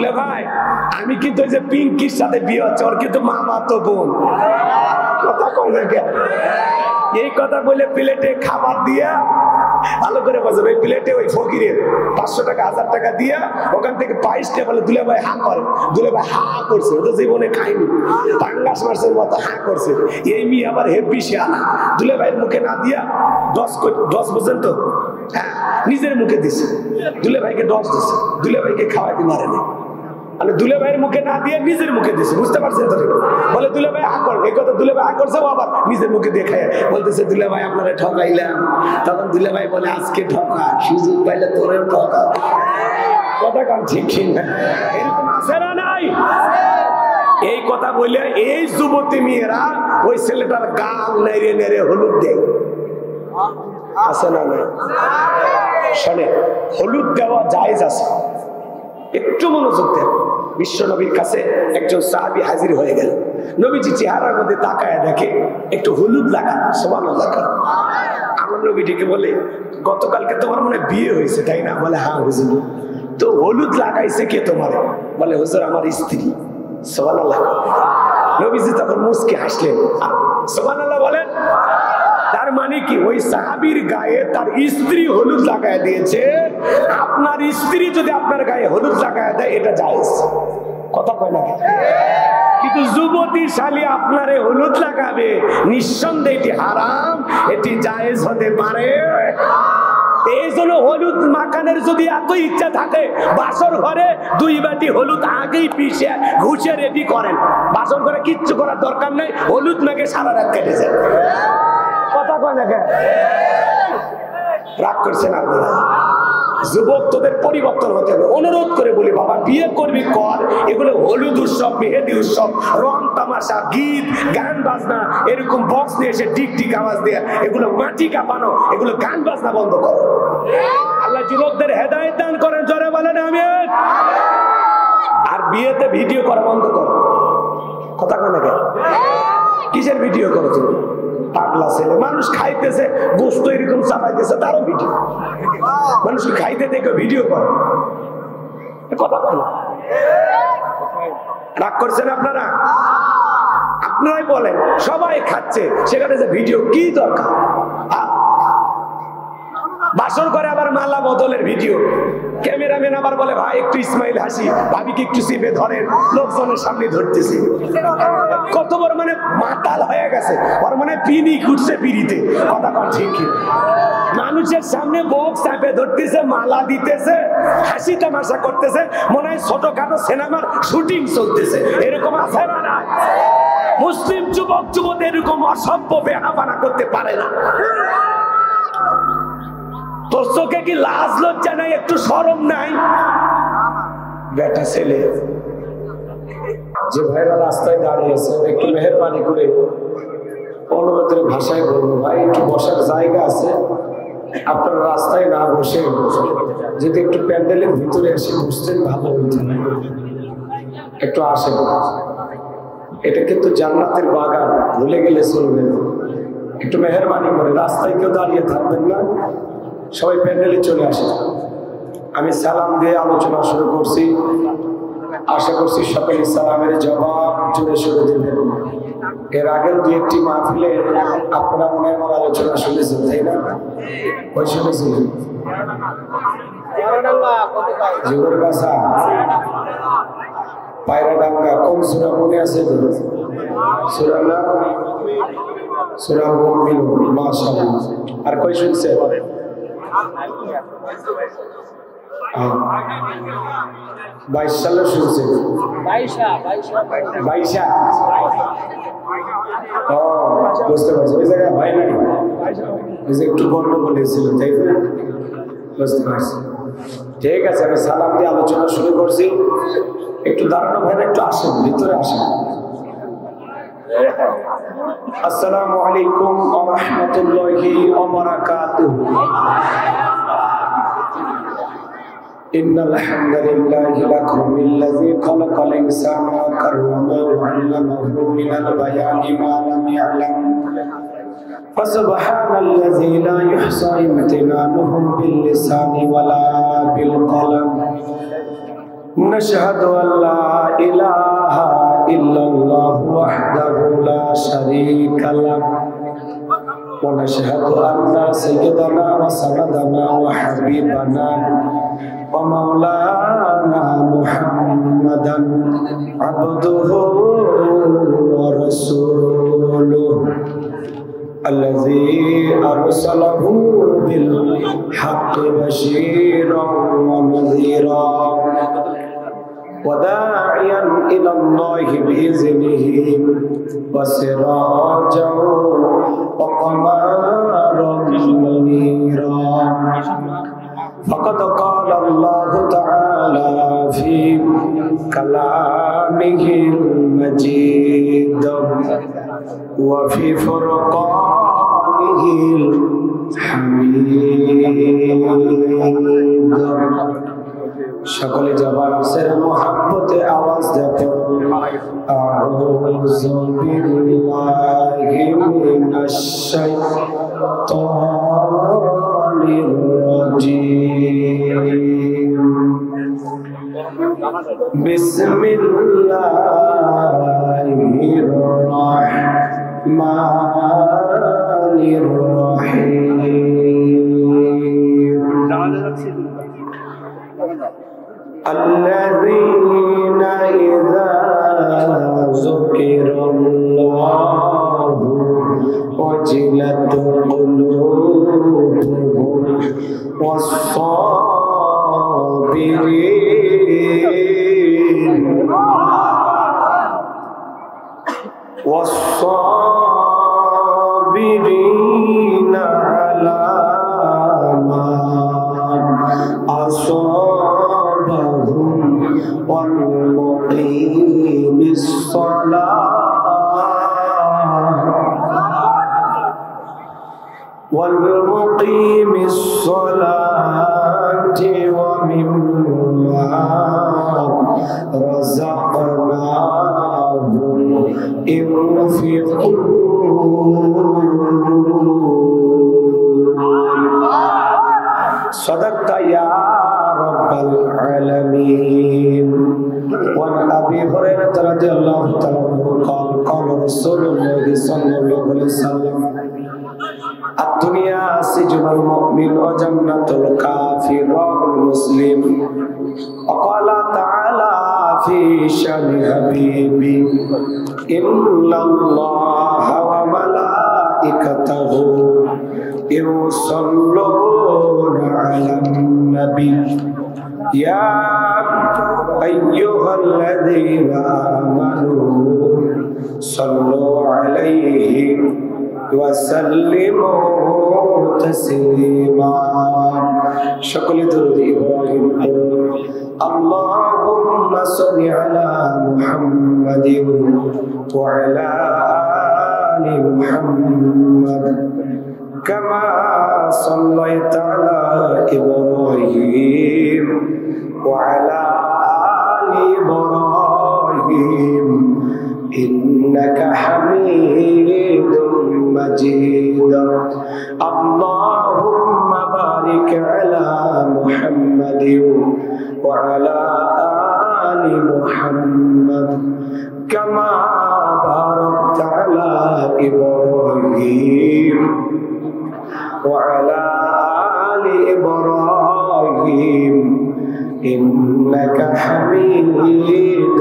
দুলে ভাই আমি কিন্তু ওই যে পিঙ্কির সাথে বিয়ে হচ্ছে, ওর কিন্তু মামাতো বোন। কথা কয় না কেন? এই কথা বলে প্লেটে খাবার দিয়া ভালো করে বলছে, ওই প্লেটে ওই ফকিরের 500 টাকা 1000 টাকা দিয়া ওখান থেকে 22টা বলে দুলে ভাই হা করে। দুলে ভাই হা করছে, ও তো জীবনে খাইনি, পাঙ্গাস মাছের মতো হা করছে। এই মেয়ে আবার হেব্বি শিয়ানা, দুলে ভাইয়ের মুখে না দিয়া 10 বুঝেন তো, হ্যাঁ নিজের মুখে দিছে। দুলে ভাইকে 10 দিছে, দুলে ভাইকে খাওয়াইতে পারেনি, মানে দুলে ভাইয়ের মুখে না দিয়ে নিজের মুখে দিছে। বুঝতে পারছেন তো? বলে দুলে ভাই হা কর, এই কথা দুলে ভাই হা করছে, ও আবার নিজের মুখে দেখে বলতেছে দুলে ভাই আপনারা ঠকাইলাম। তখন দুলে ভাই বলে আজকে ঠকা, সুযোগ পাইলে তোরেও ঠকা। কথা কান ঠিক না? এরকম আছে না নাই? এই কথা বলে এই যুবতী মেয়েরা ওই ছেলেটার গাল নেড়ে নেড়ে হলুদ দেয়। আছে না না? শোনে, হলুদ দেওয়া জায়েজ আছে, একটু মনোযোগ দেন। বিশ্ব নবীর কাছে একজন সাহাবী হাজির হয়ে গেল। নবীজি চেহারার মধ্যে তাকায় দেখে একটু হলুদ লাগা। সুবহানাল্লাহ। আমার নবীটিকে বলে গতকালকে তোমার মনে বিয়ে হয়েছে তাই না? বলে হ্যাঁ হুজুর। তো হলুদ লাগাইছে কে তোমার? বলে হুজুর আমার স্ত্রী। সুবহানাল্লাহ। নবীজি তখন মুস্কি হাসলেন। সুবহানাল্লাহ বলেন। তার মানে কি ওই সাহাবীর গায়ে তার স্ত্রী হলুদ লাগায় দিয়েছে, আপনার স্ত্রী যদি আপনার গায়ে হলুদ লাগায় দেয় এটা জায়েজ। কথা কয় না? কিন্তু যুবতী শালী আপনারে হলুদ লাগাবে, নিঃসন্দেহে এটি হারাম, এটি জায়েজ হতে পারে। এই জন্য হলুদ মাখানের যদি এত ইচ্ছা থাকে, বাসর ঘরে 2 বাটি হলুদ আগেই পিষে ঘুষে রেডি করেন। বাসর ঘরে কিচ্ছু করার দরকার নেই, হলুদ মেখে সারা রাত কেটে যায়। কথা কয় না কেন? রাগ করছেন আপনারা? যুবক তোদের পরিবর্তন হতে হবে। অনুরোধ করে বলি বাবা, বিয়ে করবি কর, এগুলো হলুদ উৎসব, মেহেদি উৎসব, রং তামাশা, গীত গান বাজনা, এরকম বক্স নিয়ে এসে টিক টিক আওয়াজ দেয়া, এগুলো মাটি কাঁপানো, এগুলো গান বাজনা বন্ধ করো। আল্লাহ যুবকদের হেদায়েত দান করেন, জোরে বলেন আমিন। আর বিয়েতে ভিডিও করা বন্ধ করো। কথা কয় না কেন? কিসের ভিডিও করো তুমি? পাগলা ছেলে, মানুষ খাইতেছে গোস্ত এরকম চাপাইতেছে তারও ভিডিও। মানুষ খাইতে দেখে ভিডিও করে। কথা বলো, রাগ করছেন আপনারা? আপনারাই বলেন, সবাই খাচ্ছে সেখানে যে ভিডিও কি দরকার? বাসর করে আবার মালা বদলের ভিডিও, ক্যামেরাম্যান আবার বলে ভাই একটু ইসমাইল হাসি, ভাবিকে একটু চিপে ধরেন, লোকজনের সামনে ধরতেছি। কত বড় মানে মাতাল হয়ে গেছে, ওর মানে পিনি ঘুরছে পিড়িতে। কথা কন ঠিক? মানুষের সামনে বক্স চাপে ধরতেছে, মালা দিতেছে, হাসি তামাশা করতেছে, মনে হয় ছোটখাটো সিনেমার শুটিং চলতেছে। এরকম আছে না? না, মুসলিম যুবক যুবতী এরকম অসভ্য বেহাপানা করতে পারে না। তোর চোখে কি লাজ লজ্জা নাই? একটু শরম নাই? বেটা ছেলে যে ভাইরা রাস্তায় দাঁড়িয়েছে, একটু মেহেরবানি করে অনুরোধের ভাষায় বলবো, ভাই একটু বসার জায়গা আছে, আপনার রাস্তায় না বসে যদি একটু প্যান্ডেলের ভিতরে এসে বসতেন ভালো হইত। একটু আসেন, এটা কিন্তু জান্নাতের বাগান, ভুলে গেলে চলবে না। একটু মেহেরবানি করে, রাস্তায় কেউ দাঁড়িয়ে থাকবেন না, সবাই প্যান্ডেলে চলে আসে। আমি সালাম দিয়ে আলোচনা শুরু করছি, আশা করছি সকলে সালামের জবাব জোরে শুরু দেবেন। এর আগের 2-1টি মাহফিলে আপনারা মনে হয় আমার আলোচনা শুনেছেন, তাই না? ওই শুনেছেন জীবনগাছা, পায়রাডাঙ্গা, কোন সূরা মনে আছে? সূরা নাম, সূরা মুমিনুন। মাশাআল্লাহ। আর কই শুনছেন? 22 সালে শুনছেন? 22 বুঝতে পারছি, ওই জায়গায় হয় নাই, ওই যে একটু গন্ডগোল হয়েছিল, তাই না? বুঝতে পারছি। ঠিক আছে, আমি সালাম দিয়ে আলোচনা শুরু করছি। একটু দাঁড়ানো ভাইরা, একটু আসেন, ভিতরে আসেন। আসসালামু আলাইকুম ওয়া রাহমাতুল্লাহি ওয়া বারাকাতুহু। ইন্নাল হামদুলিল্লাহি লাকুমিল্লাযী খালাকাল ইনসানা ওয়া কাররামাহু ওয়া 'আল্লামাহু মিনাল বায়ানি মা লাম ইয়া'লাম। ফাসুবহানাল্লাযী লা ইহসা ইমতিনানুহু বিল লিসানি ওয়া লা বিল কলম। نشهد أن لا إله إلا الله وحده لا شريك له ونشهد أن سيدنا وسندنا وحبيبنا ومولانا محمدا عبده ورسوله الذي أرسله بالحق بشيرا ونذيرا وداعيا إلى الله بإذنه وسراجا وقمرا منيرا فقد قال الله تعالى في كلامه المجيد وفي فرقانه الحميد সকলে জবান ছেড়ে মোহাম্মতে আওয়াজ দেব আউযু বিল্লাহি মিনাশ শাইতানির রাজীম বিসমিল্লাহির রাহমানির রহিম الذين إذا ذكر الله وجلت قلوبهم والصابرين على ما أصابهم والمقيم الصلاة ومما رزقناهم ينفقون صدقت يا رب العالمين. وعن أبي هريرة رضي الله تعالى عنه قال قال رسول الله صلى الله عليه وسلم الدنيا سجن المؤمن وجنة الكافر رواه مسلم. وقال تعالى في شأن حبيبي إن الله وملائكته يصلون على النبي يا أيها الذين آمنوا صلوا عليه وسلموا تسليما. সকল দরুদ ইব্রাহিম اللهم صل على محمد وعلى آل محمد كما صليت على إبراهيم وعلى آل إبراهيم إنك حميد مجيد. اللهم بارك على محمد وعلى آل محمد كما باركت على إبراهيم وعلى آل إبراهيم إنك حميد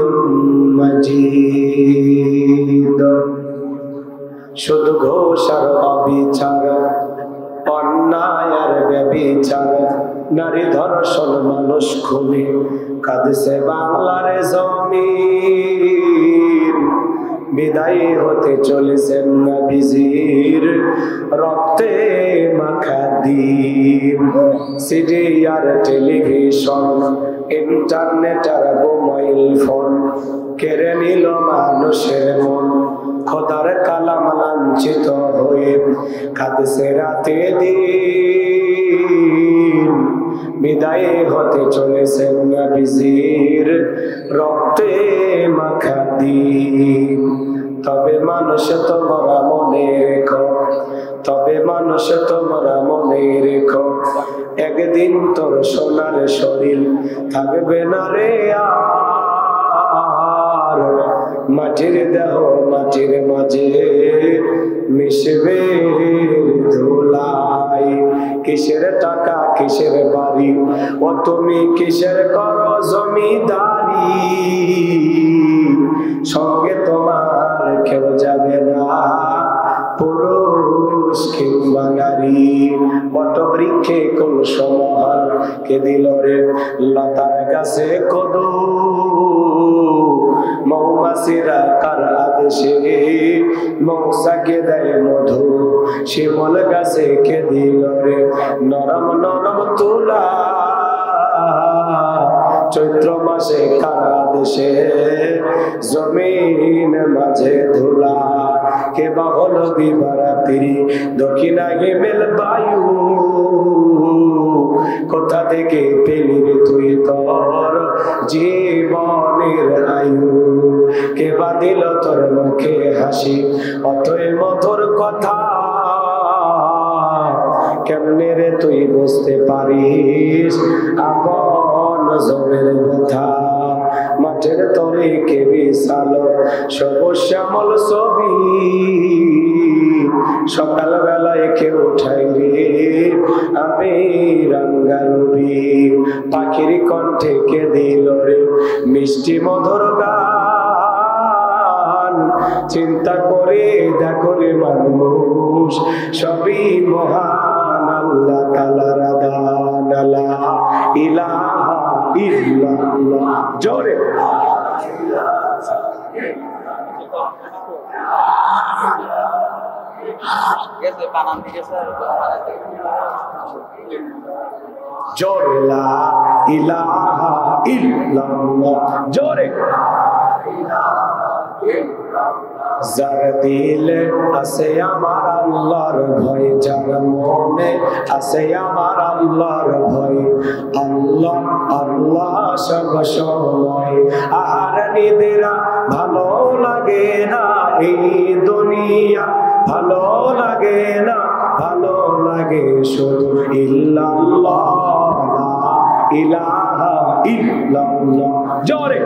مجيد. শুধু ঘোষার অবিচার অন্যায় আর ব্যভিচার নারী ধর্ষণ মানুষ খুনে কাঁদছে বাংলার জমিন। বিদায় হতে চলেছেন নবীজির রক্তে মাখা দিন। সিডি আর টেলিভিশন ইন্টারনেট আর মোবাইল ফোন কেড়ে নিল মানুষের মন। খোদার কালাম লাঞ্ছিত হয়ে কাঁদছে রাতে দিন। বিদায় হতে চলেছেন নবীজির রক্তে মাখা দিন। তবে মানুষ তোমরা মনে রেখো, তবে মানুষ মানুষ তোমরা মনে রেখো, একদিন তোর সোনার শরীর থাকবে না রে আর। মাটির দেহ মাটির মাঝে মিশবে ধুলাই। কিসের টাকা কিসের বাড়ি, ও তুমি কিসের করো জমিদারি, সঙ্গে তোমার কেউ যাবে না পুরুষ কিংবা নারী। বট বৃক্ষে কোন সমাহার কে দিল রে লতার গাছে কদু, মৌমাছিরা কার আদেশে মৌসাকে দেয় মধু। শিমল গাছে কে দিল রে নরম নরম তুলা, চৈত্র মাসে কার আদেশে জমিন মাঝে ধুলা। কে বা হলো দিবারাত্রি দক্ষিণা হিমেল বায়ু, কোথা থেকে পেলি রে তুই তোর জীবনের আয়ু। কে বা দিল তোর মুখে হাসি অতই মধুর কথা, কেমনে রে তুই বুঝতে পারিস আপন জনের ব্যথা। মাঠের তরে কে বিছালো সবুজ শ্যামল ছবি, সকাল বেলায় কেউ উঠাই রে আমি রাঙ্গা রবি। পাখির কণ্ঠে কে দিল রে মিষ্টি মধুর গান, চিন্তা করে দেখো রে মানুষ সবই মহান আল্লাহ তাআলার দান। লা ইলাহা ইল্লাল্লাহ, জোরে জোরে লা ইলাহা ইল্লাল্লাহ, জোরে। যার দিলে আছে আমার আল্লাহর ভয়, যার মনে আছে আমার আল্লাহর ভয়, আল্লাহ আল্লাহ সব সময়। আর নিদেরা ভালো লাগে না এই দুনিয়া, ভালো লাগে না, ভালো লাগে শুধু ইল্লাল্লাহ, লা ইলাহা ইল্লাল্লাহ, জোরে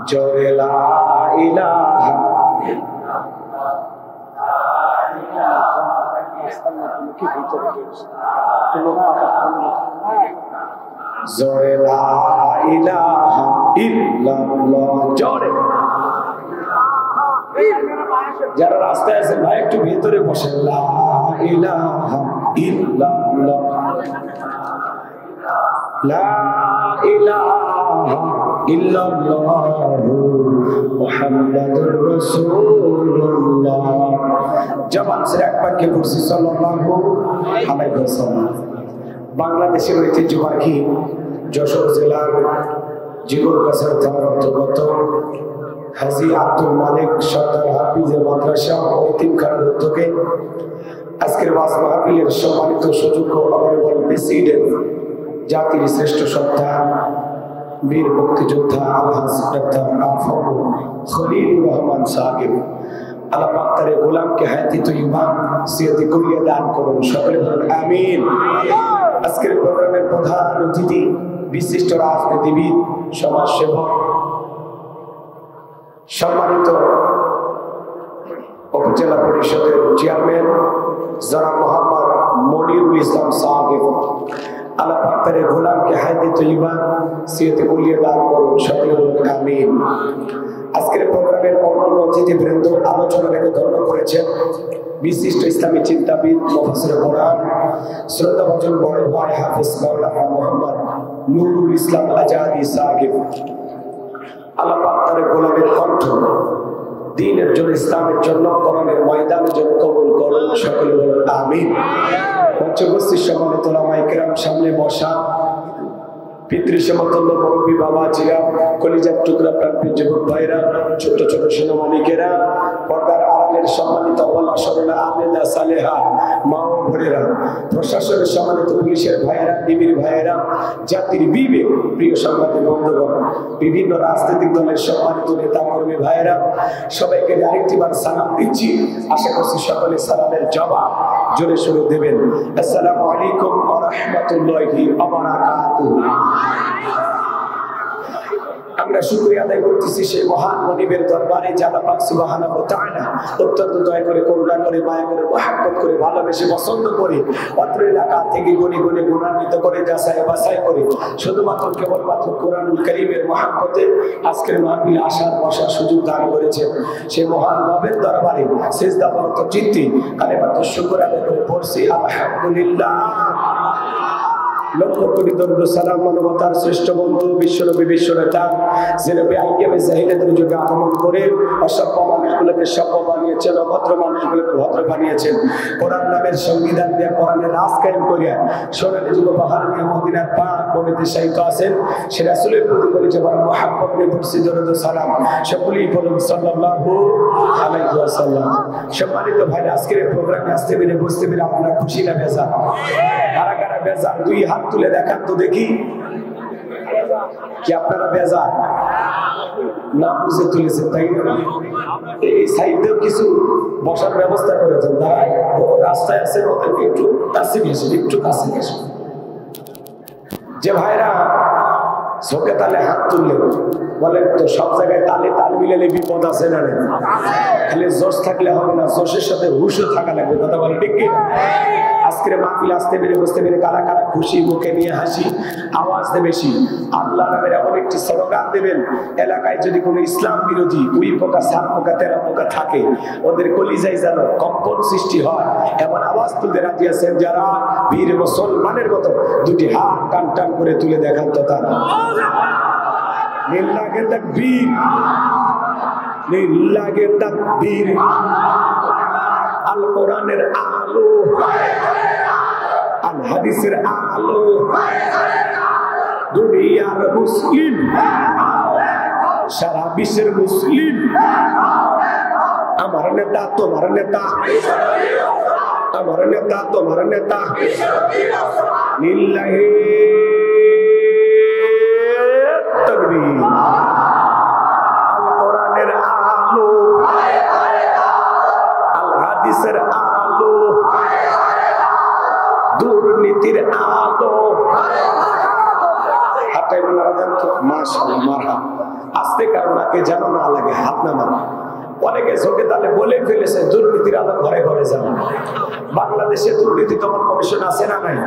জোরে লা ইলাহা। জোরে লা ইলাহা ইল্লাল্লাহ, জোরে। যারা রাস্তায় আছেন ভাই একটু ভিতরে বসেন। লা ইলাহা ইল্লাল্লাহ, লা ইলাহা ইল্লাল্লাহু মুহাম্মাদুর রাসূলুল্লাহ। জবান से একবার কে বলছি সাল্লাল্লাহু আলাইহি ওয়াসাল্লাম। বাংলাদেশের ঐতিহ্যবাহী যশোর জেলার জিগরগাছার থানার অন্তর্গত হাজী আব্দুল মালিক সরদার হাফিজে মাদ্রাসা ও এতিমখানার উদ্যোগে আজকের ওয়াজ মাহফিলের সম্মানিত সুযোগ্য অনারেবল প্রেসিডেন্ট, জাতির শ্রেষ্ঠ সন্তান, বীর মুক্তিযোদ্ধা আলহাজ ডক্টর আফম খলিলুর রহমান সাহেব, আল্লাহ পাক তার গোলামকে হায়াতে তৈয়বা সিয়াতে করিয়ে দান করুন, সকলে বলুন আমিন। আজকের প্রোগ্রামের প্রধান অতিথি বিশিষ্ট রাজনীতিবিদ, সমাজসেবক, সম্মানিত উপজেলা পরিষদের চেয়ারম্যান জনাব মোহাম্মদ মনিরুল ইসলাম সাহেব, আল্লাহ পাক তার গোলামকে হায়াতে তৈয়বা সিয়াতে করিয়ে দান করুন, সকলে বলুন আমিন। আজকের প্রোগ্রামের অন্যান্য অতিথিবৃন্দ আলোচনা রেখে ধন্য করেছেন বিশিষ্ট ইসলামী চিন্তাবিদ, মুফাসসির কোরআন, শ্রদ্ধাভাজন বড় ভাই হাফেজ মাওলানা মোহাম্মদ নুরুল ইসলাম আজাদি সাহেব। আল্লাহ পাক তার গোলামের কণ্ঠ দ্বীনের জন্য, ইসলামের জন্য, কোরআনের ময়দানের জন্য কবুল করুন, সকলে বলুন আমিন। পঞ্চগোষ্ঠীর সম্মানিত ওলামায়ে কেরাম, সামনে বসা পিতৃ সমতুল্য মুরব্বী বাবাজিরা, কলিজার টুকরা প্রান্তিক যুবক ভাইরা, ছোট ছোট সোনামণিকেরা, পর্দার আড়ালের গায়ের সম্মানিত ওয়ালা সরলা আবেদা সালেহা মা ও বোনেরা, প্রশাসনের সম্মানিত পুলিশের ভাইয়েরা, ডিবির ভাইয়েরা, জাতির বিবেক প্রিয় সংবাদের বন্ধুগণ, বিভিন্ন রাজনৈতিক দলের সম্মানিত নেতা কর্মী ভাইয়েরা, সবাইকে আরেকটি বার সালাম দিচ্ছি। আশা করছি সকলে সালামের জবাব জোরে সোরে দেবেন। আসসালামু আলাইকুম ওয়া রাহমাতুল্লাহি ওয়া বারাকাতুহু। আমরা শুকরিয়া আদায় করতেছি সেই মহান মনিবের দরবারে, যারা পাক সুবহানাহু ওয়া তাআলা অত্যন্ত দয়া করে, করুণা করে, মায়া করে, মহব্বত করে, ভালোবেসে, পছন্দ করে, অত্র এলাকা থেকে গুণে গুণে গুণান্বিত করে, যাচাই বাছাই করে, শুধুমাত্র কেবলমাত্র কোরআনুল কারীমের মহব্বতে আজকের মাহফিলে আসার বসার সুযোগ দান করেছেন। সেই মহান রবের দরবারে সিজদাবরত চিত্তে কালেমাত শুকর আদায় করে পড়ছি আলহামদুলিল্লাহ। লক্ষ কোটি দরুদ সালাম মানবতার শ্রেষ্ঠ বন্ধু বিশ্বনবী বিশ্বনেতা যিনি আইয়ামে জাহিলিয়াতের যুগে আগমন করে অসভ্য মানুষগুলোকে সভ্য বানিয়েছেন, অভদ্র মানুষগুলোকে ভদ্র বানিয়েছেন, কোরআন নামের সংবিধান দিয়ে কোরআনের রাজ কায়েম করিয়া সোনালী যুগ পাহাড় নিয়ে মদিনার পাক ভূমিতে শায়িত আছেন। সে রাসূলের প্রতি বলে যে বড় মহব্বত নিয়ে পড়ছি দরুদ সালাম, সকলেই বলুন সাল্লাল্লাহু আলাইহি ওয়াসাল্লাম। সম্মানিত ভাই, আজকের এই প্রোগ্রামে আসতে পেরে বুঝতে পেরে আপনারা খুশি না বেজার? কারা কারা বেজার দুই হাত তুলে দেখান তো দেখি। কি আপনারা বেজার? না বুঝে তুলেছেন তাই না? এই সাইডেও কিছু বসার ব্যবস্থা করেছেন, তাই রাস্তায় আছে ওদেরকে একটু কাছে গেছে, একটু কাছে গেছে। যে ভাইরা চোখে তালে হাত তুললে বলেন তো সব জায়গায় তালে তাল মিলালে বিপদ আছে না? খালি জোশ থাকলে হবে না, জোশের সাথে হুশও থাকা লাগবে। কথা বলে ঠিক কি? আজকের মাহফিল আসতে পেরে বুঝতে পেরে কারা কারা খুশি, মুখে নিয়ে হাসি, আওয়াজ দেবে বেশি। আল্লাহ নামের এমন একটি স্লোগান দেবেন, এলাকায় যদি কোনো ইসলাম বিরোধী উই পোকা, সাপ পোকা, তেরা পোকা থাকে, ওদের কলিজায় যেন কম্পন সৃষ্টি হয় এমন আওয়াজ তুলতে রাজি আছেন যারা? বীর মুসলমানের মতো দুটি হাত টান টান করে তুলে দেখান তো তারা। লিল্লাহি তাকবীর, লিল্লাহি তাকবীর। আল কোরআনের আলো, আল হাদিসের আলো, দুনিয়ার মুসলিম, সারা বিশ্বের মুসলিম। আমার নেতা তোমার নেতা, আমার নেতা তোমার নেতা। লিল্লাহি তাকবীর। আল কোরআনের আলো, আল হাদিসের আলো, দুর্নীতির আলো। হাতে বলারা জানতো মাশাআল্লাহ মারহাবা। আস্তে কারণ আগে যেন না লাগে, হাত না মারা। অনেকে চোখে তালে বলে ফেলেছে দুর্নীতির আলো ঘরে ঘরে যাবে। বাংলাদেশে দুর্নীতি দমন কমিশন আছে না নাই?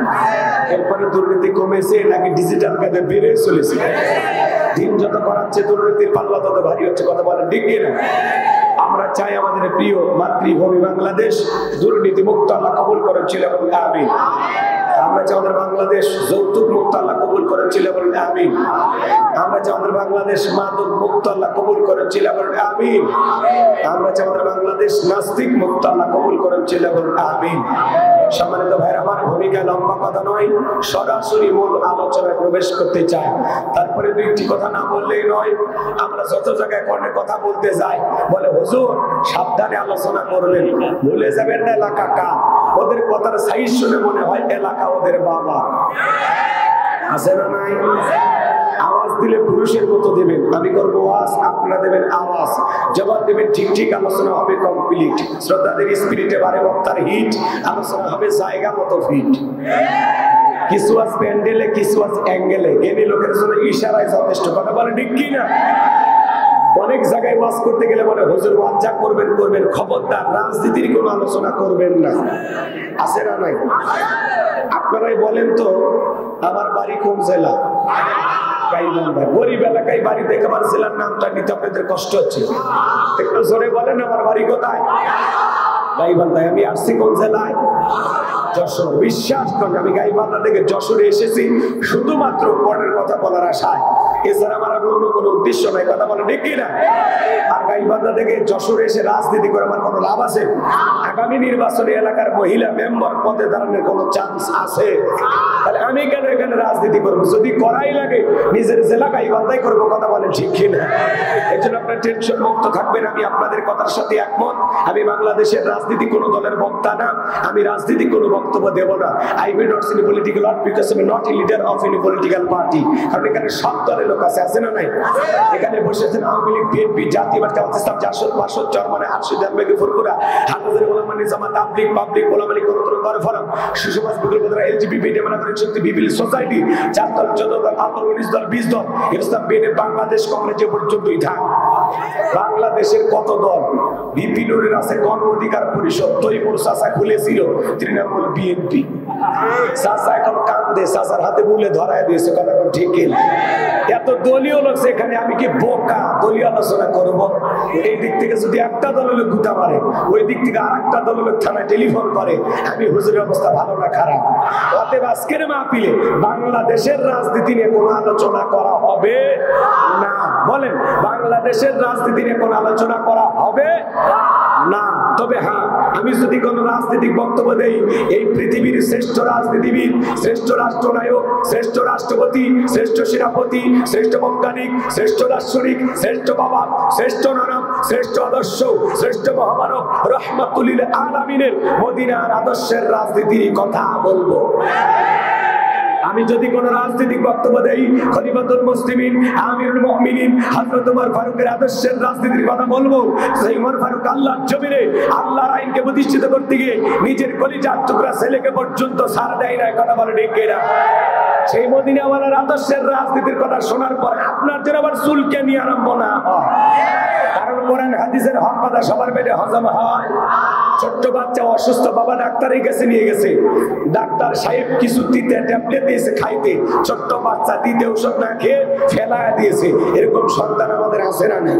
এরপরে দুর্নীতি কমেছে নাকি ডিজিটাল কাজে বেড়ে চলেছে? দিন যত করাচ্ছে দুর্নীতির পাল্লা তত ভারী হচ্ছে। কথা বলেন ঠিক না? আমরা চাই আমাদের প্রিয় মাতৃভূমি বাংলাদেশ দুর্নীতি মুক্ত আল্লাহ কবুল করেছিল বলে আমিন। আমরা চাই আমাদের বাংলাদেশ যৌতুক মুক্ত আল্লাহ কবুল করেছিল বলে আমিন। আমরা চাই আমাদের বাংলাদেশ মাদক মুক্ত আল্লাহ কবুল করেছিল বলে আমিন। আমরা চাই আমাদের বাংলাদেশ নাস্তিক মুক্ত আল্লাহ কবুল করেছিল বলে আমিন। সম্মানিত ভাইরা, আমার ভূমিকা লম্বা কথা নয়, সরাসরি মূল আলোচনায় প্রবেশ করতে চাই। তারপরে দুইটি কথা না বললেই নয়। আমরা যত জায়গায় অনেক কথা বলতে যাই, বলে হুজুর সাবধানে আলোচনা করবেন, ভুলে যাবেন না এলাকা কার। ওদের কথার সাইজ শুনে মনে হয় এলাকা ওদের বাবা। আছে না নাই? আওয়াজ দিলে পুরুষের মতো দেবেন, আমি করবো ওয়াজ, আপনারা দেবেন আওয়াজ, জবাব দেবেন ঠিক ঠিক, আলোচনা হবে কমপ্লিট। শ্রদ্ধাদের স্পিরিটে বারে বক্তার হিট, আলোচনা হবে জায়গা মতো ফিট। কিছু আজ প্যান্ডেলে, কিছু আজ অ্যাঙ্গেলে, জ্ঞানী লোকের জন্য ইশারায় যথেষ্ট। কথা বলে ঠিক কি না? অনেক জায়গায় ওয়াজ করতে গেলে বলে হুজুর ওয়াজ যা করবেন করবেন, খবরদার রাজনীতির কোনো আলোচনা করবেন না। আছে না নাই? আপনারাই বলেন তো, আমার বাড়ি কোন জেলা? গাইবান্ধা। গরিব এলাকায় বাড়ি দেখে আমার জেলার নামটা নিতে আপনাদের কষ্ট হচ্ছে। একটু জোরে বলেন আমার বাড়ি কোথায়? গাইবান্ধায়। আমি আসছি কোন জেলায়? যশোর। বিশ্বাস করেন আমি গাইবান্ধা থেকে যশোরে এসেছি শুধুমাত্র পরের কথা বলার আশায়। এছাড়া আমার অন্য কোনো উদ্দেশ্য নাই, কথা বলে ঠিক কিনা? আর গাইবান্ধা থেকে যশোরে এসে রাজনীতি করে আমার কোনো লাভ আছে? আগামী নির্বাচনে এলাকার মহিলা মেম্বার পদে দাঁড়ানোর কোনো চান্স আছে? তাহলে আমি কেন এখানে রাজনীতি করবো? যদি করাই লাগে নিজের জেলা গাইবান্ধাই করবো, কথা বলেন ঠিক কিনা? এই জন্য আপনার টেনশন মুক্ত থাকবেন। আমি আপনাদের কথার সাথে একমত। আমি বাংলাদেশের রাজনীতি কোনো দলের বক্তা না, আমি রাজনীতি কোনো বক্তব্য দেব না। I will not in political art because I am not a leader of any political party. কারণ এখানে সব দলের লোক আছে না নাই? এখানে বসেছেন আওয়ামী লীগ, বিএনপি, জাতীয়বাদী জামাত ইসলাম, জাসদ, মাসদ, চরমানে, আরশদ, জানবেগে, ফুরফুরা, হাফেজের ওলামা নিজামাত, তাবলীগ, পাবলিক, ওলামা লীগ, গণতন্ত্র, গণফোরাম, শিশুসমাজ, বিপ্লবীরা, এলজিবিটি, ডেমোক্রেটিক শক্তি, পিপলস সোসাইটি, 4 দল, 14 দল, 8 দল, 19 দল, 20 দল, ইসলাম বিএনপি, বাংলাদেশ কংগ্রেস যে পর্যন্তই থাক। বাংলাদেশের কত দল? বিপি নুরের আছে গণ অধিকার পরিষদ, তৈমুর চাচা খুলেছিল তৃণমূল বিএনপি। চাচা এখন কান্দে, চাচার হাতে বুলে ধরায় দিয়েছে, কথা ঠিক কিনা? এত দলীয় লোক সেখানে, আমি কি বোকা দলীয় আলোচনা করবো? এই দিক থেকে যদি একটা দলের লোক গুতা মারে, ওই দিক থেকে আর একটা দলের লোক থানায় টেলিফোন করে, আমি হুজুরের অবস্থা ভালো না খারাপ? অতএব আজকের মাহফিলে বাংলাদেশের রাজনীতি নিয়ে কোনো আলোচনা করা হবে না। বলেন, বাংলাদেশের রাজনীতি নিয়ে কোনো আলোচনা করা হবে না। তবে হ্যাঁ, আমি যদি কোনো রাজনৈতিক বক্তব্য দেই, এই পৃথিবীর শ্রেষ্ঠ রাজনীতিবিদ, শ্রেষ্ঠ রাষ্ট্রনায়ক, শ্রেষ্ঠ রাষ্ট্রপতি, শ্রেষ্ঠ সেনাপতি, শ্রেষ্ঠ বৈজ্ঞানিক, শ্রেষ্ঠ দার্শনিক, শ্রেষ্ঠ বাবা, শ্রেষ্ঠ নানাম, শ্রেষ্ঠ আদর্শ, শ্রেষ্ঠ মহামানব রহমাতুল লিল আলামিনের মদিনার আদর্শের রাজনীতির কথা বলবো। আমি যদি কোন রাজনৈতিক বক্তব্য দেই, খলিফাতুল মুসলিমিন, আমিরুল মুমিনিন হযরত ওমর ফারুকের আদর্শের রাজনীতির কথা বলবো। সেই ওমর ফারুক আল্লাহর জমিনে আল্লাহর আইনকে প্রতিষ্ঠিত করতে গিয়ে নিজের কলিজার টুকরা ছেলেকে পর্যন্ত ছাড় দেয় না, কথা বলে ঠিক কিনা? সেই মদিনাওয়ালার আদর্শের রাজনীতির কথা শোনার পর আপনার যেন আবার চুলকে নিয়ে আরম্ভ না হয়। কারণ কোরআন হাদিসের হক কথা সবার পেটে হজম হয়। ছোট্ট বাচ্চা অসুস্থ, বাবা ডাক্তারের কাছে নিয়ে গেছে, ডাক্তার সাহেব কিছু দিতে ট্যাবলেট দিয়েছে খাইতে, ছোট্ট বাচ্চা দিতে ওষুধ না খেয়ে ফেলায় দিয়েছে। এরকম সন্তান আমাদের আছে না নেই?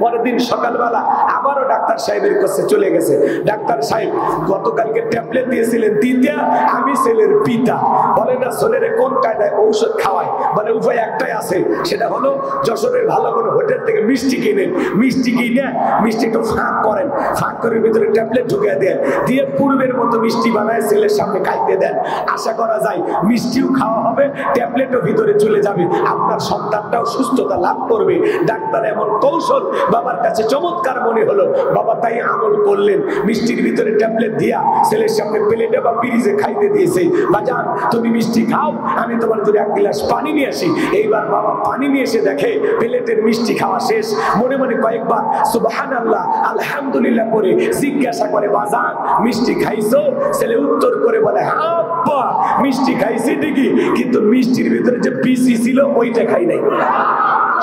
পরের দিন সকালবেলা আবারও ডাক্তার সাহেবের কাছে চলে গেছে। ডাক্তার সাহেব, গতকালকে ট্যাবলেট দিয়েছিলেন দিতে, আমি ছেলের পিতা, বলে না ছেলের কোন কায়দায় ঔষধ খাওয়ায়? বলে উপায় একটাই আছে, সেটা হলো যশোরের ভালো কোনো হোটেল থেকে মিষ্টি কিনেন, মিষ্টি কিনে মিষ্টি একটু ফাঁক করেন, ফাঁক করে ভিতরে ট্যাবলেট ঢুকে দেন, দিয়ে পূর্বের মতো মিষ্টি বানায় ছেলের সামনে খাইতে দেন। আশা করা যায় মিষ্টিও খাওয়া হবে, ট্যাবলেটও ভিতরে চলে যাবে, আপনার সন্তানটাও সুস্থতা লাভ করবে। ডাক্তার এমন কৌশল বাবার কাছে চমৎকার মনে হলো, বাবা তাই আমল করলেন। মিষ্টির ভিতরে ট্যাবলেট দিয়া ছেলের সামনে প্লেটে বা পিরিজে খাইতে দিয়েছে। বাজান, তুমি মিষ্টি খাও, আমি তোমার জন্য 1 গ্লাস পানি নিয়ে আসি। এইবার বাবা পানি নিয়ে এসে দেখে প্লেটের মিষ্টি খাওয়া শেষ। মনে মনে কয়েকবার সুবহানাল্লাহ, আলহামদুলিল্লাহ করে জিজ্ঞাসা করে, বাজান মিষ্টি খাইছো? ছেলে উত্তর করে বলে, হ্যাঁ আব্বা মিষ্টি খাইছি ঠিকই, কিন্তু মিষ্টির ভিতরে যে পিসি ছিল ওইটা খাই নাই।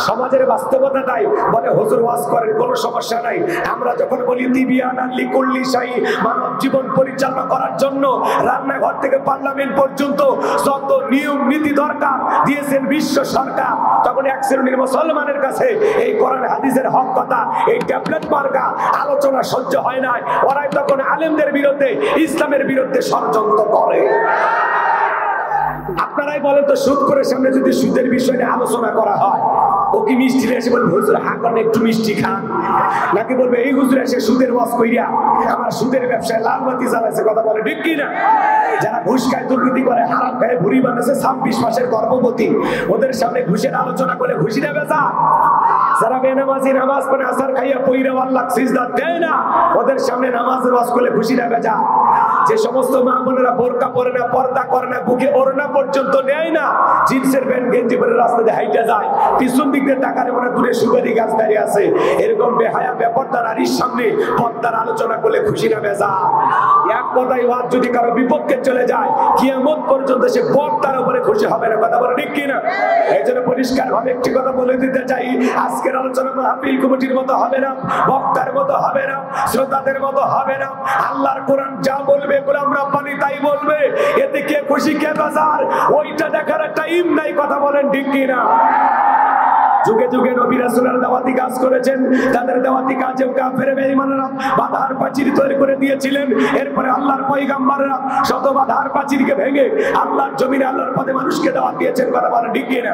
সমাজের বাস্তবতা তাই। বলে হুজুর ওয়াজ করেন, কোনো সমস্যা নাই। আমরা যখন বলি তিবিয়ানান লিকুল্লি শাই, মানব জীবন পরিচালনা করার জন্য রান্নাঘর থেকে পার্লামেন্ট পর্যন্ত যত নিয়ম নীতি দরকার দিয়েছেন বিশ্ব সরকার, তখন এক শ্রেণীর মুসলমানের কাছে এই কোরআন হাদিসের হক কথা, এই ট্যাবলেট মার্কা আলোচনা সহ্য হয় না। ওরাই তখন আলেমদের বিরুদ্ধে, ইসলামের বিরুদ্ধে ষড়যন্ত্র করে। আপনারাই বলেন তো, সুদ করে সামনে যদি সুদের বিষয় নিয়ে আলোচনা করা হয়, ও কি মিষ্টি এসে বলবে হুজুর হাঁকান একটু মিষ্টি খান, নাকি বলবে এই হুজুর এসে সুদের ওয়াজ কইরা আমার সুদের ব্যবসায় লাল বাতি জ্বালাইছে, কথা বলে ঠিক কিনা? যারা ঘুষ খায়, দুর্নীতি করে, হারাম খায়, ভুড়ি বানাচ্ছে, 26 মাসের গর্ভবতী, ওদের সামনে ঘুষের আলোচনা করে ঘুষি না বেচা। যারা বেনামাজি নামাজ পড়ে আসার খাইয়া পইরা আল্লাহ সিজদা দেয় না, ওদের সামনে নামাজের ওয়াজ করলে ঘুষি না বেচা। যে সমস্ত মা বোনেরা বোরকা পরে না, পর্দা করে না, বুকে ওড়না পর্যন্ত নেয় না, জিন্সের প্যান্ট গেঞ্জি পরে রাস্তা দিয়ে হাইটা যায়, পিছন দিক দিয়ে টাকার মনে দূরে সুগারি গাছ দাঁড়িয়ে আছে, এরকম বেহায়া ব্যাপারটা নারীর সামনে পর্দার আলোচনা করলে খুশি না বেজা। এক কথায় ওয়াজ যদি কারো বিপক্ষে চলে যায়, কিয়ামত পর্যন্ত সে পর্দার উপরে খুশি হবে না, কথা বলে ঠিক কিনা? এই জন্য পরিষ্কার ভাবে একটি কথা বলে দিতে চাই, আজকের আলোচনা মাহফিল কমিটির মতো হবে না, বক্তার মতো হবে না, শ্রোতাদের মতো হবে না। আল্লাহর কোরআন যা বলবে গোলাম রাব্বানি তাই বলবে, এতে কে খুশি কে বেজার ওইটা দেখার টাইম নাই, কথা বলেন ঠিক কিনা? যুগে যুগে নবী রাসূলের দাওয়াতি কাজ করেছেন, তাদের দাওয়াতি কাজেও কাফের বেঈমানরা বাধার প্রাচীর তৈরি করে দিয়েছিলেন। এরপরে আল্লাহর পয়গম্বররা শত বাধার প্রাচীরকে ভেঙে আল্লাহর জমিনে আল্লাহর পথে মানুষকে দাওয়াত দিয়েছেন। কথা বলেন ঠিক কি না?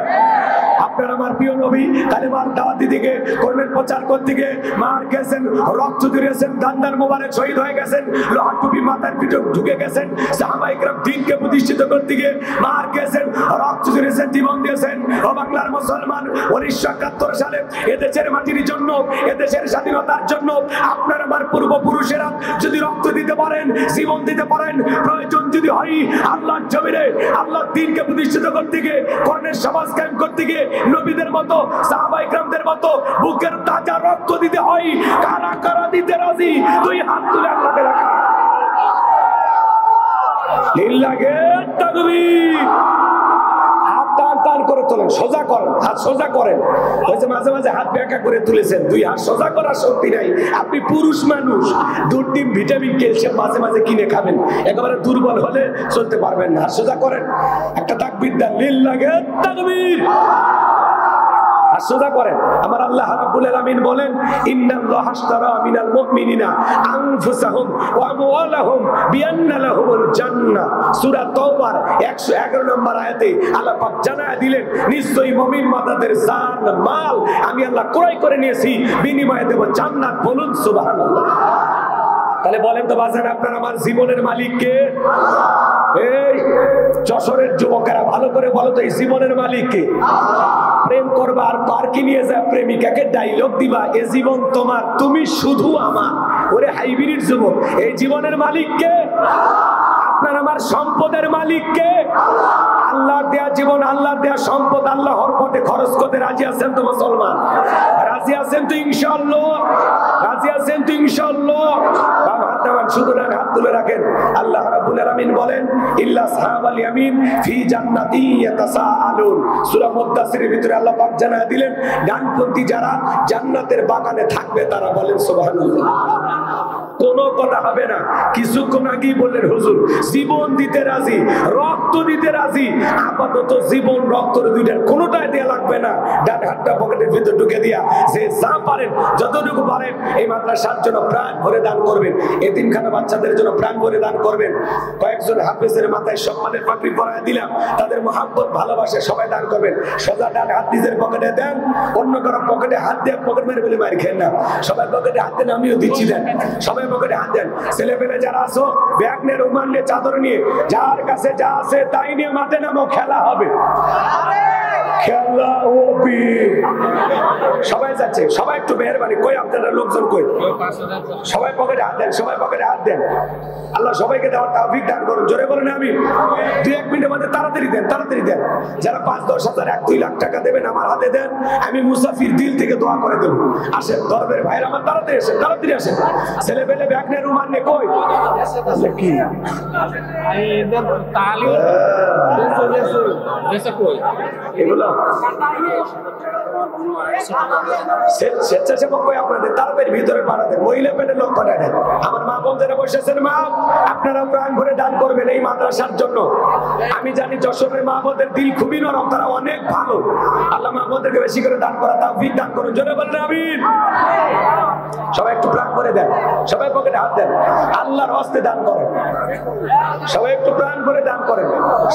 আপনার আমার প্রিয় নবী কালেমার দাওয়াতি দিকে কর্মের প্রচার করতে গিয়ে মার গেছেন, রক্ত দিয়েছেন, দান্দার মোবারক শহীদ হয়ে গেছেন, লোহার টুপি মাথার পিঠে ঢুকে গেছেন। সাহাবায়ে কেরাম দ্বীনকে প্রতিষ্ঠিত করতে গিয়ে মার গেছেন, রক্ত দিয়েছেন, জীবন দিয়েছেন। ও বাংলার মুসলমান, 1971 সালে এদেশের মাটির জন্য, এদেশের স্বাধীনতার জন্য আপনার আমার পূর্বপুরুষেরা যদি রক্ত দিতে পারেন, জীবন দিতে পারেন, প্রয়োজন যদি হয় আল্লাহর জমিনে আল্লাহর দ্বীনকে প্রতিষ্ঠিত করতে গিয়ে, কর্মের সমাজ কায়েম করতে গিয়ে নবীদের মতো সাহাবায়ে কেরামদের মতো বুকের তাজা রক্ত দিতে হয়। কারা কারা দিতে রাজি? দুই হাত তুলে আল্লাহকে রাখা। লিল্লাহে তাকবীর। হাত টান টান করে তোলেন, সোজা করেন, হাত সোজা করেন। ওই যে মাঝে মাঝে হাত ব্যাকা করে তুলেছেন, দুই হাত সোজা করার শক্তি নাই। আপনি পুরুষ মানুষ, দুধ ডিম ভিটামিন ক্যালসিয়াম মাঝে মাঝে কিনে খাবেন, একেবারে দুর্বল হলে চলতে পারবেন না। হাত সোজা করেন, একটা তাকবীর দেন, লিল্লাহে তাকবীর। সোজা করেন। আমার আল্লাহ রাব্বুল আলামিন বলেন, ইন্নাল্লাহা আশতারা মিনাল মুমিনিনা আনফুসাহুম ওয়া আমওয়ালাহুম বিআন্না লাহুমুল জান্নাহ। সূরা তাওবার 111 নম্বর আয়াতে আল্লাহ পাক জানায়া দিলেন, নিশ্চয়ই মুমিন মাতাদের জান মাল আমি আল্লাহ ক্রয় করে নিয়েছি, বিনিময়ে দেব জান্নাত। বলুন সুবহানাল্লাহ। তাহলে বলেন তো বাজান, আপনার আমার জীবনের মালিক কে? এই যশোরের যুবকেরা ভালো করে বলো তো, এই জীবনের মালিক কে? প্রেম করবা আর পার্কে নিয়ে যা প্রেমিকাকে ডায়লগ দিবা, এ জীবন তোমার, তুমি শুধু আমার। ওরে হাইব্রিড যুবক, এই জীবনের মালিক কে? আপনার আমার সম্পদের মালিক কে? আল্লাহর দেয়া জীবন, আল্লাহর দেয়া সম্পদ আল্লাহর পথে খরচ করতে রাজি আছেন তো মুসলমান? রাজি আছেন তো ইনশাআল্লাহ? রাজি আছেন তো ইনশাআল্লাহ? বাম হাত নামান, শুধু ডান হাত তুলে রাখেন। আল্লাহ রাব্বুল আলামিন বলেন, ইল্লা আসহাবাল ইয়ামিন ফি জান্নাতি ইয়াতাসাআলুন। সূরা মুদ্দাসিরের ভিতরে আল্লাহ পাক জানায় দিলেন, ডানপন্থী যারা জান্নাতের বাগানে থাকবে তারা। বলেন সুবহানাল্লাহ। কোনো কথা হবে না। কিছুক্ষণ আগেই বললেন হুজুর জীবন দিতে রাজি, রক্ত দিতে রাজি। আপাতত জীবন রক্ত দুইটার কোনোটাই দেয়া লাগবে না। ডান হাতটা পকেটের ভিতর ঢুকে দিয়া যে যা পারেন, যতটুকু পারেন এই মাদ্রাসার জন্য প্রাণ ভরে দান করবেন, এতিমখানা বাচ্চাদের জন্য প্রাণ ভরে দান করবেন। কয়েকজন হাফেজের মাথায় সম্মানের পাগড়ি পরায় দিলাম, তাদের মহব্বত ভালোবাসে, সবাই দান করবেন। সোজা ডান হাত নিজের পকেটে দেন, অন্য কারো পকেটে হাত দিয়ে পকেট মেরে বলে মার খেন না। সবাই পকেটে হাত দেন, আমিও দিচ্ছি, দেন সবাই পকেটে হাত দেন। ছেলে পেলে যারা আছো, ব্যাগ নিয়ে, রুমাল নিয়ে, চাদর নিয়ে, যার কাছে যা আছে তাই নিয়ে মাঠে নামো, খেলা হবে, খেলা হবে। সবাই যাচ্ছে, সবাই একটু মেহরবানি, কই আপনারা লোকজন কই? সবাই পকেটে হাত দেন, সবাই পকেটে হাত দেন। আল্লাহ সবাইকে দেওয়ার তৌফিক দান করুন। জোরে বলেন আমিন। 2-1 মিনিটের মধ্যে তাড়াতাড়ি দেন, তাড়াতাড়ি দেন। যারা 5-10 হাজার 1-2 লাখ টাকা দেবেন আমার হাতে দেন, আমি মুসাফির দিল থেকে দোয়া করে দেবো। আসেন দরবের ভাইরা আমার, তাড়াতাড়ি আসেন, তাড়াতাড়ি আসেন। ছেলে পেলে ব্যাগ নিয়ে, রুমাল নিয়ে, কই কি এগুলো স্বেচ্ছাসেবক কই আপনাদের? তাড়াতাড়ি ভিতরে পাঠাতে, মহিলা পেটে লোক পাঠায় দেন। আমার মা বোন যারা বসেছেন, মা আপনারা প্রাণ ভরে দান করবেন এই মাদ্রাসার জন্য। আমি জানি যশোরের মা বোনদের দিল খুবই নরম, তারা অনেক ভালো। আল্লাহ মা বোনদেরকে বেশি করে দান করা তৌফিক দান করুন। জোরে বলেন আমিন। সবাই একটু প্রাণ করে দেন, সবাই পকেটে হাত দেন, আল্লাহর হস্তে দান করেন। সবাই একটু প্রাণ করে দান করেন,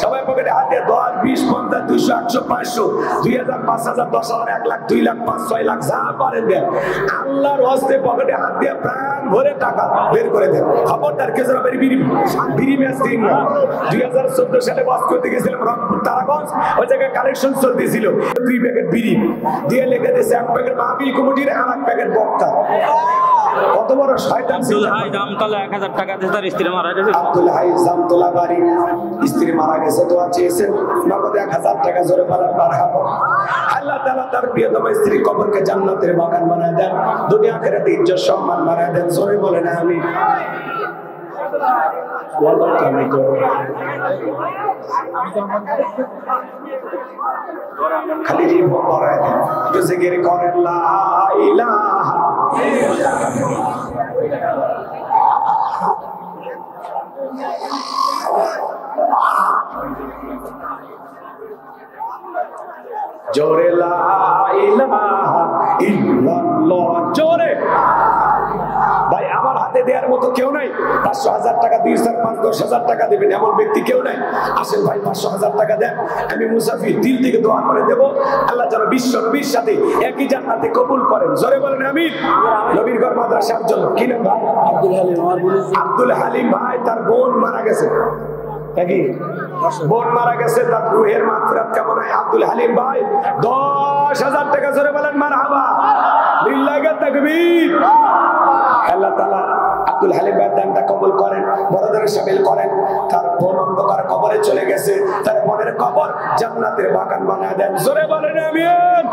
সবাই পকেটে হাত দিয়ে 10, 20, 50, 200, 100, 500, 2000, 5000, 10,000, 1 লাখ, 2 লাখ, 5, 6 লাখ যা পারেন দেন। আল্লাহর হস্তে পকেটে হাত দিয়ে প্রাণ ভরে টাকা বের করে দেন। খবরদার কেউ যেন বিড়ি ম্যাচ দিন না। 2014 সালে বাস করতে গেছিলাম রংপুর তারাগঞ্জ, ওই জায়গায় কালেকশন চলতেছিল। 2 প্যাকেট বিড়ি দিয়ে লেগে দিয়েছে 1 প্যাকেট মাহফিল কমিটির, আর 1 প্যাকেট বক্তা। কত বড় শয়তান ছিল। জামতলা 1000 টাকা দিয়ে তার স্ত্রী মারা গেছে। আব্দুল হাই জামতলা বাড়ি, স্ত্রী মারা গেছে, দোয়া চেয়েছেন, নগদ 1000 টাকা জোরে বলেন মারহাবা। আল্লাহ তাআলা তার প্রিয়তম স্ত্রী কবরকে জান্নাতের বাগান বানায় দেন, দুনিয়া আখিরাতে ইজ্জত সম্মান বানায় দেন। জোরে বলেন আমিন। খালি জীব পড়ায় দেন, একটু জিকির করেন লা ইলাহা জোরে লা ইলাহা ইল্লাল্লাহ, জোরে। ভাই আমার হাতে দেওয়ার মতো কেউ নাই। 500,000 টাকা 2, 4, 5, 10,000 টাকা দেবেন এমন ব্যক্তি কেউ নাই। আসেন ভাই 500,000 টাকা দেন, আমি মুসাফির দিল থেকে দোয়া করে দেব, আল্লাহ যেন বিশ্ব নবীর সাথে একই জান্নাতে কবুল করেন। জোরে বলেন আমিন। নবীর ঘর মাদ্রাসার জন্য কি নাম ভাই? আব্দুল হালিম ভাই, তার বোন মারা গেছে, নাকি বোন মারা গেছে, তার রুহের মাগফিরাত কামনায় আব্দুল হালিম ভাই 10,000 টাকা। জোরে বলেন মারহাবা, লিল্লাহি তাকবীর। আল্লাহ তাআলা আব্দুল হালিম ভাইয়ের দানটা কবুল করেন, বড়দের শামিল করেন। তার বোন অন্ধকার কবরে চলে গেছে, তার বোনের কবর জান্নাতের বাগান বানায় দেন। জোরে বলেন আমিন,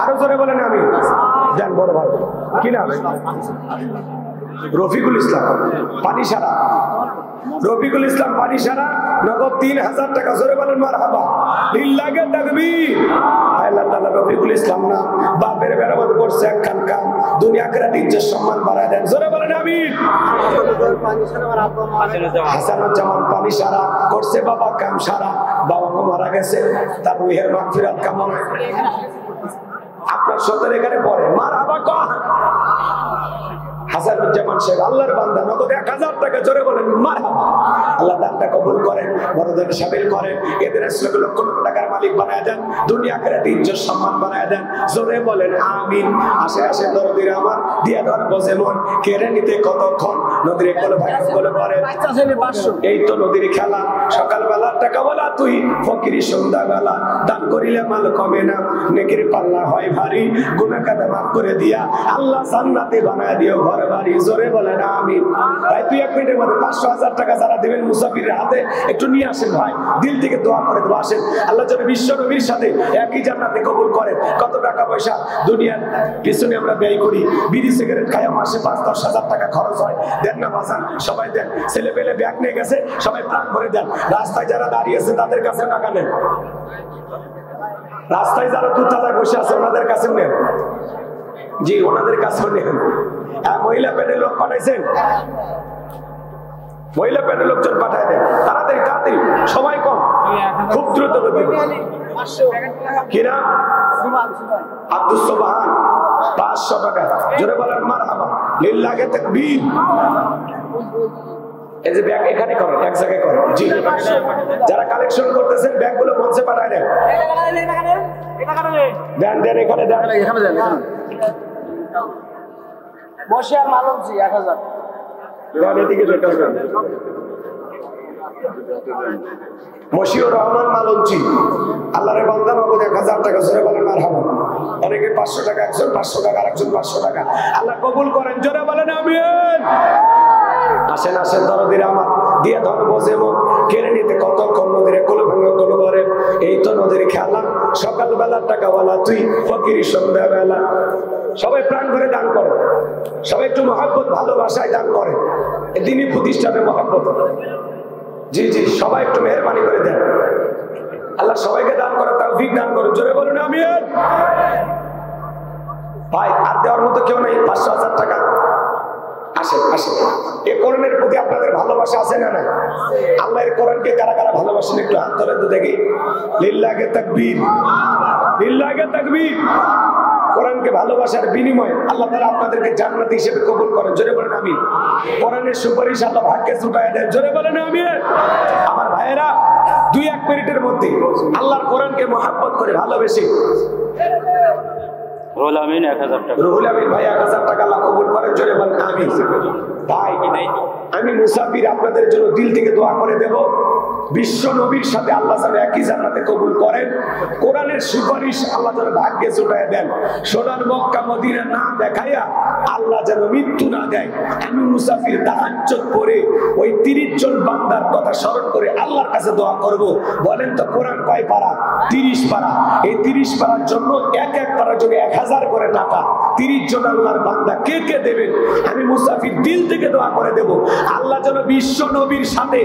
আরো জোরে বলেন আমিন। দেন বড় ভাই কি নাম? রফিকুল ইসলাম পানিসারা, রফিকুল ইসলাম পানিসারা, নগদ 3,000 টাকা। জোরে বলেন মারহাবা, লিল্লাহি তাকবীর। আল্লাহ তাআলা রফিকুল ইসলাম না বাপের মেরামত করছে একখান কাম, দুনিয়া আখিরাতে ইজ্জত সম্মান বাড়ায় দেন। জোরে বলেন আমিন। হাসানুজ্জামান পানিসারা করছে বাবা কাম সারা, বাবা মারা গেছে, তার রুহের মাগফিরাত কামনা। আপনার সন্তান এখানে পড়ে, মারহাবা কহ। হাসানুজ্জামান শেখ আল্লাহর বান্দা, নগদ 1,000 টাকা। জোরে বলেন মারহাবা। আল্লাহ দানটা কবুল করেন, বড়দের শামিল করেন, এদের লক্ষ লক্ষ টাকার মালিক বানায় দেন, দুনিয়া আখিরাতে ইজ্জত সম্মান বানায় দেন। জোরে বলেন আমিন। আসে আসে দরদির আমার দিয়া ধর বসে মন, কেড়ে নিতে কতক্ষণ, নদীর কোলে ভাই কোলে পড়ে। এই তো নদীর খেলা, সকালবেলা টাকা বলা তুই, ফকিরি সন্ধ্যাবেলা, দান করিলে মাল কমে না, নেকির পাল্লা হয় ভারী, গুনাহ কাদা মাফ করে দিয়া আল্লাহ জান্নাতে বানায় দিও ঘর বাড়ি। জোরে বলেন আমিন। ভাই 2-1 মিনিটের মধ্যে 500,000 টাকা যারা দিবেন মুসাফিরের হাতে একটু নিয়ে আসেন ভাই, দিল থেকে দোয়া করে দেবো। আসেন, আল্লাহ যেন বিশ্ব নবীর সাথে একই জান্নাতে কবুল করেন। কত টাকা পয়সা দুনিয়ার পিছনে আমরা ব্যয় করি, বিড়ি সিগারেট খাই, মাসে 5-10,000 টাকা খরচ হয়। দেন না বাজান, সবাই দেন। ছেলে পেলে ব্যাগ নিয়ে গেছে, সবাই প্রাণ ভরে দেন। রাস্তায় যারা দাঁড়িয়ে আছে তাদের কাছে টাকা নেন, রাস্তায় যারা দুতলায় বসে আছে ওনাদের কাছে নেন, জি ওনাদের কাছেও নেন। মহিলা পেটের লোক পাঠাইছেন, মহিলা পেটের লোকজন পাঠায় দেন, তাড়াতাড়ি তাড়াতাড়ি, সময় কম, খুব দ্রুত গতি। কিনা আব্দুল সুবহান 500 টাকা। জোরে বলেন মারহাবা, লিল্লাহি তাকবীর। এই যে ব্যাগ এখানে করেন, এক জায়গায় করেন, জি যারা কালেকশন করতেছেন ব্যাগগুলো মঞ্চে পাঠায় দেন, দেন দেন এখানে দেন, এখানে দেন। মশিয়ার মালম জি 1000 এদিকে দেখেন, মশিউর রহমান মালঞ্চি, আল্লাহর বান্দা, নগদ 1,000 টাকা। জোরে বলেন মারহাবা। অনেকে 500 টাকা, একজন 500 টাকা, আরেকজন 500 টাকা। আল্লাহ কবুল করেন। জোরে বলেন আমিন। আসেন আসেন দরদিরা আমার, দিয়া ধন বসে মন, কেড়ে নিতে কতক্ষণ, নদীরে কোলো ভাঙা কোলো করে। এই তো নদীর খেলা, সকালবেলা টাকাওয়ালা তুই, ফকিরি সন্ধ্যাবেলা। সবাই প্রাণ ভরে দান করে, সবাই একটু মহব্বত ভালোবাসায় দান করে, দিনই প্রতিষ্ঠানে মহব্বত। জি জি সবাই একটু মেহরবানি করে দেন। আল্লাহ সবাইকে দান করে, তৌফিক দান করে। জোরে বলুন আমিন। ভাই আর দেওয়ার মতো কেউ নেই, 500,000 টাকা। আসেন আসেন, এই কোরআনের প্রতি আপনাদের ভালোবাসা আছে না নাই? আল্লাহর কোরআনকে কারা কারা ভালোবাসেন একটু হাত তুলে তো দেখি। লিল্লাহি তাকবীর, লিল্লাহি তাকবীর। কোরআনকে ভালোবাসার বিনিময়ে আল্লাহ তাআলা আপনাদেরকে জান্নাতি হিসেবে কবুল করেন। জোরে বলেন আমিন। কোরআনের সুপারিশ আল্লাহ ভাগ্যে জুটায় দেন। জোরে বলেন আমিন। আমার ভাইয়েরা 2-1 মিনিটের মধ্যে আল্লাহর কোরআনকে মহব্বত করে ভালোবেসে রুহুল আমিন 1000 টাকা, রুহুল আমিন ভাই 1000 টাকা আল্লাহ কবুল করেন। জোরে বলেন আমিন। ভাই আমি মুসাফির আপনাদের জন্য দিল থেকে দোয়া করে দেব, বিশ্ব নবীর সাথে আল্লাহ যেন একই জান্নাতে কবুল করেন। কোরআনের সুপারিশ আল্লাহ যেন ভাগ্যে জুটায় দেন। সোনার মক্কা মদিনা না দেখাইয়া আল্লাহ যেন মৃত্যু না দেয়। আমি মুসাফির তাহাজ্জুদ পড়ে ওই 30 জন বান্দার কথা স্মরণ করে আল্লাহর কাছে দোয়া করব। বলেন তো কোরআন কয় পারা? 30 পারা। এই 30 পারার জন্য এক এক পারার জন্য 1000 করে টাকা। 30 জন আল্লাহর বান্দা কে কে দেবেন? আমি মুসাফির দিল থেকে দোয়া করে দেব, আল্লাহ যেন বিশ্ব নবীর সাথে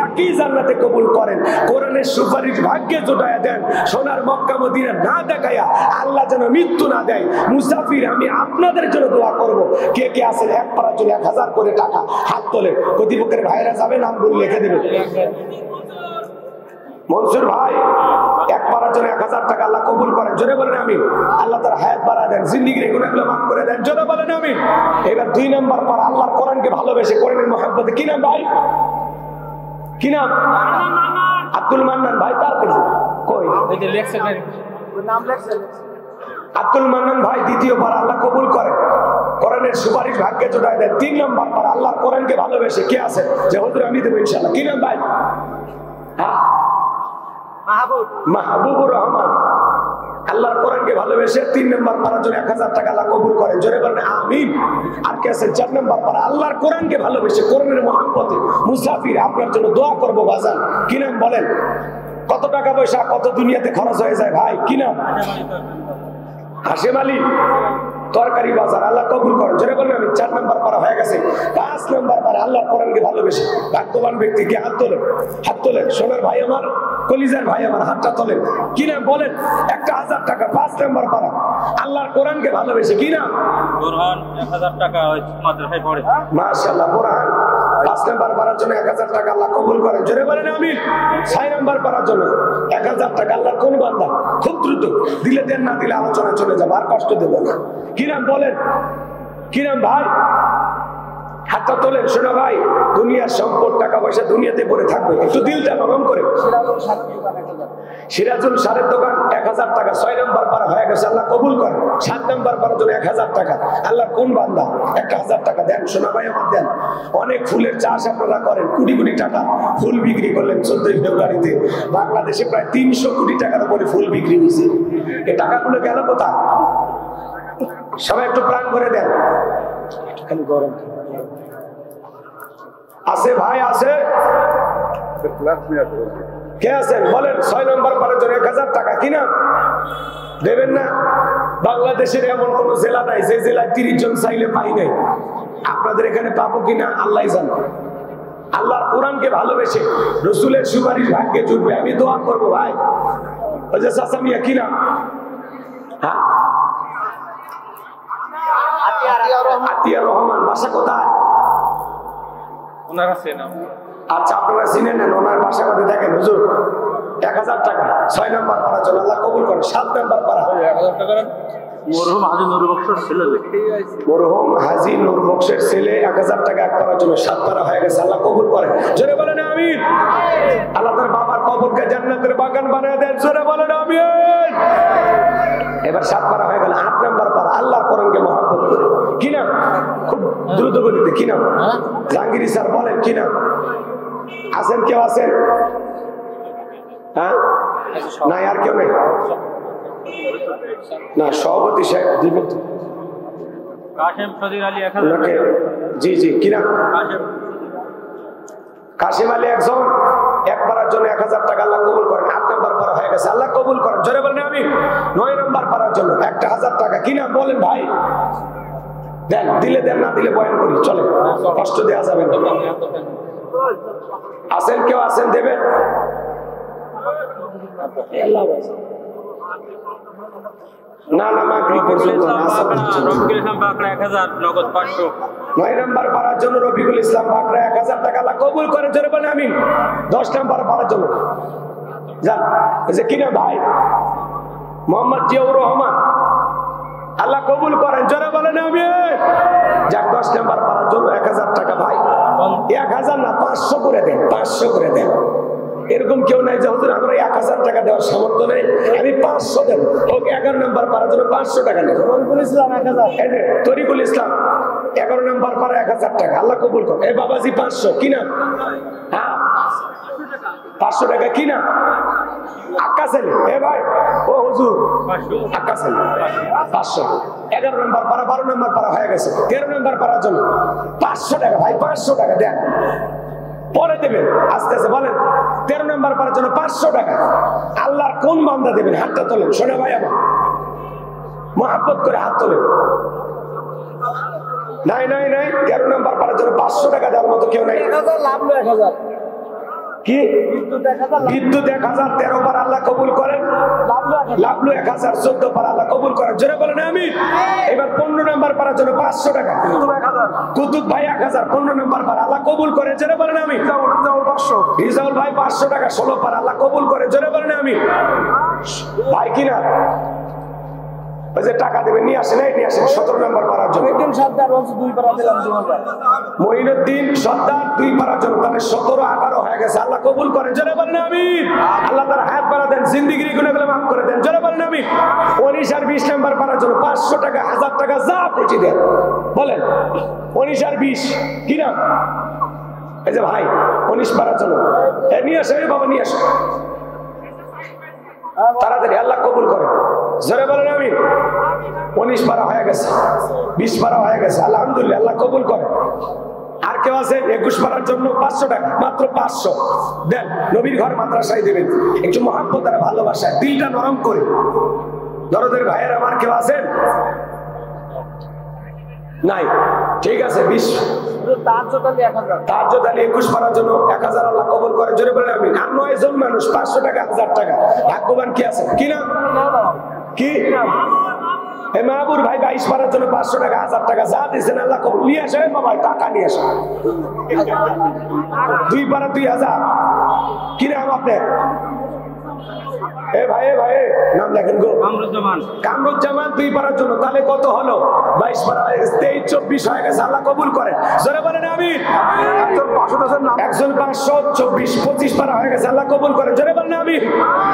একই জান্নাতে কবুল করেন। কোরআনের সুপারিশ ভাগ্যে জোটায়া দেন। সোনার মক্কা মদিনা না দেখাইয়া আল্লাহ যেন মৃত্যু না দেয়। মুসাফির আমি আপনাদের জন্য দোয়া করব। কে কে আছেন এক পারার জন্য 1000 করে টাকা? হাত তোলেন। প্রতিপক্ষের ভাইরা যাবে, নামগুলো লিখে দেবেন। মনসুর ভাই এক পারার জন্য 1000 টাকা আল্লাহ কবুল করেন, জোরে বলেন আমিন। আল্লাহ তার হায়াত বাড়া দেন, জিন্দেগির গুনাহগুলো মাফ করে দেন, জোরে বলেন আমিন। এবার 2 নম্বর পারা আল্লাহর কোরআনকে ভালোবেসে, কোরআনের মহব্বতে। কি নাম ভাই? কি নাম? আব্দুল মান্নান ভাই। তার কই নাম লেখছে আব্দুল মান্নান ভাই। দ্বিতীয় পারা আল্লাহ কবুল করেন, কোরআনের সুপারিশ ভাগ্যে জোটায় দেন। 3 নম্বর পারা আল্লাহর কোরআনকে ভালোবেসে কে আছে যে হুজুর আমি দেবো ইনশাআল্লাহ। কি নাম ভাই? হ্যাঁ, মাহবুবুর রহমান। আল্লাহর কোরআনকে ভালোবেসে 3 নম্বর পারার জন্য 1000 টাকা আল্লাহ কবুল করেন, জোরে বলেন আমিন। আর কে আছে 4 নম্বর পারা আল্লাহর কোরআনকে ভালোবেসে, কোরআনের মহব্বতে মুসাফির আপনার জন্য দোয়া করবো বাজান। কি নাম বলেন? কত টাকা পয়সা কত দুনিয়াতে খরচ হয়ে যায় ভাই। কি নাম? হাশেম আলী তরকারি বাজার। আল্লাহ কবুল করেন, জোরে বলেন আমি। 4 নম্বর পারা হয়ে গেছে। 5 নম্বর পারা আল্লাহর কোরআনকে ভালোবেসে ভাগ্যবান ব্যক্তিকে হাত তোলেন, হাত তোলেন। সোনার ভাই আমার, কলিজার ভাই আমার, হাতটা তোলেন। কি নাম বলেন? একটা 1000 টাকা। 5 নম্বর পারা আল্লাহর কোরআনকে ভালোবেসে। কি নাম? বোরহান। 1000 টাকা মাদ্রাসায় পড়ে। মাশাআল্লাহ বোরহান। 5 নম্বর পারার জন্য 1000 টাকা আল্লাহ কবুল করেন, জোরে বলেন আমিন। 6 নম্বর পারার জন্য 1000 টাকা আল্লাহর কোন বান্দা খুব দ্রুত দিলে দেন, না দিলে আলোচনা চলে যাবে, আর কষ্ট দেব না। কি নাম বলেন? কি নাম ভাই? হাতটা তোলেন। শোনো ভাই, দুনিয়ার সম্পদ টাকা পয়সা দুনিয়াতে পড়ে থাকবে, একটু দিলটা নরম করে। সিরাজুল সারের দোকান 1000 টাকা। 6 নম্বর পারা হয়ে গেছে, আল্লাহ কবুল করেন। 7 নম্বর পারার জন্য 1000 টাকা আল্লাহ কোন বান্দা 1000 টাকা দেন। শোনা ভাই আমার দেন। অনেক ফুলের চাষ আপনারা করেন, কোটি কোটি টাকা ফুল বিক্রি করলেন 14 ফেব্রুয়ারিতে। বাংলাদেশে প্রায় 300 কোটি টাকার উপরে ফুল বিক্রি হয়েছে। এই টাকাগুলো গেল কোথায়? সবাই একটু প্রাণ করে দেন। গরম আছে ভাই? আছে? কে আছেন বলেন? 6 নম্বর পারার জন্য 1000 টাকা। কি না দেবেন না? বাংলাদেশের এমন কোন জেলা নাই যে জেলায় 30 জন চাইলে পাই নাই। আপনাদের এখানে পাবো কিনা আল্লাহ জানে। আল্লাহর কোরআনকে ভালোবেসে রসুলের সুপারিশ ভাগ্যে জুটবে, আমি দোয়া করবো ভাই। ওই যে চাচা মিয়া। কি না? হ্যাঁ, আতিয়ার রহমান। বাসা কোথায়? আচ্ছা, আপনারা চিনেন না? ওনার বাসা কোথায় দেখেন হুজুর। 1000 টাকা 6 নম্বর পারার জন্য আল্লাহ কবুল করেন। 7 নম্বর পারা মরহুম হাজী নূর বক্সের ছেলে। মরহুম হাজী নূর বক্সের ছেলে 1000 টাকা এক পারার জন্য 7 পারা হয়ে গেছে, আল্লাহ কবুল করেন, জোরে বলেন আমিন। আল্লাহ তার বাবার কবরকে জান্নাতের বাগান বানিয়ে দেন, জোরে বলেন আমিন। এবার 7 পারা হয়ে গেল। 8 নম্বর পারা আল্লাহর কোরআনকে মহব্বত করে। কি নাম? খুব দ্রুত গতিতে। কি নাম? জাহাঙ্গীর স্যার বলেন। কি নাম? আছেন? কেউ আছেন? হ্যাঁ, নাই আর কেউ নেই না? সভাপতি সাহেব দিবেন। কাশেম সদির আলী 1000। জি জি। কি নাম? কাশেম আলী একজন। এক পারার জন্য 1000 টাকা আল্লাহ কবুল করেন। 8 নম্বর পারা হয়ে গেছে, আল্লাহ কবুল করেন, জোরে বলেন আমিন। 9 নম্বর পারার জন্য 1000 টাকা। কি নাম বলেন ভাই? দেন, দিলে দেন, না দিলে বয়ান করি, চলে, কষ্ট দেওয়া যাবে না। আছেন কেউ? আছেন? দেবেন? না না, মাগরিব পর্যন্ত। 9 নম্বর পারার জন্য রফিকুল ইসলাম বাকরা 1000 টাকা আল্লাহ কবুল করে, জোরে বলেন আমিন। 10 নম্বর পারার জন্য যান। কি না ভাই? মোহাম্মদ জিয়াউর রহমান, আল্লাহ কবুল করেন, জোরে বলেন আমিন। যাক, 10 নম্বর পারার জন্য 1000 টাকা ভাই। 1000 না, 500 করে দেন, 500 করে দেন। এরকম কেউ নাই যে হুজুর আমরা 1000 টাকা দেওয়ার সামর্থ্য নেই, আমি 500 দেব। ওকে 11 নম্বর পারার জন্য 500 টাকা নেব। তরিকুল ইসলাম 1000। তরিকুল ইসলাম 11 নম্বর পারা 1000 টাকা, আল্লাহ কবুল করেন। এ বাবাজি 500। কি না? হ্যাঁ, 500 টাকা। কি না? আক্কা ছেলে। এ ভাই, ও হুজুর আক্কা ছেলে 500। 11 নম্বর পারা, 12 নম্বর পারা হয়ে গেছে। 13 নম্বর পারার জন্য 500 টাকা ভাই, 500 টাকা দেন, পরে দেবেন আস্তে আস্তে। বলেন 13 নম্বর পারার জন্য 500 টাকা আল্লাহর কোন বান্দা দেবেন? হাতটা তোলেন। শোনা ভাই আমার, মহব্বত করে হাত তোলেন। নাই নাই নাই, 13 নম্বর পারার জন্য 500 টাকা দেওয়ার মতো কেউ নাই। 1000 লাভ, 1000 কি বিদ্যুৎ 1000 13 বার আল্লাহ কবুল করেন, লাভলু 1000 14 বার আল্লাহ কবুল করেন, জোরে বলেন আমিন। এবার 15 নম্বর পারার জন্য 500 টাকা, কুতুব ভাই 1000 15 নম্বর পারা আল্লাহ কবুল করেন, জোরে বলেন আমিন। রিজাউল ভাই 500 টাকা 16 পারা আল্লাহ কবুল করেন, জোরে বলেন আমিন। ভাই কিনা ওই যে টাকা দেবেন নিয়ে আসেন, নিয়ে আসেন 17 নম্বর পারার জন্য। মঈনুদ্দিন সর্দার 2 পারার জন্য, তাহলে 17 18 হয়ে গেছে, আল্লাহ কবুল করেন, জোরে বলেন আমিন। আল্লাহ তার হায়াত বাড়া দেন, জিন্দেগির গুনাহগুলো মাফ করে দেন, জোরে বলেন আমিন। 19 আর 20 নম্বর পারার জন্য 500 টাকা 1000 টাকা যা খুশি দেন, বলেন 19 আর 20 কি না? এই যে ভাই 19 পারার জন্য নিয়ে আসে বাবা, নিয়ে আসে তাড়াতাড়ি, আল্লাহ কবুল করে, জোরে বলেন আমিন। 19 পারা হয়ে গেছে, 20 পারা হয়ে গেছে, আলহামদুলিল্লাহ, আল্লাহ কবুল করে। আর কেউ আছে 21 পারার জন্য 500 টাকা, মাত্র 500 দেন, নবীর ঘর মাদ্রাসায় দেবেন, একটু মহব্বত আর ভালোবাসায় দিলটা নরম করে। দরদের ভাইয়ের আমার কেউ আছেন? নাই, ঠিক আছে 20 তাহাজ্জুদ আলী 21 পারার জন্য 1000 আল্লাহ কবুল করে, জোরে বলেন আমিন। আর 9 জন মানুষ 500 টাকা 1000 টাকা, ভাগ্যবান কি আছে? কি না কি মাহবুর ভাই 22 পারার জন্য 500 টাকা 1000 টাকা যা দিয়েছেন আল্লাহ কবুল, নিয়ে আসে বাবা, টাকা নিয়ে আসে। 2 পারা 2000 কি নাম আপনার? ভাই নাম লেখেন গো, কামরুজ্জামান 2 পারার জন্য, তাহলে কত হলো? 22 পারা হয়ে গেছে, 23 24 হয়ে গেছে, আল্লাহ কবুল করেন, জোরে বলেন আমিন। একজন 500 24 25 পারা হয়ে গেছে, আল্লাহ কবুল করেন, জোরে বলেন আমিন।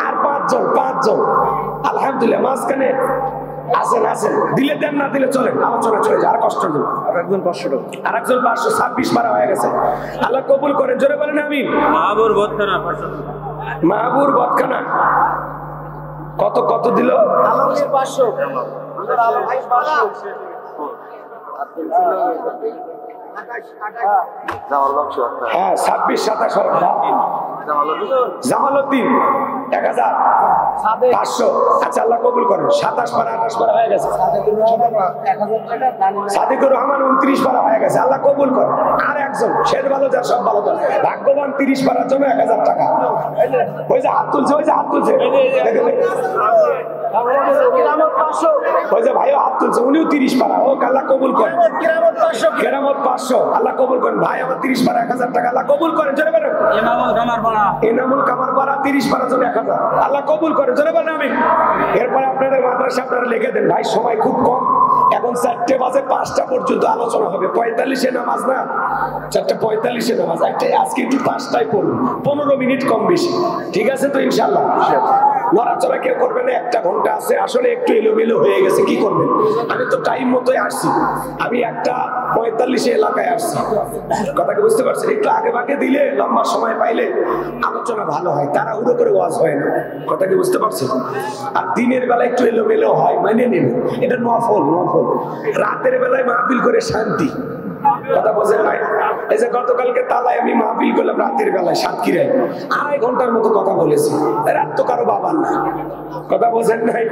আর 5 জন আলহামদুলিল্লাহ, মাঝখানে আছেন দিলে দেন, না দিলে চলেন, আলোচনা চলে যায়, আর কষ্ট নেই। আরেকজন 500 26 পারা হয়ে গেছে, আল্লাহ কবুল করেন, জোরে বলেন আমিন। মাহবুর বদখানা কত দিল? আলমগীর 500, আলমগীর 500, হ্যাঁ 26 27 জামালউদ্দিন 1500, আচ্ছা আল্লাহ কবুল করেন। 27 পারা 28 পারা হয়ে গেছে, সাদিকুর রহমান 29 পারা হয়ে গেছে, আল্লাহ কবুল করেন। আর একজন শের ভালো যার সব ভালো যার ভাগ্যবান 30 পারার জন্য 1000 টাকা, ওই যে হাত তুলছে, ওই যে ভাইও হাত তুলছে, উনিও 30 পারা, ও আল্লাহ কবুল করেন। কেরামত 500 আল্লাহ কবুল করেন। ভাই আমার 30 পারা 1000 টাকা, আল্লাহ কবুল করেন, জোরে বলেন। এনামুল কামার পারা 30 পারা জন্য 1000, আল্লাহ কবুল করেন, জোরে বলেন আমিন। এরপরে আপনাদের মাদ্রাসা আপনারা লিখে দেন, ভাই সময় খুব কম, এখন 4টে বাজে 5টা পর্যন্ত আলোচনা হবে। 45-এ নামাজ না, 4:45-এ নামাজ, আজকে একটু 5টায় পড়ুন, 15 মিনিট কম বেশি, ঠিক আছে তো ইনশাল্লাহ? নড়াচড়া কেউ করবে না, 1 ঘন্টা আছে, আসলে একটু এলোমেলো হয়ে গেছে, কি করবেন? আমি তো টাইম মতোই আসছি, আমি 1:45-এ এলাকায় আসছি, কথা কি বুঝতে পারছেন? একটু আগে ভাগে দিলে, লম্বা সময় পাইলে আলোচনা ভালো হয়, তাড়াহুড়ো করে ওয়াজ হয় না, কথা কি বুঝতে পারছেন? আর দিনের বেলা একটু এলোমেলো হয়, মানে নিন, এটা নফল। রাতের বেলায় মাহফিল করে শান্তি, কথা বোঝেন নাই? এই যে গতকালকে তালায় আমি মাহফিল করলাম রাতের বেলায় সাতক্ষীরায়, 2.5 ঘন্টার মতো কথা বলেছি, রাত তো কারো বাবার না, কথা বোঝেন নাই?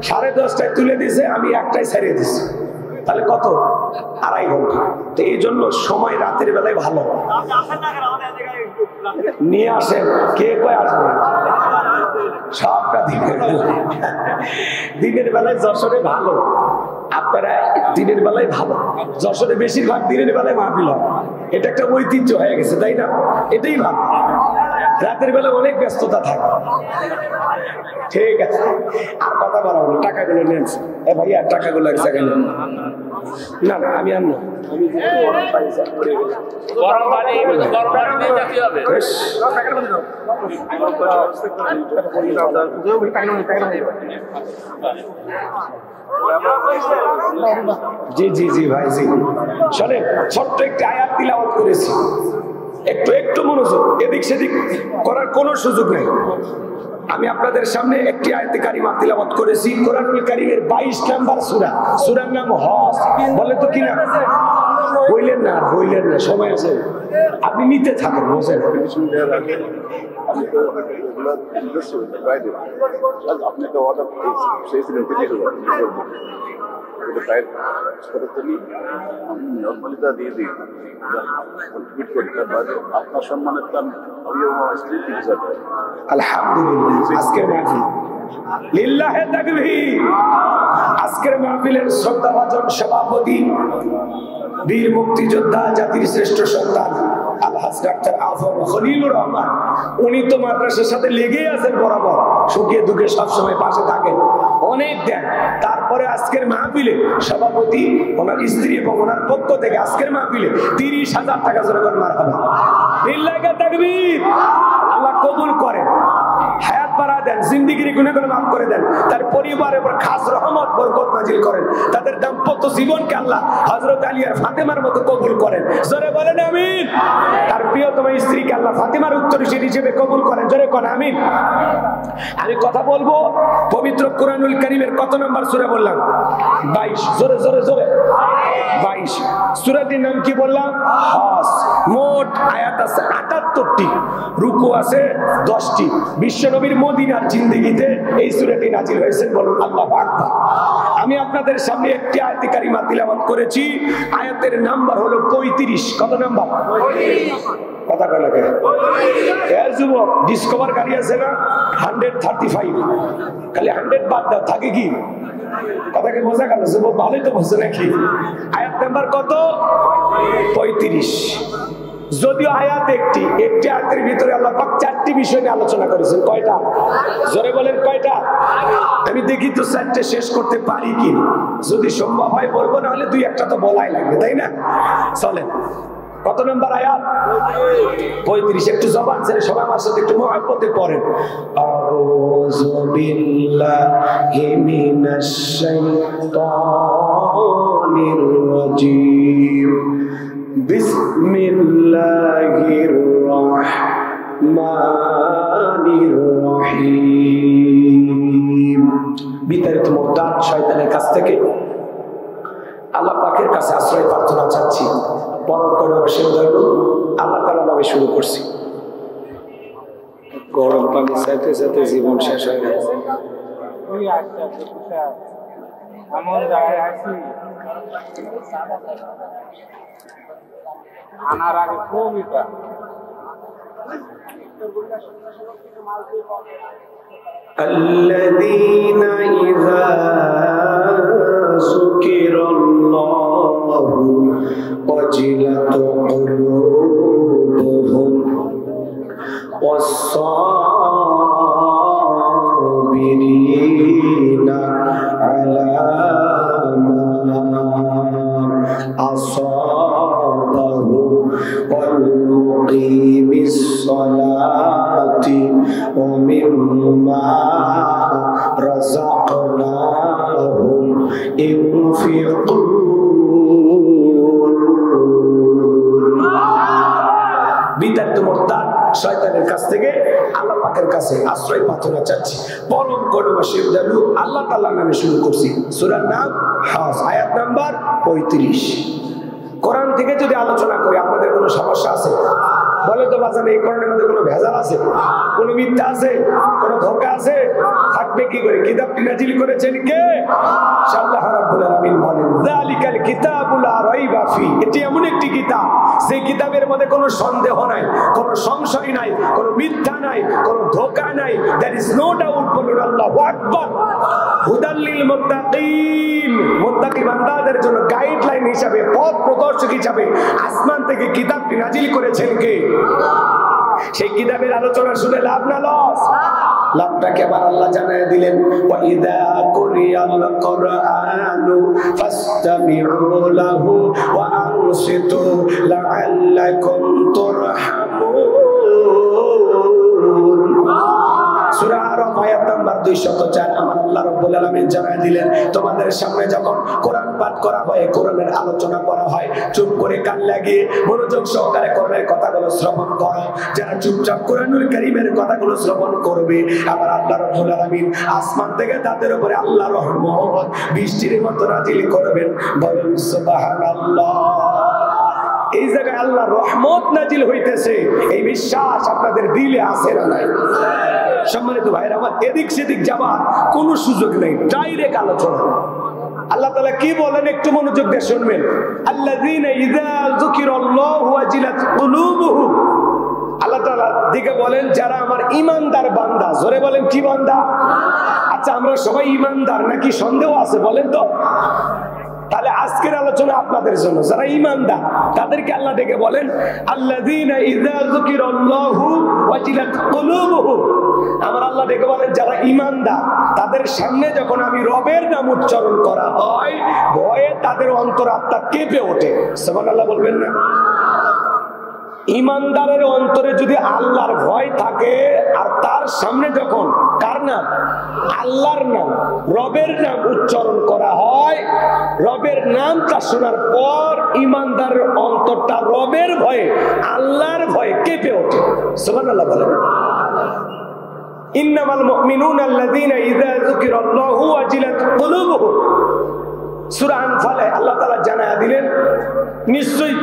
10:30টায় তুলে দিয়েছে, আমি 1টায় ছেড়ে দিছি, তাহলে কত? 2.5 ঘন্টা। তো এই জন্য সময় রাতের বেলায় ভালো, নিয়ে আসেন, কে কয় আসবে? সবটা দিনের বেলায় যশোরে ভালো, আপনারা দিনের বেলায় ভালো, যশোরে বেশিরভাগ দিনের বেলায় মাহফিল হয়, এটা একটা ঐতিহ্য হয়ে গেছে, তাই না? এটাই ভালো, রাতের বেলা অনেক ব্যস্ততা থাকে, ঠিক আছে? আর কথা বলা হলো, টাকাগুলো নেন ভাইয়া, টাকাগুলো এক জায়গায় নেন। না আমি আর না, জি ভাই জি, শোনেন, ছোট্ট একটি আয়াত তিলাওয়াত করেছি, একটু মনোযোগ, এদিক সেদিক করার কোনো সুযোগ নেই। আমি আপনাদের সামনে একটি আয়াতে কারিমা তিলাওয়াত করেছি, কোরআনুল কারীমের 22 নাম্বার সূরা, সূরার নাম হজ। বলে তো কি না? বললেন না, সময় আছে, আপনি নিতে থাকেন, বুঝেন? নর্মালিটা দিয়ে দিই কন্ট্রিবিউট করি, তারপরে আপনার সম্মানের তো আমি স্ত্রী 30,000 টাকা। আলহামদুলিল্লাহ, আজকের মাহফিল লিল্লাহে তাকবীর। আজকের মাহফিলের শ্রদ্ধাভাজন সভাপতি বীর মুক্তিযোদ্ধা, জাতির শ্রেষ্ঠ সন্তান আলহাজ ডাক্তার আফম খলিলুর রহমান, উনি তো মাদ্রাসার সাথে লেগেই আছেন বরাবর, সুখে দুঃখে সবসময় পাশে থাকেন, অনেক দেন। তারপরে আজকের মাহফিলে সভাপতি ওনার স্ত্রী এবং ওনার পক্ষ থেকে আজকের মাহফিলে 30,000 টাকা জোরে মারহাবা। লিল্লাহে তাকবীর। আল্লাহ কবুল করেন, হায়াত বাড়া দেন, জিন্দেগির গুনাহগুলো মাফ করে দেন, তার পরিবারের উপর খাস রহমত বরকত নাজিল করেন, তাদের দাম্পত্য জীবনকে আল্লাহ হযরত আলী আর ফাতেমার মতো কবুল করেন, জোরে বলেন আমিন। তার প্রিয়তম স্ত্রীকে আল্লাহ ফাতেমার উত্তরসূরি হিসেবে কবুল করেন, জোরে কোন আমিন। আমি কথা বলবো পবিত্র কুরআনুল কারীমের কত নম্বর সূরা বললাম? 22। জোরে জোরে জোরে 22। সূরাটির নাম কি বললাম? হজ। মোট আয়াত আছে 78টি, রুকু আছে 10টি। বিশ্বনবীর মদিনার জিন্দেগিতে এই সূরাটি নাজিল হয়েছে, বলুন আল্লাহু আকবার। আমি আপনাদের সামনে একটি আয়াতে কারিমা তিলাওয়াত করেছি, আয়াতের নাম্বার হলো 35। কত নাম্বার? 35। কথা কয় না কেন? এর যুবক ডিসকভার গাড়ি আছে না 135, খালি 100 বাদ দাও, থাকে কি? কথাকে বোঝা গেল? যুবক ভালোই তো বুঝছে নাকি? আয়াত নাম্বার কত? 35। যদিও আয়াত একটি আয়াতের ভিতরে আল্লাহ পাক 4টি বিষয় নিয়ে আলোচনা করেছেন। কয়টা? জোরে বলেন কয়টা? আমি দেখি তো 4টে শেষ করতে পারি কি, যদি সম্ভব হয় বলবো, না হলে 2-1টা তো বলাই লাগবে, তাই না? চলেন, কত নম্বর আয়াত? 35। একটু জবান ছেড়ে সবাই আমার সাথে একটু মুহাব্বতে পড়েন। আউযু বিল্লাহি মিনাশ শাইতানির রাজীম। বিসমিল্লাহির রাহমানির রহিম। বিতাড়িত মুরতাদ শয়তানের কাছ থেকে আল্লাহ পাকের কাছে আশ্রয় প্রার্থনা চাচ্ছি। পরম করুণাশীল দয়ালু আল্লাহ তাআলার নামে শুরু করছি। গরম পানি চাইতে চাইতে জীবন শেষ হয়ে গেছে। আনার আগে কবিতা الذين إذا ذكر الله وجلت قلوبهم والصابرين على ما أصابهم والمقيم الصلاة ومما رزقناهم ينفقون। বিতাড়িত মুরতাদ শয়তানের কাছ থেকে আল্লাহ পাকের কাছে আশ্রয় প্রার্থনা চাচ্ছি। পরম করুণাশীল দয়ালু আল্লাহ তাআলার নামে শুরু করছি। সূরার নাম হজ, আয়াত নাম্বার 35। কোরআন থেকে যদি আলোচনা করি আপনাদের কোনো সমস্যা আছে? বলে তো বাজান, এই কোরআনের মধ্যে কোনো ভেজাল আছে, কোনো মিথ্যা আছে, কোনো ধোঁকা আছে? থাকবে কি করে? কিতাবটি নাজিল করেছেন কে? আল্লাহ রাব্বুল আলামিন বলেন, যালিকাল কিতাবু লা রাইবা ফি। এটি এমন একটি কিতাব, সেই কিতাবের মধ্যে কোনো সন্দেহ নাই, কোনো সংশয় নাই, কোনো মিথ্যা নাই, কোনো ধোঁকা নাই। There is no doubt. বলুন আল্লাহু আকবার। হুদাল লিল মুত্তাকিন। মুত্তাকি বান্দাদের জন্য গাইডলাইন হিসাবে, পথ প্রদর্শক হিসাবে আসমান থেকে কিতাবটি নাজিল করেছেন কে? সেই কিতাবের আলোচনা শুনে লাভ না লস? লাভটাকে আবার আল্লাহ জানায় দিলেন, ওয়া ইযা কুরিয়াল কুরআনু ফাসতামিউ লাহু ওয়া আনসিতু লাআল্লাকুম তুরহামুন। সূরা আরাফ আয়াত নাম্বার 204। আমার আল্লাহ রাব্বুল আলামিন জানায় দিলেন, তোমাদের সামনে যখন কোরআন পাঠ করা হয়, কোরআনের আলোচনা করা হয়, চুপ করে কান লাগিয়ে মনোযোগ সহকারে কোরআনের কথাগুলো শ্রবণ করো। যারা চুপচাপ কোরআনুল কারীমের কথাগুলো শ্রবণ করবে, আমার আল্লাহ রাব্বুল আলামিন আসমান থেকে তাদের উপরে আল্লাহর রহমত বৃষ্টির মতো নাজিল করবেন। বলুন সুবহানাল্লাহ। এই জায়গায় আল্লাহ রহমত নাজিল হইতেছে, এই বিশ্বাস আপনাদের দিলে আছে না নাই? সম্মানিত ভাইরা আমার, এদিক সেদিক যাবার কোনো সুযোগ নেই, ডাইরেক্ট আলোচনা। আল্লাহ তাআলা কি বলেন একটু মনোযোগ দিয়ে শুনবেন। আল্লাযীনা ইযা যুকিরাল্লাহু ওয়াজিলাত কুলুবুহুম, আল্লাহ তাআলা দিকে বলেন যারা আমার ঈমানদার বান্দা। জোরে বলেন কি বান্দা? আচ্ছা আমরা সবাই ঈমানদার নাকি সন্দেহ আছে বলেন তো? তাহলে আজকের আলোচনা আপনাদের জন্য, যারা ঈমানদার তাদেরকে আল্লাহ ডেকে বলেন আল্লাযীনা ইযা যুকিরাল্লাহু ওয়াজিলাত কুলুবুহুম। আমার আল্লাহ ডেকে বলেন যারা ঈমানদার তাদের সামনে যখন আমি রবের নাম উচ্চারণ করা হয় ভয়ে তাদের অন্তরাত্মা কেঁপে ওঠে। সুবহানাল্লাহ বলবেন না? ঈমানদারের অন্তরে যদি আল্লাহর ভয় থাকে আর তার সামনে যখন কার নাম? আল্লাহর নাম, রবের নাম উচ্চারণ করা হয়, রবের নামটা শোনার পর ঈমানদারের অন্তরটা রবের ভয়ে আল্লাহর ভয়ে কেঁপে ওঠে। সুবহানাল্লাহ বলেন। ইন্নামাল মুমিনুনা আল্লাযীনা ইযা যুকিরাল্লাহু ওয়াজিলাত কুলুবুহুম। সূরা আনফালে আল্লাহ তাআলা জানায়া দিলেন নিশ্চয়ই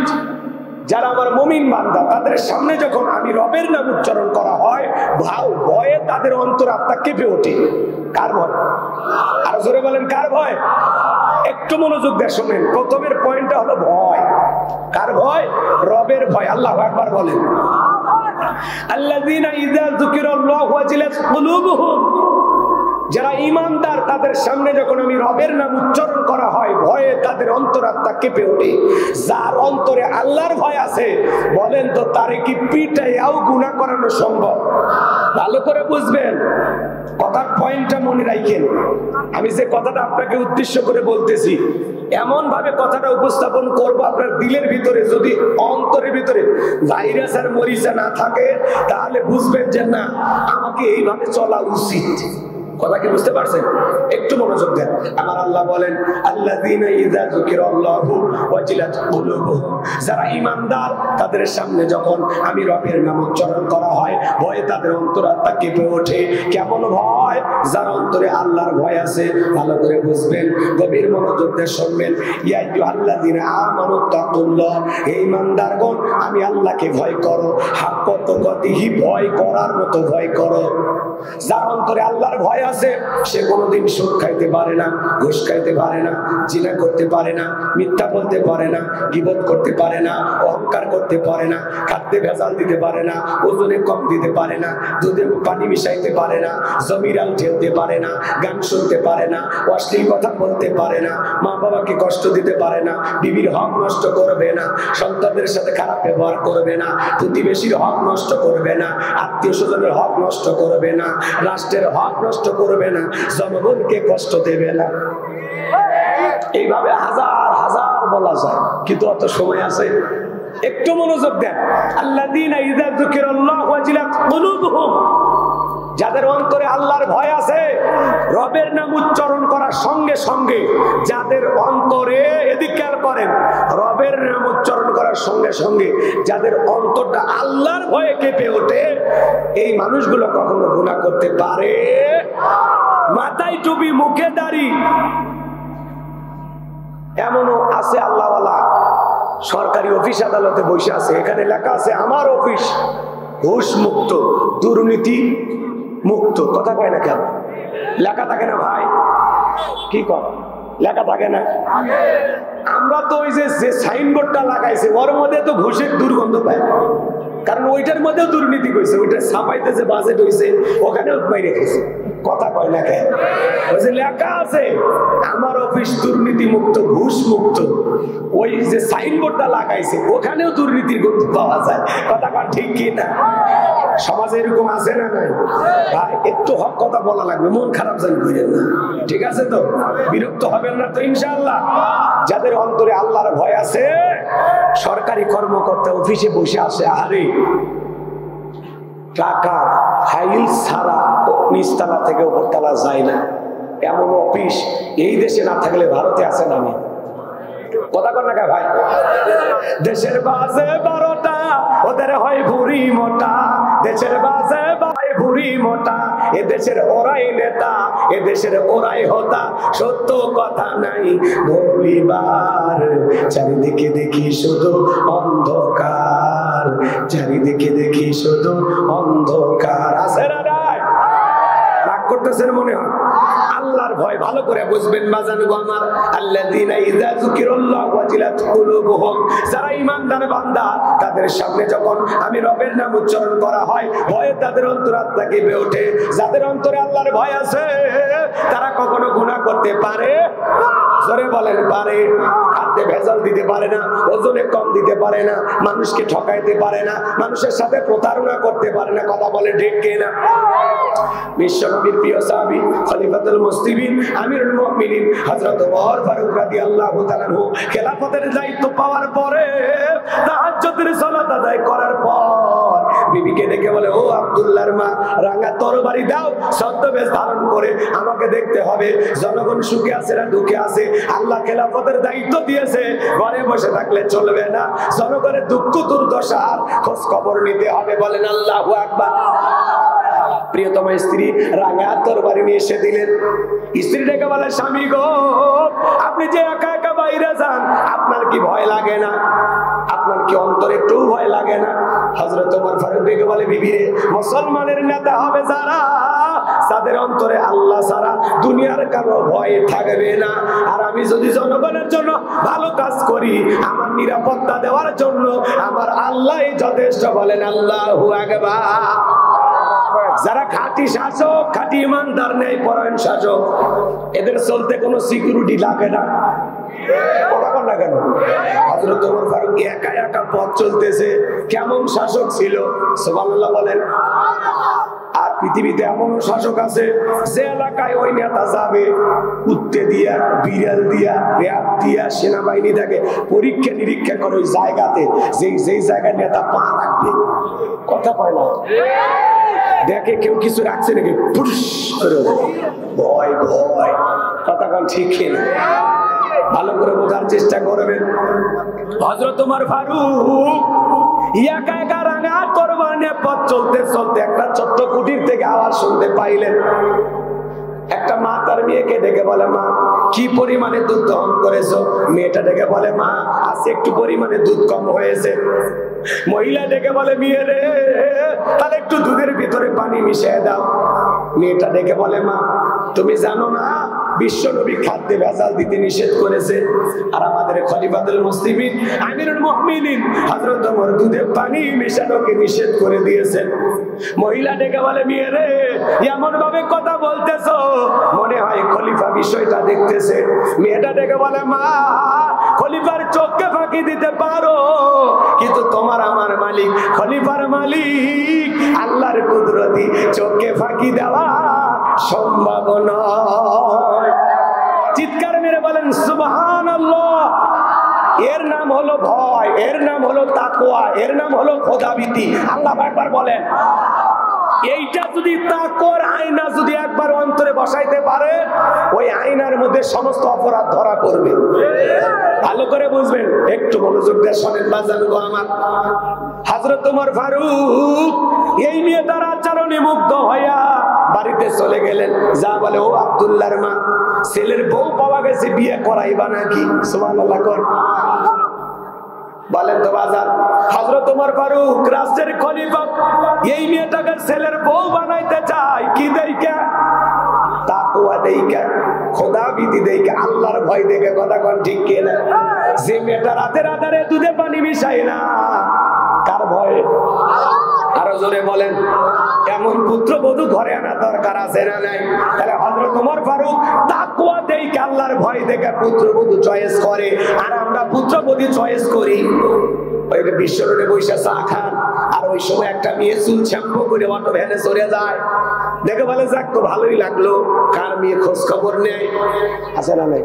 যারা আমার মুমিন বান্দা তাদের সামনে যখন আমি রবের নাম উচ্চারণ করা হয় ভয়ে তাদের অন্তরাত্মা কেঁপে ওঠে। কার ভয়? আর জোরে বলেন কার ভয়? একটু মনোযোগ দিয়ে শুনেন। প্রথমের পয়েন্টটা হলো ভয়। কার ভয়? রবের ভয়। আল্লাহু আকবার বলেন। আল্লাযীনা ইযা যুকিরাল্লাহু ওয়াজিলাত কুলুবুহুম, যারা ঈমানদার তাদের সামনে যখন আমি রবের নাম উচ্চারণ করা হয় ভয়ে তাদের অন্তরাত্মা কেঁপে ওঠে। যার অন্তরে আল্লাহর ভয় আছে বলেন তো তারে কি পিটাইয়াও গুনাহ করানো সম্ভব? ভালো করে বুঝবেন, কথার পয়েন্টটা মনে রাখেন। আমি যে কথাটা আপনাকে উদ্দেশ্য করে বলতেছি এমন ভাবে কথাটা উপস্থাপন করব আপনার দিলের ভিতরে যদি অন্তরের ভিতরে ভাইরাস আর মরিচা না থাকে তাহলে বুঝবেন যে না আমাকে এইভাবে চলা উচিত। কথা কি বুঝতে পারছেন? একটু মনোযোগ দেন। আমার আল্লাহ বলেন আল্লাযীনা ইযা যুকিরাল্লাহু ওয়াজিলাত কুলুবুহুম, যারা ঈমানদার তাদের সামনে যখন আমি রবের নাম উচ্চারণ করা হয় ভয়ে তাদের অন্তরাত্মা কেঁপে ওঠে। কেমন ভয়? যার অন্তরে আল্লাহর ভয় আছে। ভালো করে বুঝবেন, গভীর মনোযোগ দিয়ে শুনবেন। ইয়া আইয়ুহাল্লাযীনা আমানু তাকুল্লাহ, হে ঈমানদারগণ আমি আল্লাহকে ভয় করো। হাক্কা তুকাতিহি, ভয় করার মতো ভয় করো। যার অন্তরে আল্লাহর ভয় আছে সে কোনোদিন সুদ খাইতে পারে না, ঘুষ খাইতে পারে না, জিনা করতে পারে না, মিথ্যা বলতে পারে না, গীবত করতে পারে না, অহংকার করতে পারে না, খাদ্যে ভেজাল দিতে পারে না, ওজনে কম দিতে পারে না, দুধে পানি মিশাইতে পারে না, জমিরাল ঠেলতে পারে না, গান শুনতে পারে না, অশ্লীল কথা বলতে পারে না, মা বাবাকে কষ্ট দিতে পারে না, বিবির হক নষ্ট করবে না, সন্তানদের সাথে খারাপ ব্যবহার করবে না, প্রতিবেশীর হক নষ্ট করবে না, আত্মীয় স্বজনের হক নষ্ট করবে না, রাষ্ট্রের হক নষ্ট করবে না, জনগণকে কষ্ট দেবে না। এইভাবে হাজার হাজার বলা যায় কিন্তু অত সময় আছে? একটু মনোযোগ দেন। আল্লাযীনা ইযা যুকিরাল্লাহু ওয়াজিলাত কুলুবুহুম, যাদের অন্তরে আল্লাহর ভয় আছে রবের নাম উচ্চারণ করার সঙ্গে সঙ্গে যাদের অন্তরে এদিক খেয়াল করেন রবের নাম উচ্চারণ করার সঙ্গে সঙ্গে যাদের অন্তরটা আল্লাহর ভয়ে কেঁপে ওঠে এই মানুষগুলো কখনো গুনাহ করতে পারে? মাথায় টুপি মুখে দাড়ি এমনও আছে আল্লাহওয়ালা সরকারি অফিস আদালতে বসে আছে, এখানে লেখা আছে আমার অফিস ঘুষ মুক্ত, দুর্নীতি মুক্ত। কথা কয় না কেন? লেখা থাকে না ভাই? কি কর লেখা থাকে না? আমরা তো ওই যে সাইনবোর্ডটা লাগাইছে ওর মধ্যে তো ঘুষের দুর্গন্ধ পায়, কারণ ওইটার মধ্যেও দুর্নীতি করেছে, ওইটা ছাপাইতে যে বাজেট হয়েছে ওখানেও বাইরে রেখেছে। কথা কয় না কেন? ওই যে লেখা আছে আমার অফিস দুর্নীতি মুক্ত, ঘুষ মুক্ত, ওই যে সাইনবোর্ডটা লাগাইছে ওখানেও দুর্নীতির গন্ধ পাওয়া যায়। কথা কয় ঠিক কি না? সমাজে এরকম আছে না নাই? ভাই একটু হক কথা বলা লাগবে, মন খারাপ যেন করেন না, ঠিক আছে তো? বিরক্ত হবেন না তো ইনশাআল্লাহ? যাদের অন্তরে আল্লাহর ভয় আছে সরকারি কর্মকর্তা অফিসে বসে আছে, আরে টাকা ফাইল ছাড়া নিচতলা থেকে উপরতলা যায় না, এমন অফিস এই দেশে না থাকলে ভারতে আছে না? কথা কর না ভাই? দেশের বাজে 12টা ওদের হয় ভুরি মোটা, দেশের বাজে ভুরি মোটা, এ দেশের ওরাই নেতা, এ দেশের ওরাই হোতা, সত্য কথা নাই বলিবার, চারিদিকে দেখি শুধু অন্ধকার, চারিদিকে দেখি শুধু অন্ধকার। আছে না নাই? রাগ করতেছেন মনে হয়? আল্লাহর ভয় ভালো করে বুঝবেন বাজান গো আমার। আল্লাযীনা ইযা যুকিরাল্লাহু ওয়াজিলাত কুলুবুহুম, যারা ঈমানদার বান্দা তাদের সামনে যখন আমি রবের নাম উচ্চারণ করা হয় ভয়ে তাদের অন্তরাত্মা কেঁপে ওঠে। যাদের অন্তরে আল্লাহর ভয় আছে তারা কখনো গুনাহ করতে পারে? জোরে বলেন পারে। খাদ্যে ভেজাল দিতে পারে না, ওজনে কম দিতে পারে না, মানুষকে ঠকাইতে পারে না, মানুষের সাথে প্রতারণা করতে পারে না। কথা বলে ঠিক কিনা? বিশ্বনবীর প্রিয় সাহাবী খলিফাতুল মুসলিমিন আমিরুল মুমিনিন হযরত ওমর ফারুক রাদিয়াল্লাহু তাআলা আনহু খেলাফতের দায়িত্ব পাওয়ার পরে তাহাজ্জুদের সালাত আদায় করার পর বিবিকে ডেকে বলে, ও আব্দুল্লাহর মা, রাঙা তরবারি দাও, ছদ্মবেশ ধারণ করে আমাকে দেখতে হবে জনগণ সুখে আছে না দুঃখে আছে। আল্লাহ খেলাফতের দায়িত্ব দিয়েছে, ঘরে বসে থাকলে চলবে না, জনগণের দুঃখ দুর্দশার খোঁজ খবর নিতে হবে। বলেন আল্লাহু আকবার। প্রিয়তমা স্ত্রী রাঙা তরবারি নিয়ে এসে দিলেন। স্ত্রী ডেকে বলে, স্বামী গো, আপনি যে একা একা বাইরে যান, আপনার কি ভয় লাগে না? আপনার কি অন্তরে একটু ভয় লাগে না? হযরত ওমর ফারুক ডেকে বলে, বিবি রে, মুসলমানের নেতা হবে যারা, তাদের অন্তরে আল্লাহ ছাড়া দুনিয়ার কারো ভয় থাকবে না। আর আমি যদি জনগণের জন্য ভালো কাজ করি, আমার নিরাপত্তা দেওয়ার জন্য আমার আল্লাহই যথেষ্ট। বলেন আল্লাহু আকবার। যারা খাঁটি শাসক, খাঁটি ইমানদার নেই পরায়ণ শাসক, এদের চলতে কোনো সিকিউরিটি লাগে না। কেন হযরত ওমর ফারুক একা একা পথ চলতেছে, কেমন শাসক ছিল সুবহানাল্লাহ বলেন। আর পৃথিবীতে এমন শাসক আছে যে এলাকায় ওই নেতা যাবে, কুত্তে দিয়া, বিড়াল দিয়া, র্যাব দিয়া, সেনাবাহিনী থাকে পরীক্ষা নিরীক্ষা করে ওই জায়গাতে, যেই জায়গায় নেতা পা রাখবে। কথা কয় না? দেখে কেউ কিছু রাখছে নাকি, ফুস করে ভয় ভয়। কথা কন ঠিক কিনা? ভালো করে বোঝার চেষ্টা করবেন। হযরত ওমর ফারুক একা একা রাঙা তরবারি নিয়ে পথ চলতে চলতে একটা ছোট্ট কুটির থেকে আওয়াজ শুনতে পাইলেন। একটা মা তার মেয়েকে ডেকে বলে, মা, কি পরিমাণে দুধ দহন করেছো? মেয়েটা ডেকে বলে, মা, আজকে একটু পরিমাণে দুধ কম হয়েছে। মহিলা ডেকে বলে, মেয়ে রে, তাহলে একটু দুধের ভিতরে পানি মিশিয়ে দাও। মেয়েটা ডেকে বলে, মা, তুমি জানো না বিশ্বনবী খাদ্যে ভেজাল দিতে নিষেধ করেছে, আর আমাদের খলিফাতুল মুসলিমিন আমিরুল মুমিনিন হযরত ওমর দুধে পানি মেশানোকে নিষেধ করে দিয়েছেন। মহিলা ডেকে বলে, মেয়ে রে, এমন ভাবে কথা বলতেছো মনে হয় খলিফা বিষয়টা দেখতেছে। মেয়েটা ডেকে বলে, মা, খলিফার চোখকে ফাঁকি দিতে পারো, কিন্তু তোমার আমার মালিক খলিফার মালিক আল্লাহর কুদরতি, চোখকে ফাঁকি দেওয়া সম্ভব নয়। চিৎকার মেরে বলেন সুবহানাল্লাহ। এর নাম হলো ভয়, এর নাম হলো তাকওয়া, এর নাম হলো খোদাভীতি। আল্লাহ একবার বলেন, এইটা যদি তাকওয়ার আয়না যদি একবার অন্তরে বসাইতে পারে, ওই আয়নার মধ্যে সমস্ত অপরাধ ধরা পড়বে। ভালো করে বুঝবেন, একটু মনোযোগ দিয়ে শোনেন বাজান গো আমার। হযরত ওমর ফারুক এই নিয়ে তার আচরণে মুগ্ধ হইয়া বাড়িতে চলে গেলেন। যা বলে, ও আব্দুল্লাহর মা, ছেলের বউ পাওয়া গেছে, বিয়ে করাইবা নাকি? সুবহানাল্লাহ কর। বলেন তো বাজার। হযরত ওমর ফারুক রাষ্ট্রের খলিফা, এই মেয়েটাকে ছেলের বউ বানাইতে চায় কি দেইকা? তাকওয়া দেইকা, খোদাভীতি দেইকা, আল্লাহর ভয় দেখে। কথা কোন ঠিক কিনা? যে মেয়েটা রাতের আধারে দুধে পানি মিশায় না, কার ভয়ে? আরো জোরে বলেন। এমন পুত্রবধূ ঘরে আনা দরকার আছে না নাই? তাহলে হযরত ওমর ফারুক তাকওয়া দেইকা, আল্লাহর ভয় দেখে পুত্রবধূ চয়েস করে। আর আমরা পুত্রবধূ চয়েস করি ওই বিশ্ব রোডে বৈশা চা খান, আর ওই সময় একটা মেয়ে চুল শ্যাম্পু করে অটো ভ্যানে চলে যায়, দেখে বলে, যাক তো ভালোই লাগলো। কার মেয়ে খোঁজ খবর নেয়? আছে না নাই?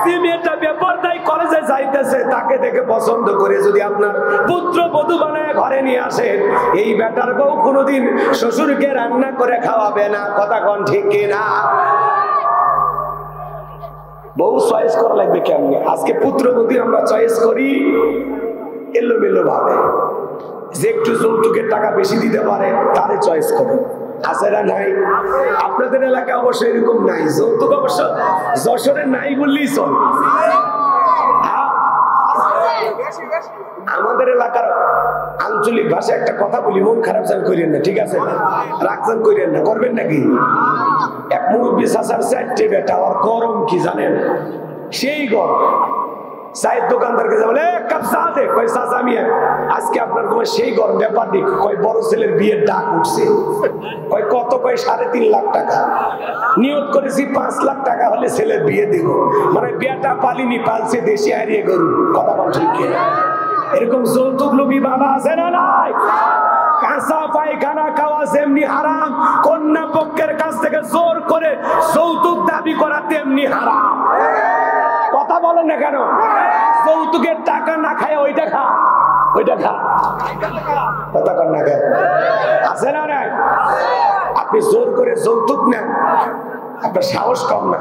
যে মেয়েটা বেপরদায় কলেজে যাইতেছে, তাকে দেখে পছন্দ করে যদি আপনার পুত্র বধূ বানায় ঘরে নিয়ে আসেন, এই বেটার বউ কোনোদিন শ্বশুরকে রান্না করে খাওয়াবে না। কথা কোন ঠিক কিনা? বউ চয়েস করা লাগবে কেমনে? আজকে পুত্রবধূ আমরা চয়েস করি এলোমেলো ভাবে, যে একটু যৌতুকের টাকা বেশি দিতে পারে তারে চয়েস করে। আছে না নাই? আপনাদের এলাকায় অবশ্য এরকম নাই, যৌতুক অবশ্য যশোরে নাই বললেই চলে। আমাদের এলাকার আঞ্চলিক ভাষায় একটা কথা বলি, মন খারাপ চান করেন না, ঠিক আছে? রাগ চান করেন না, করবেন নাকি? মুরব্বী চাচার 4টে বেটা, আর গরম কি জানেন, সেই গরম। চায়ের দোকানদারকে বলে এক কাপ চা দে, কয় চাচা মিয়া আজকে আপনার ঘুমে সেই গরম, ব্যাপার দিক, কয় বড় ছেলের বিয়ের ডাক উঠছে, কয় কত, কয় 3.5 লাখ টাকা নিয়োগ করেছি, 5 লাখ টাকা হলে ছেলের বিয়ে দিব, মানে বেটা পালিনি, পালছে দেশি হারিয়ে গরু, কথা বল ঠিক কিনা? এরকম যৌতুক লোভী বাবা আছে না নাই? কাঁচা পায়খানা খাওয়া যেমনি হারাম, কন্যা পক্ষের কাছ থেকে জোর করে যৌতুক দাবি করা তেমনি হারাম। কথা বলেন না কেন? যৌতুকের টাকা না খায় ওইটা খা, ওইটা খা, কথা কর না কেন? আছে না নাই? আপনি জোর করে যৌতুক নেন, আপনার সাহস কম না।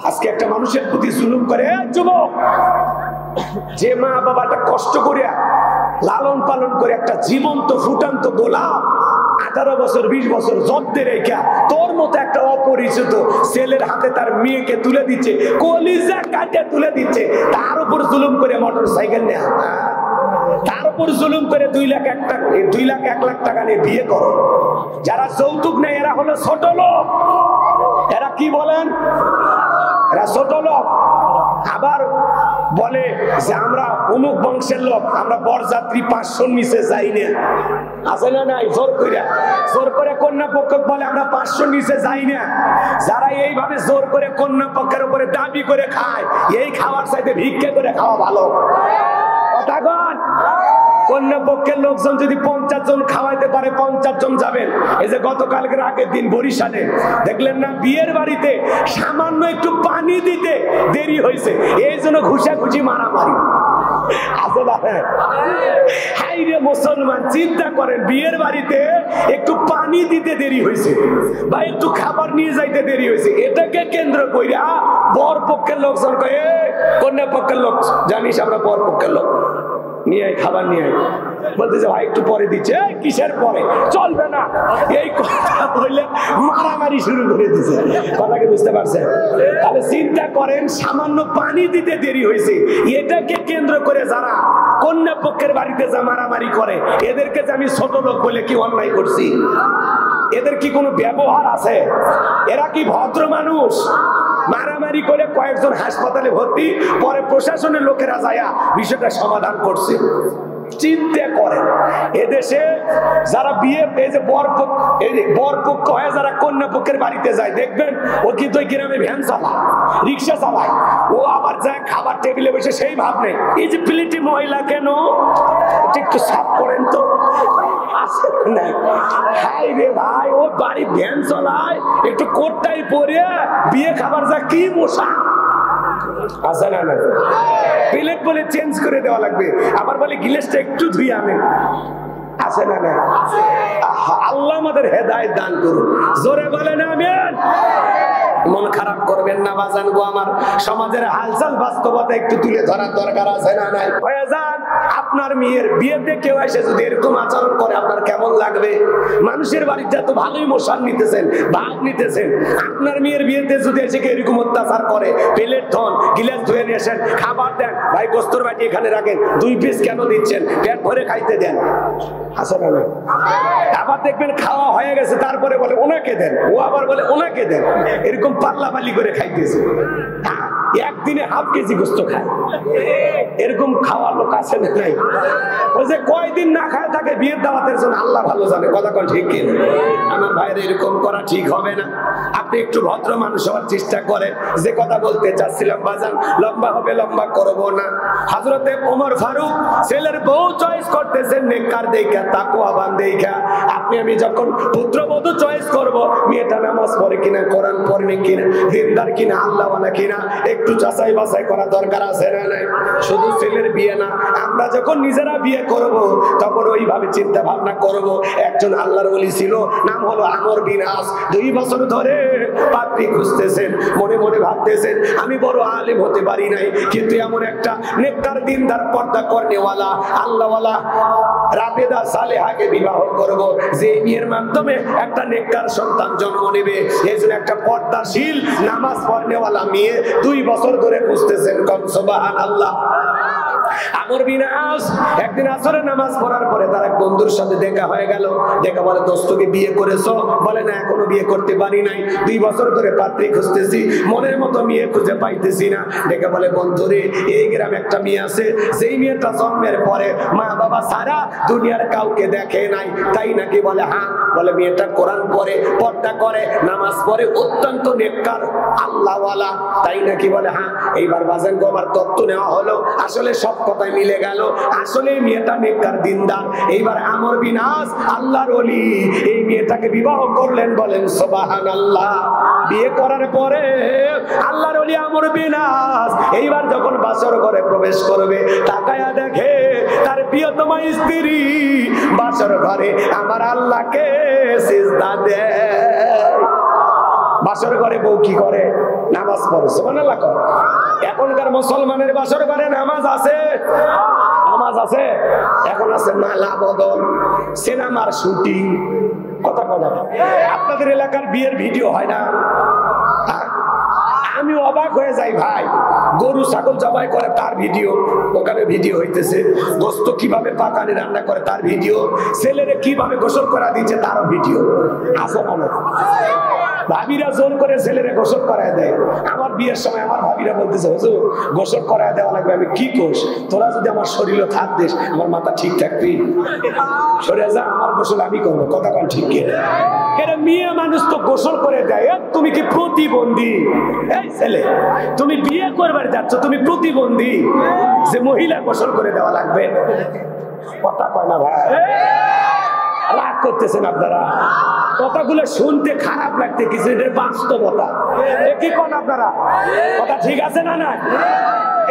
আজকে একটা মানুষের প্রতি জুলুম করে, যুবক, যে মা বাবাটা কষ্ট করিয়া লালন পালন করে একটা জীবন্ত ফুটান্ত গোলাপ 18 বছর 20 বছর যত্নে রেখা তোর মতো একটা অপরিচিত ছেলের হাতে তার মেয়েকে তুলে দিচ্ছে, কলিজা কাটে তুলে দিচ্ছে, তার উপর জুলুম করে মোটর সাইকেল নেয়া, তার উপর জুলুম করে 2 লাখ 1 লাখ টাকা নিয়ে বিয়ে করো। যারা যৌতুক নেয় এরা হলো ছোট লোক। এরা কি বলেন? এরা ছোট লোক। আবার বলে যে আমরা অমুক বংশের লোক, আমরা বরযাত্রী 500 নিচে যাই না, আছে না নাই? জোর করে কন্যা পক্ষ বলে আমরা 500 নিচে যাই না। যারা এইভাবে জোর করে কন্যা পক্ষের উপরে দাবি করে খায়, এই খাওয়ার চাইতে ভিক্ষা করে খাওয়া ভালো। কথা কন, কন্যা পক্ষের লোকজন যদি 50 জন খাওয়াইতে পারে 50 জন যাবেন। এই যে গতকালকের আগের দিন বরিশালে দেখলেন না, বিয়ের বাড়িতে সামান্য একটু পানি দিতে দেরি হয়েছে, এই জন্য ঘুষাঘুষি মারামারি আছে না? হাই রে মুসলমান, চিন্তা করেন, বিয়ের বাড়িতে একটু পানি দিতে দেরি হয়েছে বা একটু খাবার নিয়ে যাইতে দেরি হয়েছে, এটাকে কেন্দ্র কইরা বর পক্ষের লোকজন কয়ে কন্যা পক্ষের লোক, জানিস আমরা বর পক্ষের লোক, নিয়ে খাবার নিয়ে বলতেছে ভাই একটু পরে দিচ্ছে, কিসের পরে, চলবে না, এই কথা বললে মারামারি শুরু করে দিচ্ছে। কথাকে বুঝতে পারছেন? তাহলে চিন্তা করেন, সামান্য পানি দিতে দেরি হয়েছে, এটাকে কেন্দ্র করে যারা কন্যা পক্ষের বাড়িতে যা মারামারি করে, এদেরকে যে আমি ছোট লোক বলে কি অন্যায় করছি? এদের কি কোনো ব্যবহার আছে? এরা কি ভদ্র মানুষ? মারামারি করে কয়েকজন হাসপাতালে ভর্তি, পরে প্রশাসনের লোকেরা যায়া বিষয়টা সমাধান করছে। চিন্তা করেন, এদেশে যারা বিয়ে, এই যে বরপক্ষ হয়ে যারা কন্যা পক্ষের বাড়িতে যায়, দেখবেন ও কিন্তু ওই গ্রামে ভ্যান চালায়, রিক্সা চালায়, ও আবার যায় খাবার টেবিলে বসে সেই ভাব নেই, এই যে প্লেটে ময়লা কেন, একটু সাফ করেন তো, হাই রে ভাই, ও বাড়ি ভ্যান চালায়, একটু কোটটাই পরে বিয়ে খাবার যা কি মশা আছে না? না, প্লেট বলে চেঞ্জ করে দেওয়া লাগবে, আবার বলে গিলাসটা একটু ধুয়ে আনেন, আছে না? না, আল্লাহ আমাদের হেদায়েত দান করুন, জোরে বলেন আমিন। মন খারাপ করবেন না বাজান গো আমার, সমাজের হালচাল বাস্তবতা একটু তুলে ধরার দরকার আছে না নাই? হয়ে যান, আপনার মেয়ের বিয়েতে কেউ এসে যদি এরকম আচরণ করে আপনার কেমন লাগবে? মানুষের বাড়িতে এত ভালোই মশাল নিতেছেন, ভাগ নিতেছেন, আপনার মেয়ের বিয়েতে যদি এসে কেউ এরকম অত্যাচার করে, প্লেট ধন, গিলাস ধুয়ে নিয়ে আসেন, খাবার দেন, ভাই গোস্তর বাটি এখানে রাখেন, 2 পিস কেন দিচ্ছেন, পেট ভরে খাইতে দেন, আছে না? না, আবার দেখবেন খাওয়া হয়ে গেছে, তারপরে বলে ওনাকে দেন, ও আবার বলে ওনাকে দেন, এরকম পাল্লাপাল্লি করে খাইতেছে, একদিনে হাফ কেজি গোস্ত খায়, এরকম খাওয়ার লোক আছে না নাই? ওই যে কয়দিন না খায় থাকে বিয়ের দাওয়াতের জন্য, আল্লাহ ভালো জানে, কথা কোন ঠিক কিনা? আমার ভাইয়ের এরকম করা ঠিক হবে না। আপনি একটু ভদ্র মানুষ হওয়ার চেষ্টা করেন। যে কথা বলতে চাচ্ছিলাম বাজান, লম্বা হবে, লম্বা করবো না। হযরতে ওমর ফারুক ছেলের বউ চয়েস করতেছেন নেককার দেখা, তাকওয়াবান দেখা। আপনি আমি যখন পুত্রবধূ চয়েস করব, মেয়েটা নামাজ পড়ে কিনা, কোরআন পড়ে কিনা, দিনদার কিনা, আল্লাহওয়ালা কিনা, একটু যাচাই বাছাই করা দরকার আছে না নাই? শুধু ছেলের বিয়ে না, আমরা যখন নিজেরা বিয়ে করব তখন ওইভাবে চিন্তা ভাবনা করব। একজন আল্লাহর ওলি ছিল, নাম হলো আমর বিন আস। 2 বছর ধরে পাত্রী খুঁজতেছেন, মনে মনে ভাবতেছেন আমি বড় আলেম হতে পারি নাই, কিন্তু এমন একটা নেককার দিনদার পর্দা কর্নেওয়ালা আল্লাহওয়ালা রাবেদা সালেহাকে বিবাহ করব, যে বিয়ের মাধ্যমে একটা নেককার সন্তান জন্ম নেবে। এই জন্য একটা পর্দাশীল নামাজ পড়নেওয়ালা মেয়ে 2 বছর ধরে খুঁজতেছেন। কম সুবহানাল্লাহ। আমর বিন আস একদিন আসরের নামাজ পড়ার পরে তার এক বন্ধুর সাথে দেখা হয়ে গেল। দেখা বলে, দোস্তকে বিয়ে করেছো? বলে না, এখনো বিয়ে করতে পারি নাই, 2 বছর ধরে পাত্রী খুঁজতেছি, মনের মতো মেয়ে খুঁজে পাইতেছি না। দেখা বলে, বন্ধুরে, এই গ্রামে একটা মেয়ে আছে, সেই মেয়েটা জন্মের পরে মা বাবা সারা দুনিয়ার কাউকে দেখে নাই, তাই নাকি? বলে হ্যাঁ। বলে মেয়েটা কোরআন পড়ে, পর্দা করে, নামাজ পড়ে, অত্যন্ত নেককার আল্লাহওয়ালা, তাই নাকি? বলে হ্যাঁ। এইবার বাজান গো, আমার তত্ত্ব নেওয়া হলো, আসলে সব কথাই মিলে গেল, আসলে মেয়েটা নেককার দিনদার। এইবার আমর বিন আস আল্লাহর ওলি এই মেয়েটাকে বিবাহ করলেন। বলেন সুবহানাল্লাহ। বিয়ে করার পরে আল্লাহর ওলি আমর বিন আস এইবার যখন বাসর ঘরে প্রবেশ করবে, তাকায়া দেখে তার প্রিয়তমা স্ত্রী বাসর ঘরে আমার আল্লাহকে সিজদা দেয়। বাসর ঘরে বউ কি করে? নামাজ পড়ে। সুবহানাল্লাহ। এখনকার মুসলমানের বাসর ঘরে নামাজ আছে? নামাজ আছে? এখন আছে মালা বদল, সিনেমার শুটিং, কথা বলা। আপনাদের এলাকার বিয়ের ভিডিও হয় না? আমি অবাক হয়ে যাই ভাই, গরু ছাগল জবাই করে তার ভিডিও, ওখানে ভিডিও হইতেছে, গোস্ত কিভাবে পাকানি রান্না করে তার ভিডিও, ছেলেরে কিভাবে গোসল করা দিচ্ছে তারও ভিডিও আছে। অনেক ভাবিরা জোর করে ছেলেরে গোসল করায় দেয়। আমার বিয়ের সময় আমার ভাবিরা বলতেছে, হুজুর গোসল করায় দেওয়া লাগবে। আমি কি কোষ, তোরা যদি আমার শরীরে থাক দিস, আমার মাথা ঠিক থাকবি, সরে যা, আমার গোসল আমি করবো। কথা কন ঠিক কে? মেয়ে মানুষ তো গোসল করে দেয়। তুমি কি প্রতিবন্ধী? এই ছেলে, তুমি বিয়ে করবার যাচ্ছ, তুমি প্রতিবন্ধী যে মহিলা গোসল করে দেওয়া লাগবে? কথা কয় না ভাই? রাগ করতেছেন আপনারা? কথাগুলো শুনতে খারাপ লাগতে কিছু, এটার বাস্তবতা। কি কোন আপনারা? কথা ঠিক আছে না? না,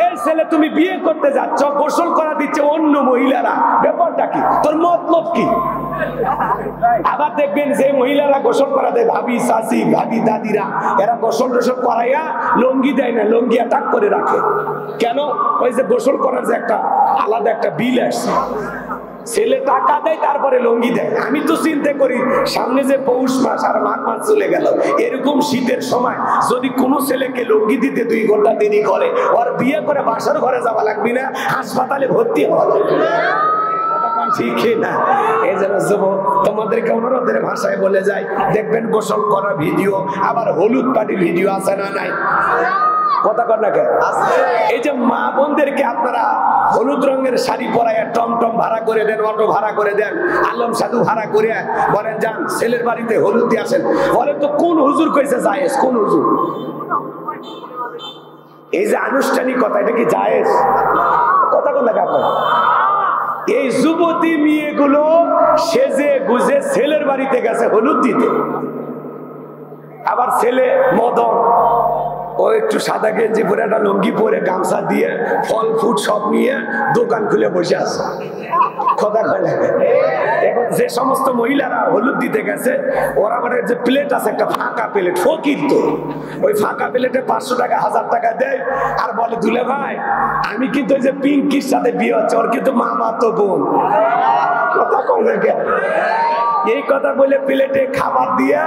এই ছেলে তুমি বিয়ে করতে যাচ্ছ, গোসল করা দিচ্ছে অন্য মহিলারা, ব্যাপারটা কি? তোর মতলব কি? আবার দেখবেন যে মহিলারা গোসল করা দেয়, ভাবি চাচি, ভাবি দাদিরা, এরা গোসল টোসল করাইয়া লঙ্গি দেয় না, লঙ্গি অ্যাটাক করে রাখে। কেন? ওই যে গোসল করার যে একটা আলাদা একটা বিল আসছে, ছেলে টাকা দেয় তারপরে লঙ্গি দেয়। আমি তো চিন্তা করি, সামনে যে পৌষ মাস আর মাঘ মাস চলে গেল, এরকম শীতের সময় যদি কোনো ছেলেকে লঙ্গি দিতে 2 ঘন্টা দেরি করে, ওর বিয়ে করে বাসর ঘরে যাওয়া লাগবে না, হাসপাতালে ভর্তি হওয়া লাগবে ঠিক না? এই জন্য যুবক তোমাদেরকে অনুরোধের ভাষায় বলে যায়, দেখবেন গোসল করার ভিডিও, আবার হলুদ পাটির ভিডিও আছে না নাই? কথা কর না কেন? এই যে মা বোনদেরকে আপনারা হলুদ রঙের শাড়ি পরায় টমটম ভাড়া করে দেন, অটো ভাড়া করে দেন, আলম সাধু ভাড়া করে বলেন যান ছেলের বাড়িতে হলুদ দিয়ে আসেন। বলেন তো কোন হুজুর কইছে জায়েজ? কোন হুজুর? এই যে আনুষ্ঠানিকতা, এটা কি জায়েজ? কথা কর না কেন? এই যুবতী মেয়েগুলো সেজে গুজে ছেলের বাড়িতে গেছে হলুদ দিতে, আবার ছেলে মদন, ও একটু সাদা গেঞ্জি পরে একটা লুঙ্গি পরে গামছা দিয়ে ফল ফুট সব নিয়ে দোকান খুলে বসে আছে। কথা কয় এখন যে সমস্ত মহিলারা হলুদ দিতে গেছে, ওরা মানে যে প্লেট আছে একটা ফাঁকা প্লেট, ফকির তো, ওই ফাঁকা প্লেটে 500 টাকা 1000 টাকা দেয় আর বলে, দুলে ভাই আমি কিন্তু ওই যে পিঙ্কির সাথে বিয়ে হচ্ছে, ওর কিন্তু মামা তো বোন। কথা কয় না কেন? এই কথা বলে প্লেটে খাবার দিয়া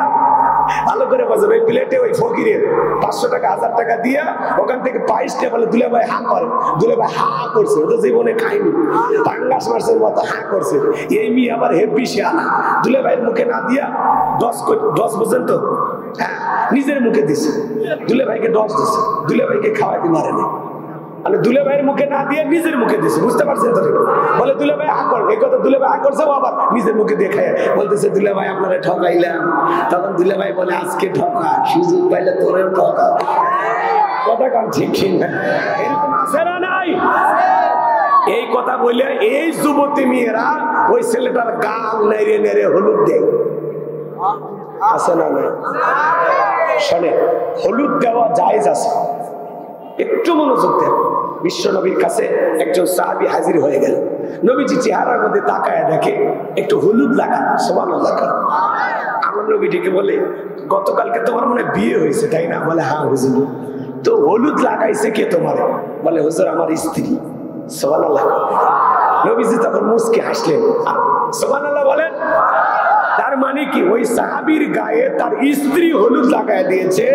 ভালো করে বসে, ওই প্লেটে ওই ফকিরের 500 টাকা 1000 টাকা দিয়া ওখান থেকে 22টা বলে, দুলে ভাই হা করে। দুলে ভাই হা করছে, ও তো জীবনে খাইনি, পাঙ্গাস মাছের মতো হা করছে। এই মেয়ে আবার হেব্বি শিয়ানা, দুলে ভাইয়ের মুখে না দিয়া 10 পর্যন্ত হ্যাঁ নিজের মুখে দিছে, দুলে ভাইকে 10 দিছে, দুলে ভাইকে খাওয়াইতে পারেনি, মানে দুলে ভাইয়ের মুখে না দিয়ে নিজের মুখে দিছে। বুঝতে পারছেন তো? বলে দুলে ভাই হা করে, এই কথা দুলে ভাই হা করছে, ও আবার নিজের মুখে দিয়ে খায় বলতেছে, দুলে ভাই আপনারা ঠকাইলাম। তখন দুলে ভাই বলে, আজকে ঠকা, সুযোগ পাইলে তোরেও ঠকা। কথা কান ঠিক না? এরকম আছে না নাই? এই কথা বলে এই যুবতী মেয়েরা ওই ছেলেটার গাল নেড়ে নেড়ে হলুদ দেয়, আছে না নাই? শোনে, হলুদ দেওয়া জায়েজ আছে, একটু মনোযোগ দেন। বিশ্ব নবীর কাছে একজন সাহাবী হাজির হয়ে গেল। নবীজি চেহারার মধ্যে তাকায় দেখে একটু হলুদ লাগান, সুবহানাল্লাহ। আমার নবীটিকে বলে, গতকালকে তোমার মনে বিয়ে হয়েছে তাই না? বলে হ্যাঁ হুজুর। তো হলুদ লাগাইছে কে তোমার? বলে হুজুর আমার স্ত্রী। সুবহানাল্লাহ। নবীজি তখন মুস্কি হাসলেন। সুবহানাল্লাহ বলেন। তার মানে কি, ওই সাহাবীর গায়ে তার স্ত্রী হলুদ লাগায় দিয়েছে,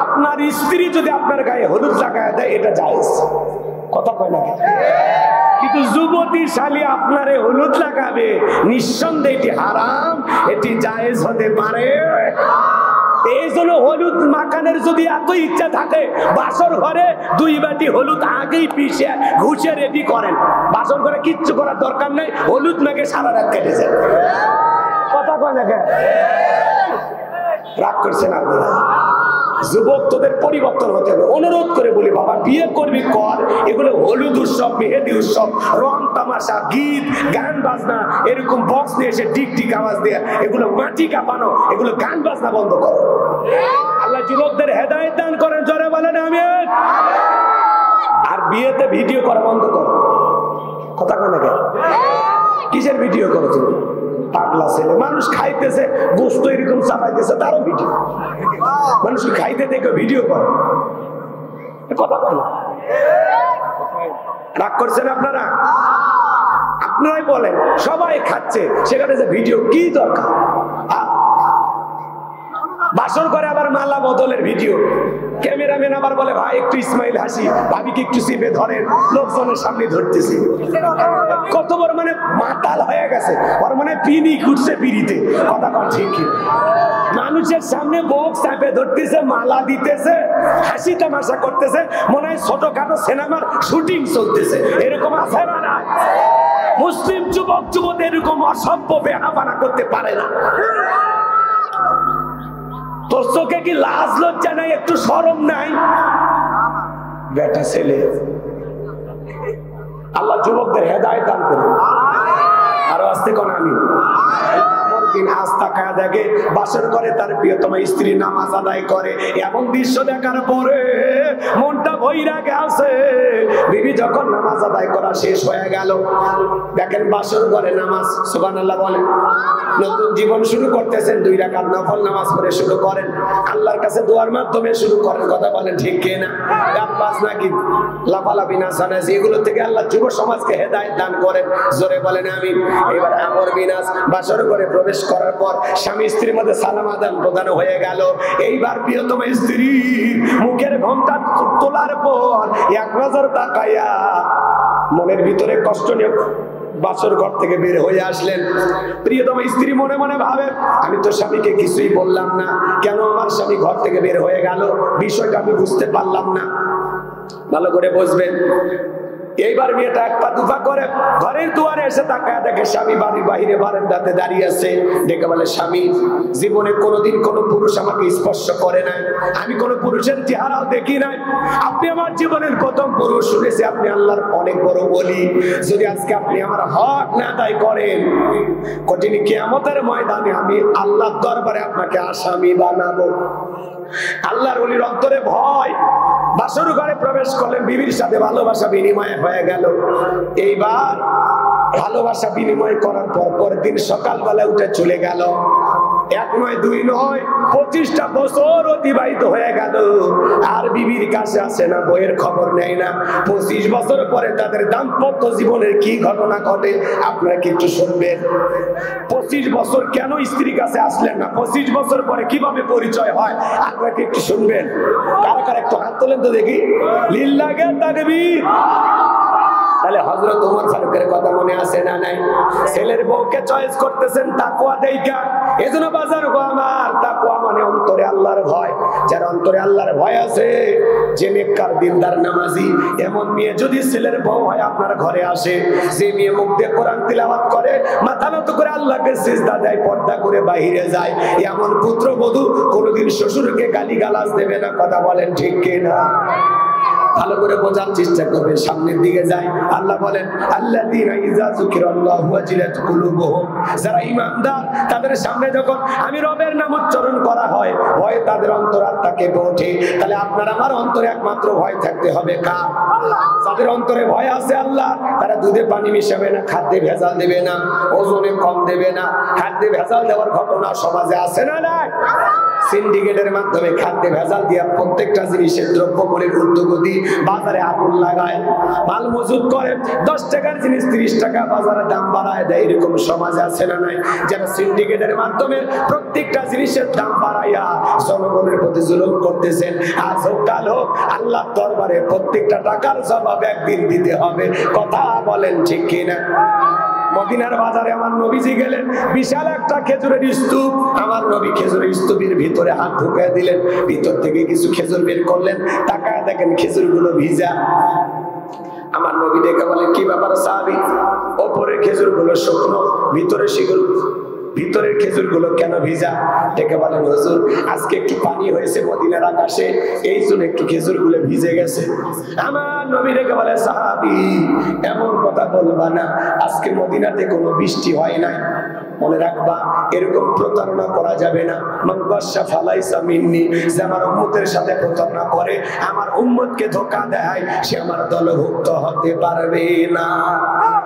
আপনার স্ত্রী যদি আপনার গায়ে হলুদ লাগায় দেয় এটা জায়েজ। কথা কয় না। কিন্তু যুবতী শালী আপনারে হলুদ লাগাবে, নিঃসন্দেহে এটি হারাম, এটি জায়েজ হতে পারে। এই জন্য হলুদ মাখানের যদি এত ইচ্ছা থাকে, বাসর ঘরে 2 বাটি হলুদ আগেই পিষে ঘুষে রেডি করেন। বাসর ঘরে কিচ্ছু করার দরকার নেই, হলুদ মেখে সারা রাত কেটেছে। কথা কয় না কেন? রাগ করছেন আপনারা? যুবক তোদের পরিবর্তন হতে হবে। অনুরোধ করে বলি, বাবা বিয়ে করবি কর, এগুলো হলুদ উৎসব, মেহেদি উৎসব, রং তামাশা, গীত গান বাজনা, এরকম বক্স নিয়ে এসে টিক টিক আওয়াজ দিয়ে এগুলো মাটি কাঁপানো, এগুলো গান বাজনা বন্ধ করো। আল্লাহ যুবকদের হেদায়েত দান করেন, জোরে বলেন আমিন। আর বিয়েতে ভিডিও করা বন্ধ করো। কথা কয় না কেন? কিসের ভিডিও করো তুমি? পাগলা ছেলে, মানুষ খাইতেছে গোস্ত এরকম চাপাইতেছে, তারও ভিডিও। মানুষ খাইতে দেখে ভিডিও করে, কথা বলো। রাগ করছেন আপনারা? আপনারাই বলেন, সবাই খাচ্ছে সেখানে যে ভিডিও কি দরকার? বাসর করে আবার মালা বদলের ভিডিও, ক্যামেরাম্যান আবার বলে ভাই একটু ইসমাইল হাসি, ভাবিকে একটু চিপে ধরেন, লোকজনের সামনে ধরতেছি। কত বড় মানে মাতাল হয়ে গেছে, ওর মানে পিনি ঘুরছে পিড়িতে। কথা কন ঠিক? মানুষের সামনে বক্স চাপে ধরতেছে, মালা দিতেছে, হাসি তামাশা করতেছে, মনে হয় ছোটখাটো সিনেমার শুটিং চলতেছে। এরকম আছে না? না, মুসলিম যুবক যুবতী এরকম অসভ্য বেহাপানা করতে পারে না। তোর চোখে কি লাজ লজ্জা নাই? একটু শরম নাই? বেটা ছেলে, আল্লাহ যুবকদের হেদায়েত দান করুন। আরো আসতে কোন আমি দিন আস্থা খায়া দেখে বাসর করে তার প্রিয়তমা স্ত্রী নামাজ আদায় করে, এমন দৃশ্য দেখার পরে মনটা ভইরা গেছে। বিবি যখন নামাজ আদায় করা শেষ হয়ে গেল, দেখেন বাসর করে নামাজ, সুবহানাল্লাহ বলেন, নতুন জীবন শুরু করতেছেন, 2 রাকাত নফল নামাজ পড়ে শুরু করেন, আল্লাহর কাছে দোয়ার মাধ্যমে শুরু করেন। কথা বলেন ঠিক কি না? গাব্বাস নাকি লাফালাফি নাচানাচি, এগুলো থেকে আল্লাহ যুব সমাজকে হেদায়েত দান করেন, জোরে বলেন আমিন। এবার আমর বিনাশ বাসর করে প্রবেশ করার পর স্বামী স্ত্রীর মধ্যে সালাম আদান প্রদান হয়ে গেল। এইবার প্রিয়তম স্ত্রী মুখের ঘোমটা তোলার পর এক নজর তাকায়া মনের ভিতরে কষ্ট নিয়ে বাসর ঘর থেকে বের হয়ে আসলেন। প্রিয়তম স্ত্রী মনে মনে ভাবে, আমি তো স্বামীকে কিছুই বললাম না, কেন আমার স্বামী ঘর থেকে বের হয়ে গেল? বিষয়টা আমি বুঝতে পারলাম না। ভালো করে বুঝবেন। এইবার মেয়েটা 1 পা 2 পা করে ঘরের দুয়ারে এসে তাকায় দেখে স্বামী বাড়ির বাইরে বারান্দাতে দাঁড়িয়ে আছে। ডেকে বলে, স্বামী, জীবনে কোনোদিন কোনো পুরুষ আমাকে স্পর্শ করে নাই, আমি কোনো পুরুষের চেহারাও দেখি নাই, আপনি আমার জীবনের প্রথম পুরুষ। শুনেছি আপনি আল্লাহর অনেক বড় ওলি, যদি আজকে আপনি আমার হক না আদায় করেন, কঠিন কিয়ামতের ময়দানে আমি আল্লাহর দরবারে আপনাকে আসামি বানাবো। আল্লাহর ওলির অন্তরে ভয়। বাসর ঘরে প্রবেশ করলেন, বিবির সাথে ভালোবাসা বিনিময় হয়ে গেল। এইবার ভালোবাসা বিনিময় করার পর পরের দিন সকালবেলা উঠে চলে গেল। 1 নয় 2 নয় 25টা বছর অতিবাহিত হয়ে গেল, আর বিবির কাছে আসে না, বইয়ের খবর নেয় না। 25 বছর পরে তাদের দাম্পত্য জীবনের কি ঘটনা ঘটে আপনারা কি একটু শুনবেন? 25 বছর কেন স্ত্রীর কাছে আসলেন না, 25 বছর পরে কিভাবে পরিচয় হয় আপনারা কি একটু শুনবেন? কারা কারা একটু হাত তোলেন তো দেখি। লিল্লাহে তাকবীর। তাহলে হযরত ওমর ফারুকের কথা মনে আছে না নাই? ছেলের বউকে চয়েস করতেছেন তাকওয়া দেইখা। এজন্য বাজার গো আমার, তাকওয়া মানে অন্তরে আল্লাহর ভয়। যার অন্তরে আল্লাহর ভয় আছে, যে নেককার দিনদার নামাজি, এমন মেয়ে যদি ছেলের বউ হয় আপনার ঘরে আসে, যে মেয়ে মুখ দিয়ে কোরআন তিলাওয়াত করে, মাথা নত করে আল্লাহকে সিজদা দেয়, পর্দা করে বাইরে যায়, এমন পুত্রবধূ কোনোদিন শ্বশুরকে গালিগালাজ দেবে না। কথা বলেন ঠিক কিনা? ভালো করে বোঝার চেষ্টা করবেন। সামনের দিকে যায়, আল্লাহ বলেন, আল্লাযীনা ইযা যুকিরাল্লাহু ওয়াজিলাত কুলুবুহুম, যারা ঈমানদার তাদের সামনে যখন আমি রবের নাম উচ্চারণ করা হয়, ভয় তাদের অন্তরাত্মা কেঁপে ওঠে। তাহলে আপনার আমার অন্তরে একমাত্র ভয় থাকতে হবে কার? যাদের অন্তরে ভয় আছে আল্লাহ, তারা দুধে পানি মিশাবে না, খাদ্যে ভেজাল দেবে না, ওজনে কম দেবে না। খাদ্যে ভেজাল দেওয়ার ঘটনা সমাজে আছে না নাই? সিন্ডিকেটের মাধ্যমে খাদ্যে ভেজাল দিয়া প্রত্যেকটা জিনিসের দ্রব্যমূল্যের ঊর্ধ্বগতি, বাজারে আগুন লাগায়, মাল মজুত করে, 10 টাকার জিনিস 30 টাকা বাজারে দাম বাড়ায় দেয়। এরকম সমাজ আছে না নাই? যারা সিন্ডিকেটের মাধ্যমে প্রত্যেকটা জিনিসের দাম বাড়াইয়া জনগণের প্রতি জুলুম করতেছেন, আজ হোক কাল হোক আল্লাহর দরবারে প্রত্যেকটা টাকার জবাব একদিন দিতে হবে। কথা বলেন ঠিক কিনা? মদিনার বাজারে আমার নবীজি গেলেন, বিশাল একটা খেজুরের স্তূপ। আমার নবী খেজুরের স্তূপের ভিতরে হাত ঢুকিয়ে দিলেন, ভিতর থেকে কিছু খেজুর বের করলেন, তাকায় দেখেন খেজুরগুলো ভিজা। আমার নবী ডেকে বলেন, কি ব্যাপার সাহাবী? ওপরের খেজুরগুলো শুকনো, ভিতরের খেজুরগুলো কেন ভিজা? ডেকে বলেন, হুজুর আজকে একটু পানি হয়েছে মদিনার আকাশে, এই জন্য একটু খেজুরগুলো ভিজে গেছে। আমার নবী ডেকে বলে, সাহাবী এমন কথা বলবা না, আজকে মদিনাতে কোনো বৃষ্টি হয় নাই। মনে রাখবা, এরকম প্রতারণা করা যাবে না। মান গাশা ফালাইসা মিন্নি, যে আমার উম্মতের সাথে প্রতারণা করে, আমার উম্মতকে ধোঁকা দেয়, সে আমার দলভুক্ত হতে পারবে না।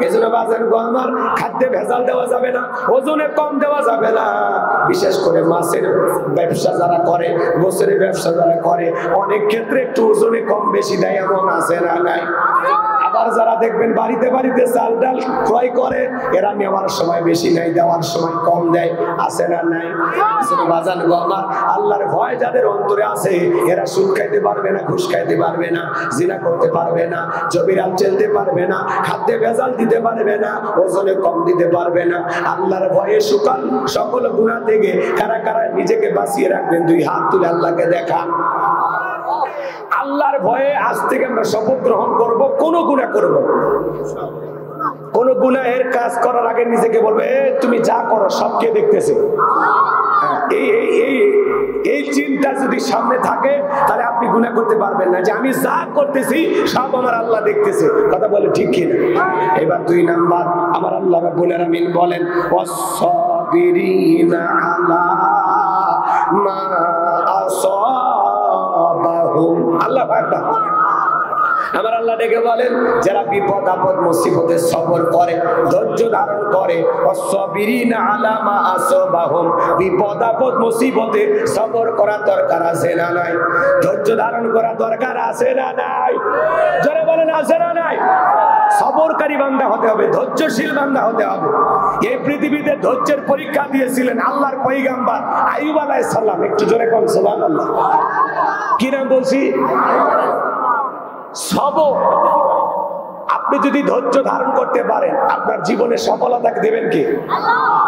এজন্য বাজার গো আমার খাদ্যে ভেজাল দেওয়া যাবে না, ওজনে কম দেওয়া যাবে না। বিশেষ করে মাছের ব্যবসা যারা করে, গোছের ব্যবসা যারা করে, অনেক ক্ষেত্রে একটু ওজনে কম বেশি দেয়, এমন আছে না নাই? আবার যারা দেখবেন বাড়িতে বাড়িতে চাল ডাল ক্রয় করে, এরা নেওয়ার সময় বেশি নেয়, দেওয়ার সময় কম দেয়, আছে না নাই? বাজান গো আমার, আল্লাহর ভয় যাদের অন্তরে আছে, এরা সুদ খাইতে পারবে না, ঘুষ খাইতে পারবে না, জিনা করতে পারবে না, জমিরাল চলতে পারবে না, খাদ্যে ভেজাল দিতে পারবে না, ওজনে কম দিতে পারবে না। আল্লাহর ভয়ে সকল গুনাহ থেকে কারা কারা নিজেকে বাঁচিয়ে রাখবেন? 2 হাত তুলে আল্লাহকে দেখান। আল্লাহর ভয়ে আজ থেকে আমরা শপথ গ্রহণ করব, কোন গুনাহ করব না। কোন গুনাহের কাজ করার আগে নিজেকে বলবে, তুমি যা করো সব কে দেখতেছে। এই চিন্তা যদি সামনে থাকে, তাহলে আপনি গুনাহ করতে পারবেন না, যে আমি যা করতেছি সব আমার আল্লাহ দেখতেছে। কথা বলে ঠিক কিনা? এবার 2 নাম্বার, আমার আল্লাহ রাব্বুল আলামিন বলেন, ওয়াস-সাবিরিনা আলা মা আসাবাহুম। আল্লাহ আকবার। আমার আল্লাহ ডেকে বলেন, যারা বিপদ আপদ মুসিবতে সবর করে, ধৈর্য ধারণ করে, ওয়াস-সাবিরিনা আলা মা আসাবাহুম, বিপদ আপদ মুসিবতে সবর করা দরকার আছে না নাই? ধৈর্য ধারণ করা দরকার আছে না নাই? যারা বলেন আছে না নাই? সবরকারী বান্দা হতে হবে, ধৈর্যশীল বান্দা হতে হবে। এই পৃথিবীতে ধৈর্যের পরীক্ষা দিয়েছিলেন আল্লাহর পয়গম্বর আইয়ুব আলাইহিস সালাম। একটু জোরে কোন সুবহানাল্লাহ। কি নাম বলছি? সবর। আপনি যদি ধৈর্য ধারণ করতে পারেন, আপনার জীবনে সফলতা দেবেন কে?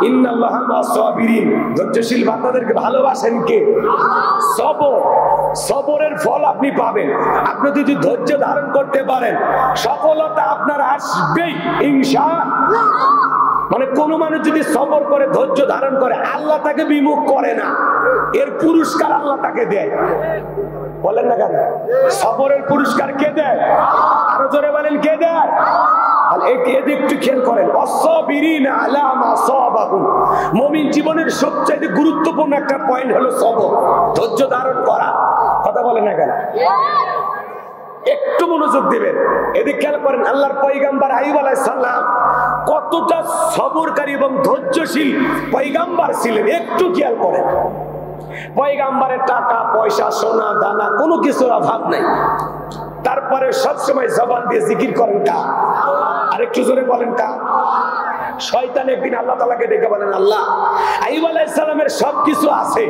ইন্নাল্লাহা মা'আস-সাবিরিন। ধৈর্যশীল বান্দাদেরকে ভালোবাসেন কে? সবর। সবরের ফল আপনি পাবেন। আপনি যদি ধৈর্য ধারণ করতে পারেন, সফলতা আপনার আসবেই ইনশাআল্লাহ। মানে কোন মানুষ যদি সবর করে, ধৈর্য ধারণ করে, আল্লাহ তাকে বিমুখ করে না, এর পুরস্কার আল্লাহ তাকে দেয়। বলেন না কেন? সবরের পুরস্কার কে দেয়? আরো জোরে বলেন, কে দেয়? একটু খেয়াল করেন, ওয়াস-সাবিরিনা আলা মা আসাবাহুম। মুমিন জীবনের সবচেয়ে গুরুত্বপূর্ণ একটা পয়েন্ট হলো সবর, ধৈর্য ধারণ করা। কথা বলেন না কেন? একটু মনোযোগ দিবেন, এদিকে খেয়াল করেন। আল্লাহর পয়গম্বর আইয়ুব আলাইহিস সালাম কতটা সবরকারী এবং ধৈর্যশীল পয়গম্বর ছিলেন, একটু খেয়াল করেন। পয়গম্বরের টাকা পয়সা সোনা দানা কোনো কিছুর অভাব নাই, তারপরে সবসময় জবান দিয়ে জিকির করেন কার? আরেকটু জোরে বলেন কার? শয়তান একদিন আল্লাহ তাআলাকে ডেকে বলেন, আল্লাহ আইয়ুব আলাইহিস সালামের সবকিছু আছে,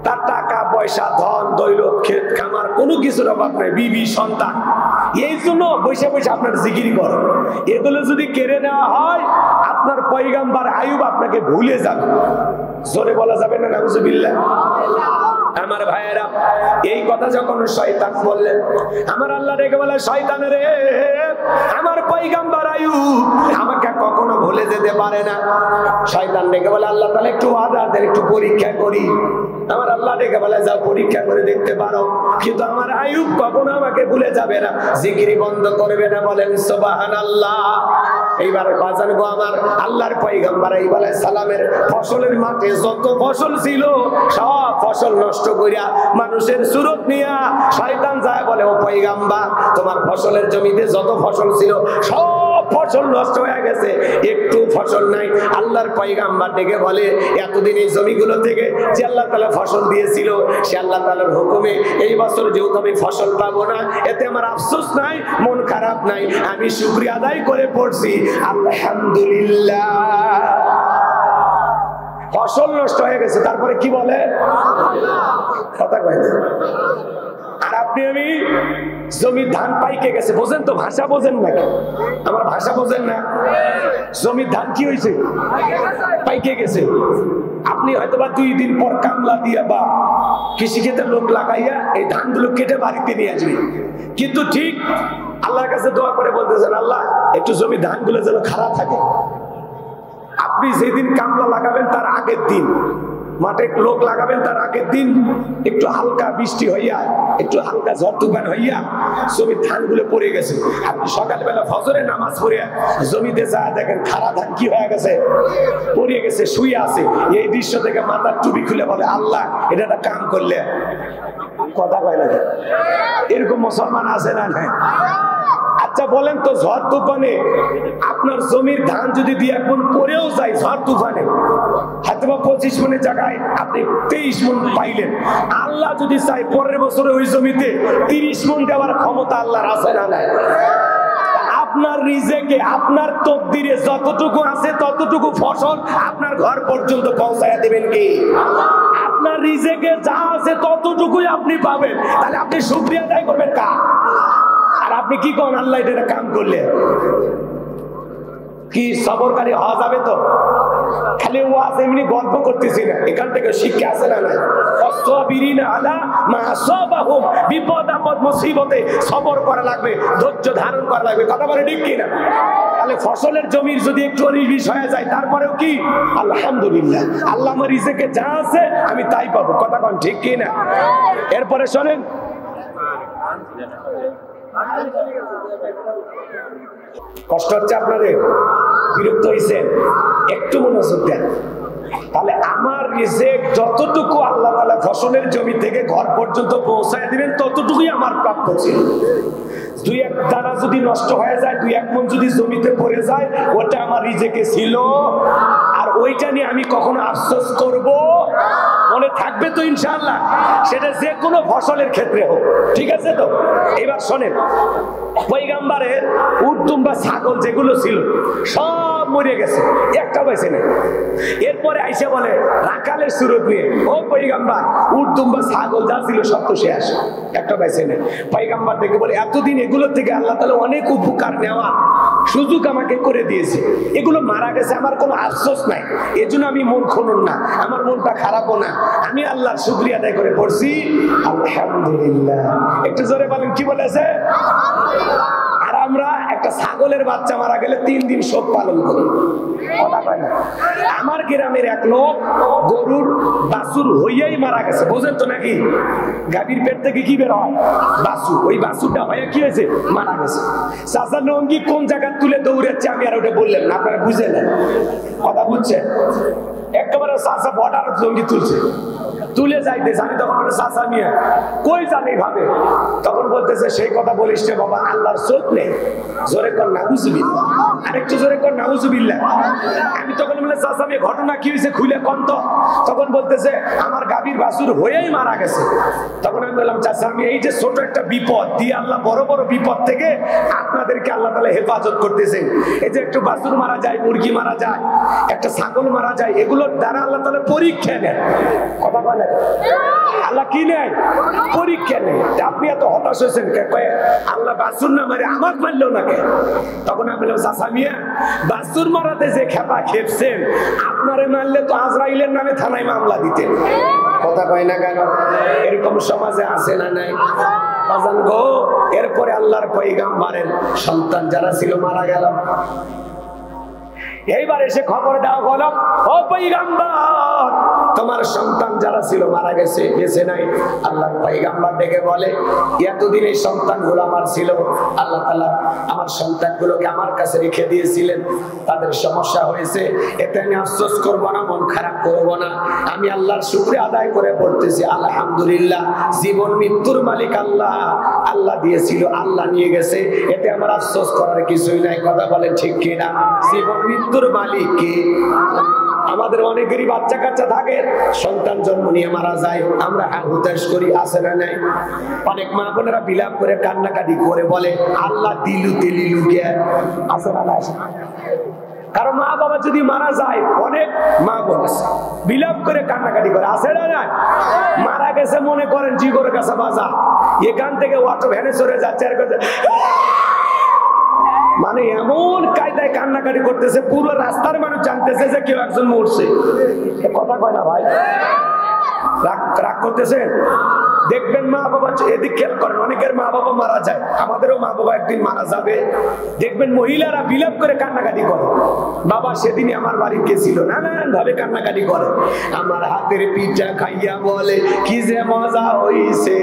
তার টাকা পয়সা ধন দৌলত ক্ষেত খামার কোনো কিছুর অভাব নেই, বিবি সন্তান, এই জন্য বসে বসে আপনার জিকির করেন। এগুলো যদি কেড়ে নেওয়া হয়, আপনার পয়গম্বর আইয়ুব আপনাকে ভুলে যাবে। জোরে বলা যাবে না নাউজুবিল্লাহ? আমার ভাইয়েরা, এই কথা যখন শয়তান বললেন, আমার আল্লাহ ডেকে বলে, শয়তান রে, আমার পয়গম্বর আইয়ুব আমাকে কখনো ভুলে যেতে পারে না। শয়তান ডেকে বলে, আল্লাহ তাআলা একটু ওয়াদা দেন, একটু পরীক্ষা করি। আমার আল্লাহ ডেকে বলে, যাও পরীক্ষা করে দেখতে পারো, কিন্তু আমার আইয়ুব কখনো আমাকে ভুলে যাবে না, জিকিরি বন্ধ করবে না। বলেন সুবহানাল্লাহ। এইবার বাজান গো আমার, আল্লাহর পয়গম্বর আইয়ুব আলাইহিস সালামের ফসলের মাঠে যত ফসল ছিল, সব ফসল নষ্ট করিয়া মানুষের সুরত নিয়া শয়তান যায় বলে, ও পয়গম্বর, তোমার ফসলের জমিতে যত ফসল ছিল সব ফসল নষ্ট হয়ে গেছে, একটু ফসল নাই। আল্লাহর পয়গাম্বর ডেকে বলে, এতদিন এই জমিগুলো থেকে যে আল্লাহ তাআলা ফসল দিয়েছিল, সে আল্লাহ তাআলার হুকুমে এই বছর যেহেতু আমি ফসল পাবো না, এতে আমার আফসোস নাই, মন খারাপ নাই, আমি শুকরিয়া আদায় করে পড়ছি আলহামদুলিল্লাহ। ফসল নষ্ট হয়ে গেছে, তারপরে কি বলে? কথা কয় না। আর আপনি আমি জমির ধান পাইকে গেছে, বোঝেন তো? ভাষা বোঝেন নাকি? আমার ভাষা বোঝেন না? জমির ধান কি হয়েছে? পাইকে গেছে। আপনি হয়তো বা 2 দিন পর কামলা দিয়া বা কৃষিক্ষেত্রে লোক লাগাইয়া এই ধানগুলো কেটে বাড়িতে নিয়ে আসবে, কিন্তু ঠিক আল্লাহর কাছে দোয়া করে বলতেছেন, আল্লাহ একটু জমির ধানগুলো যেন খারাপ থাকে। আপনি যেদিন কামলা লাগাবেন তার আগের দিন, মাঠে লোক লাগাবেন তার আগের দিন একটু হালকা বৃষ্টি হইয়া, একটু হালকা ঝড় তুফান হইয়া জমির ধানগুলো পড়ে গেছে। আপনি সকালবেলা ফজরের নামাজ পড়ে জমিতে যা দেখেন খাড়া ধান কি হয়ে গেছে, পড়ে গেছে, শুয়ে আছে। এই দৃশ্য থেকে মাথার টুপি খুলে বলে, আল্লাহ এটা একটা কাম করলে। কথা কয় না? এরকম মুসলমান আছে না? নাই? আচ্ছা বলেন তো, ঝড় তুফানে আপনার জমির ধান যদি 2-1 মণ পড়েও যায় ঝড় তুফানে, হয়তো 25 মণের জায়গায় আপনি 23 মণ পাইলেন, আল্লাহ যদি চায় পরের বছরে ওই জমিতে 30 মণ দেওয়ার ক্ষমতা আল্লাহর আছে না নাই? আপনার রিজেকে, আপনার তকদিরে যতটুকু আছে ততটুকু ফসল আপনার ঘর পর্যন্ত পৌঁছায়া দিবেন কি? আপনার রিজেকে যা আছে ততটুকুই আপনি পাবেন। তাহলে আপনি শুকরিয়া আদায় করবেন কার? আর আপনি কি করেন? আল্লাহ এটা কাম করলে কি সবরকারী হওয়া যাবে? তো খালি ওয়াজ এমনি গল্প করতেছি না, এখান থেকে শিক্ষা আছে না নাই? সাবিরিনা আলা মা আসাবাহুম, বিপদ আপদ মুসিবতে সবর করা লাগবে, ধৈর্য ধারণ করা লাগবে। কথা বলে ঠিক কি না? তাহলে ফসলের জমির যদি একটু 19-20 হয়ে যায়, তারপরেও কি আলহামদুলিল্লাহ, আল্লাহ আমার রিজেকে যা আছে আমি তাই পাবো। কথা বলেন ঠিক কি না? এরপরে শোনেন, কষ্ট হচ্ছে আপনাদের, বিরক্ত হয়েছেন, একটু মনোযোগ দেন। তাহলে আমার রিজেক যতটুকু আল্লাহ তাআলা ফসলের জমি থেকে ঘর পর্যন্ত পৌঁছায় দিবেন ততটুকুই আমার প্রাপ্য ছিল। 2-1 দানা যদি নষ্ট হয়ে যায়, 2-1 মণ যদি জমিতে পড়ে যায়, ওটা আমার রিজেকে ছিল। আর ওইটা নিয়ে আমি কখনো আফসোস করব? মনে থাকবে তো ইনশাআল্লাহ, সেটা যে কোনো ফসলের ক্ষেত্রে হোক। ঠিক আছে তো? এবার শোনেন, পয়গাম্বরের উট দুম্বা ছাগল যেগুলো ছিল সব মরে গেছে, একটা বেঁচে নেই। এরপরে আইসা বলে রাখালের সুরত নিয়ে, ও পয়গাম্বর, উট দুম্বা ছাগল যা ছিল সব তো শেষ, একটা বেঁচে নেই। পয়গাম্বর দেখে বলে, এতদিন এগুলোর থেকে আল্লাহ তাআলা অনেক উপকার নেওয়া সুযোগ আমাকে করে দিয়েছে, এগুলো মারা গেছে, আমার কোনো আফসোস নাই, এজন্য আমি মন খুনুন না, আমার মনটা খারাপও না, আমি আল্লাহর শুকরিয়া আদায় করে পড়ছি আলহামদুলিল্লাহ। একটু জোরে বলেন, কি বলেছে? আর আমরা একটা ছাগলের বাচ্চা মারা গেলে 3 দিন শোক পালন করি। কথা কয় না? আমার গ্রামের এক লোক গরুর বাছুর হইয়াই মারা গেছে, বোঝেন তো নাকি? গাভীর পেট থেকে কি বের হয়? বাছুর। ওই বাছুরটা হইয়া কি হয়েছে? মারা গেছে। চাচা নঙ্গি কোন জায়গা তুলে দৌড়াচ্ছে আমি আর ওটা বললাম না, আপনারা বুঝে নেন। কথা বুঝছেন? একেবারে চাচা বর্ডার জঙ্গি তুলছে, তুলে যাইতেছে। আমি তখন চাচা নিয়ে কই জানি ভাবে, তখন বলতেছে সেই কথা বলিস না বাবা, আল্লাহর চোখ নেই। জোরে কর নাউজুবিল্লাহ, আরেকটু জোরে কর নাউজুবিল্লাহ। আমি তখন বলে চাচা আমি ঘটনা কি হয়েছে খুলে কন তো। তখন বলতেছে আমার গাভীর বাছুর হয়েই মারা গেছে। তখন আমি বললাম চাচা আমি এই যে ছোট একটা বিপদ দিয়ে আল্লাহ বড় বড় বিপদ থেকে আপনাদেরকে আল্লাহ তাআলা হেফাজত করতেছেন। এই যে একটু বাছুর মারা যায়, মুরগি মারা যায়, একটা ছাগল মারা যায়, এগুলোর দ্বারা আল্লাহ তাআলা পরীক্ষা নেন। কথা বলেন, আল্লাহ কি নেয়? পরীক্ষা নেয়। আপনি এত হতাশ হয়েছেন কে? আল্লাহ বাছুর না মারে আমার মারলেও না কে? তখন আমি বললাম চাচা মিয়া, বাছুর মারাতে যে খেপা খেপছেন, আপনারে মারলে তো আজরাইলের নামে থানায় মামলা দিতেন। কথা কয় না কেন? এরকম সমাজে আছে না নাই? বাজান গো, এরপরে আল্লাহর পয়গাম্বরের সন্তান যারা ছিল মারা গেল। এইবার এসে খবর দেওয়া হলো, ও পয়গম্বর, তোমার সন্তান যারা ছিল মারা গেছে, বেঁচে নাই। আল্লাহ পয়গম্বর ডেকে বলে, এতদিন এই সন্তানগুলো আমার ছিল, আল্লাহ তাআলা আমার সন্তানগুলোকে আমার কাছে রেখে দিয়েছিলেন, তাদের সমস্যা হয়েছে, এতে আমি আফসোস করবো না, মন খারাপ করবো না, আমি আল্লাহর শুকরিয়া আদায় করে বলতেছি আলহামদুলিল্লাহ, জীবন মৃত্যুর মালিক আল্লাহ, আল্লাহ দিয়েছিল, আল্লাহ নিয়ে গেছে, এতে আমার আফসোস করার কিছুই নাই। কথা বলেন ঠিক কিনা? জীবন মৃত্যুর মালিক কে? আমাদের অনেকেরই বাচ্চা কাচ্চা থাকে, সন্তান জন্ম নিয়ে মারা যায়, আমরা হুতাশ করি, আসে না নাই? অনেক মা বোনেরা বিলাপ করে কান্নাকাটি করে বলে আল্লাহ দিলু তেলিলু কে, আসে না নাই? কারণ মা বাবা যদি মারা যায়, অনেক মা বোন বিলাপ করে কান্নাকাটি করে, আসে না নাই? মারা গেছে মনে করেন জিগর কাছে বাজার, এখান থেকে অটো ভ্যানে চড়ে যাচ্ছে, আর মানে এমন কায়দায় কান্নাকাটি করতেছে, পুরো রাস্তার মানুষ জানতেছে যে কেউ একজন মরছে। কথা কয় না ভাই? রাগ করতেছেন? দেখবেন মা বাবা, এদিক খেয়াল করেন, অনেকের মা বাবা মারা যায়, আমাদেরও মা বাবা একদিন মারা যাবে, দেখবেন মহিলারা বিলাপ করে কান্নাকাটি করে, বাবা সেদিনই আমার বাড়ি গেছিল, নানান ভাবে কান্নাকাটি করে, আমার হাতের পিঠা খাইয়া বলে কি যে মজা হইছে,